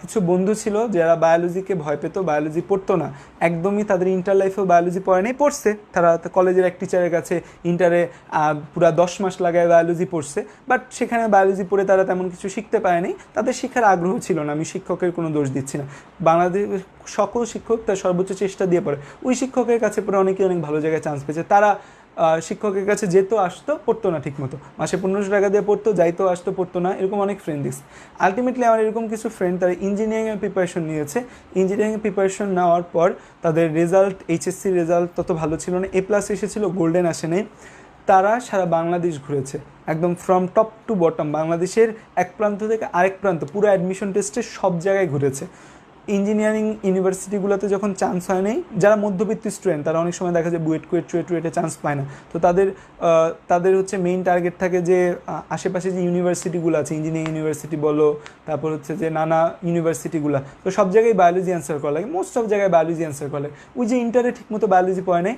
কিছু বন্ধু ছিল যারা বায়োলজিকে ভয় পেত, বায়োলজি পড়তো না একদমই, তাদের ইন্টার লাইফেও বায়োলজি পড়ে নেই, পড়ছে তারা কলেজের এক টিচারের কাছে ইন্টারে পুরা 10 মাস লাগায় বায়োলজি পড়ছে, বাট সেখানে বায়োলজি পড়ে তারা তেমন কিছু শিখতে পারেনি, তাদের শিক্ষার আগ্রহ ছিল না। আমি শিক্ষকের কোনো দোষ দিচ্ছি না, বাংলাদেশ সকল শিক্ষক তার সর্বোচ্চ চেষ্টা দিয়ে পড়ে। ওই শিক্ষকের কাছে পড়ে অনেকে অনেক ভালো জায়গায় চান্স পেয়েছে। তারা শিক্ষকের কাছে যেত আসতো, পড়তো না ঠিকমতো, মাসে 1500 টাকা দিয়ে পড়তো, যাইতো আসতো, পড়তো না, এরকম অনেক ফ্রেন্ড দেখছি। আলটিমেটলি আমার এরকম কিছু ফ্রেন্ড তারা ইঞ্জিনিয়ারিংয়ের প্রিপারেশন নিয়েছে। ইঞ্জিনিয়ারিংয়ের প্রিপারেশন নেওয়ার পর তাদের রেজাল্ট, এইচএসসি রেজাল্ট তত ভালো ছিল না, এ প্লাস এসেছিলো, গোল্ডেন আসে নাই। তারা সারা বাংলাদেশ ঘুরেছে, একদম ফ্রম টপ টু বটম, বাংলাদেশের এক প্রান্ত থেকে আরেক প্রান্ত, পুরো অ্যাডমিশন টেস্টে সব জায়গায় ঘুরেছে। ইঞ্জিনিয়ারিং ইউনিভার্সিটিগুলোতে যখন চান্স হয় নাই, যারা মধ্যবিত্ত স্টুডেন্ট তারা অনেক সময় দেখা যায় বুয়েট কুয়েট চুয়েটে চান্স পায় না, তো তাদের হচ্ছে মেইন টার্গেট থাকে যে আশেপাশে যে ইউনিভার্সিটিগুলো আছে, ইঞ্জিনিয়ারিং ইউনিভার্সিটি বলো, তারপর হচ্ছে যে নানা ইউনিভার্সিটিগুলো, তো সব জায়গায় বায়োলজি অ্যান্সার করা লাগে, মোস্ট অফ জায়গায় বায়োলজি অ্যান্সার করা লাগে। ওই যে ইন্টারে ঠিকমতো বায়োলজি পড়ে নাই,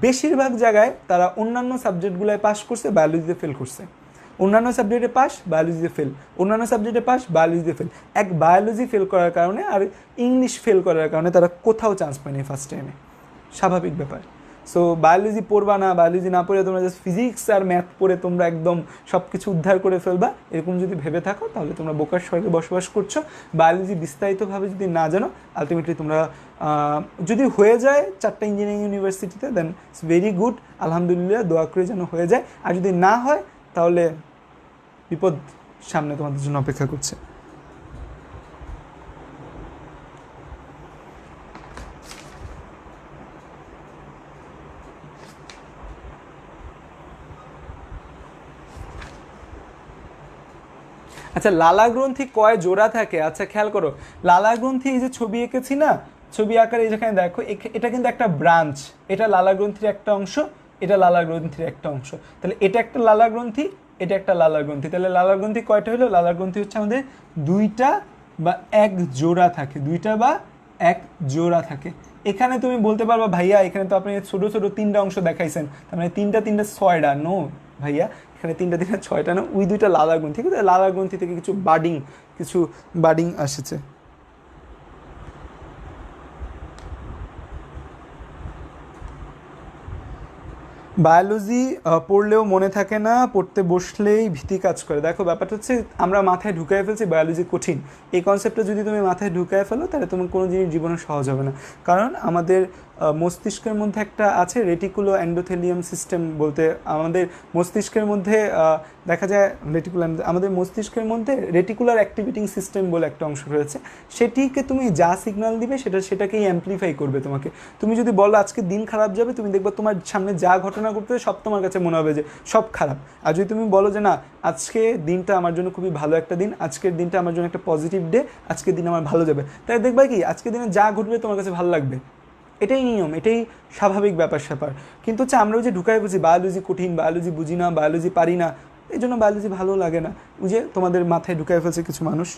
বেশিরভাগ জায়গায় তারা অন্যান্য সাবজেক্টগুলোয় পাস করছে, বায়োলজিতে ফেল করছে। অন্যান্য সাবজেক্টে পাস, বায়োলজিতে ফেল, অন্যান্য সাবজেক্টে পাস, বায়োলজিতে ফেল। এক বায়োলজি ফেল করার কারণে আর ইংলিশ ফেল করার কারণে তারা কোথাও চান্স পায়নি ফার্স্ট টাইমে, স্বাভাবিক ব্যাপার। সো বায়োলজি পড়বা না, বায়োলজি না পড়ে তোমরা জাস্ট ফিজিক্স আর ম্যাথ পড়ে তোমরা একদম সব কিছু উদ্ধার করে ফেলবা, এরকম যদি ভেবে থাকো তাহলে তোমরা বোকার স্বর্গে বসবাস করছো। বায়োলজি বিস্তারিতভাবে যদি না জানো, আলটিমেটলি তোমরা যদি হয়ে যায় 4টা ইঞ্জিনিয়ারিং ইউনিভার্সিটিতে, দেন ইটস ভেরি গুড, আলহামদুলিল্লাহ, দোয়া করে যেন হয়ে যায়। আর যদি না হয় তাহলে বিপদ সামনে তোমাদের জন্য অপেক্ষা করছে। আচ্ছা, লালা গ্রন্থি কয় জোড়া থাকে? আচ্ছা খেয়াল করো, লালা গ্রন্থি, এই যে ছবি এঁকেছি না, ছবি আকার এই যেখানে দেখো, এটা কিন্তু একটা ব্রাঞ্চ, এটা লালা গ্রন্থির একটা অংশ, এটা লালা গ্রন্থির একটা অংশ, তাহলে এটা একটা লালা গ্রন্থি, এটা একটা লালা গ্রন্থি, তাহলে লালা গ্রন্থি কয়টা হলো? লালা গ্রন্থি হচ্ছে আমাদের 2টা বা 1 জোড়া থাকে, 2টা বা 1 জোড়া থাকে। এখানে তুমি বলতে পারবা ভাইয়া এখানে তো আপনি ছোট ছোট 3টা অংশ দেখাইছেন, তার মানে 3টা 6টা। নো ভাইয়া, এখানে 3টা 6টা না, ওই 2টা লালা গ্রন্থি, ঠিক আছে? লালা গ্রন্থি থেকে কিছু বাডিং এসেছে। বায়োলজি পড়লেও মনে থাকে না, পড়তে বসলেই ভীতি কাজ করে। দেখো ব্যাপারটা হচ্ছে আমরা মাথায় ঢুকায় ফেলছি বায়োলজি কঠিন, এই কনসেপ্টটা যদি তুমি মাথায় ঢুকায় ফেলো তাহলে তোমার কোনো জিনিস জীবনে সহজ হবে না। কারণ আমাদের মস্তিষ্কের মধ্যে একটা আছে রেটিকুলো এন্ডোথেলিয়াম সিস্টেম বলতে, আমাদের মস্তিষ্কের মধ্যে দেখা যায় আমাদের মস্তিষ্কের মধ্যে রেটিকুলার অ্যাক্টিভেটিং সিস্টেম বলে একটা অংশ রয়েছে, সেটিকে তুমি যা সিগন্যাল দিবে সেটাকেই অ্যাম্প্লিফাই করবে তোমাকে। তুমি যদি বলো আজকে দিন খারাপ যাবে, তুমি দেখবে তোমার সামনে যা ঘটনা ঘটবে সব তোমার কাছে মনে হবে যে সব খারাপ। আর যদি তুমি বলো যে না, আজকে দিনটা আমার জন্য খুবই ভালো একটা দিন, আজকের দিনটা আমার জন্য একটা পজিটিভ ডে, আজকের দিন আমার ভালো যাবে, তাই দেখবা কি আজকের দিনে যা ঘটবে তোমার কাছে ভালো লাগবে। এটাই নিয়ম, এটাই স্বাভাবিক ব্যাপার স্যাপার। কিন্তু হচ্ছে আমরা ওই যে ঢুকাই বুঝি বায়োলজি কঠিন, বায়োলজি বুঝি না, বায়োলজি পারি না, এই জন্য বায়োলজি ভালো লাগে না, ওই যে তোমাদের মাথায় ঢুকাই ফেলছে কিছু মানুষ।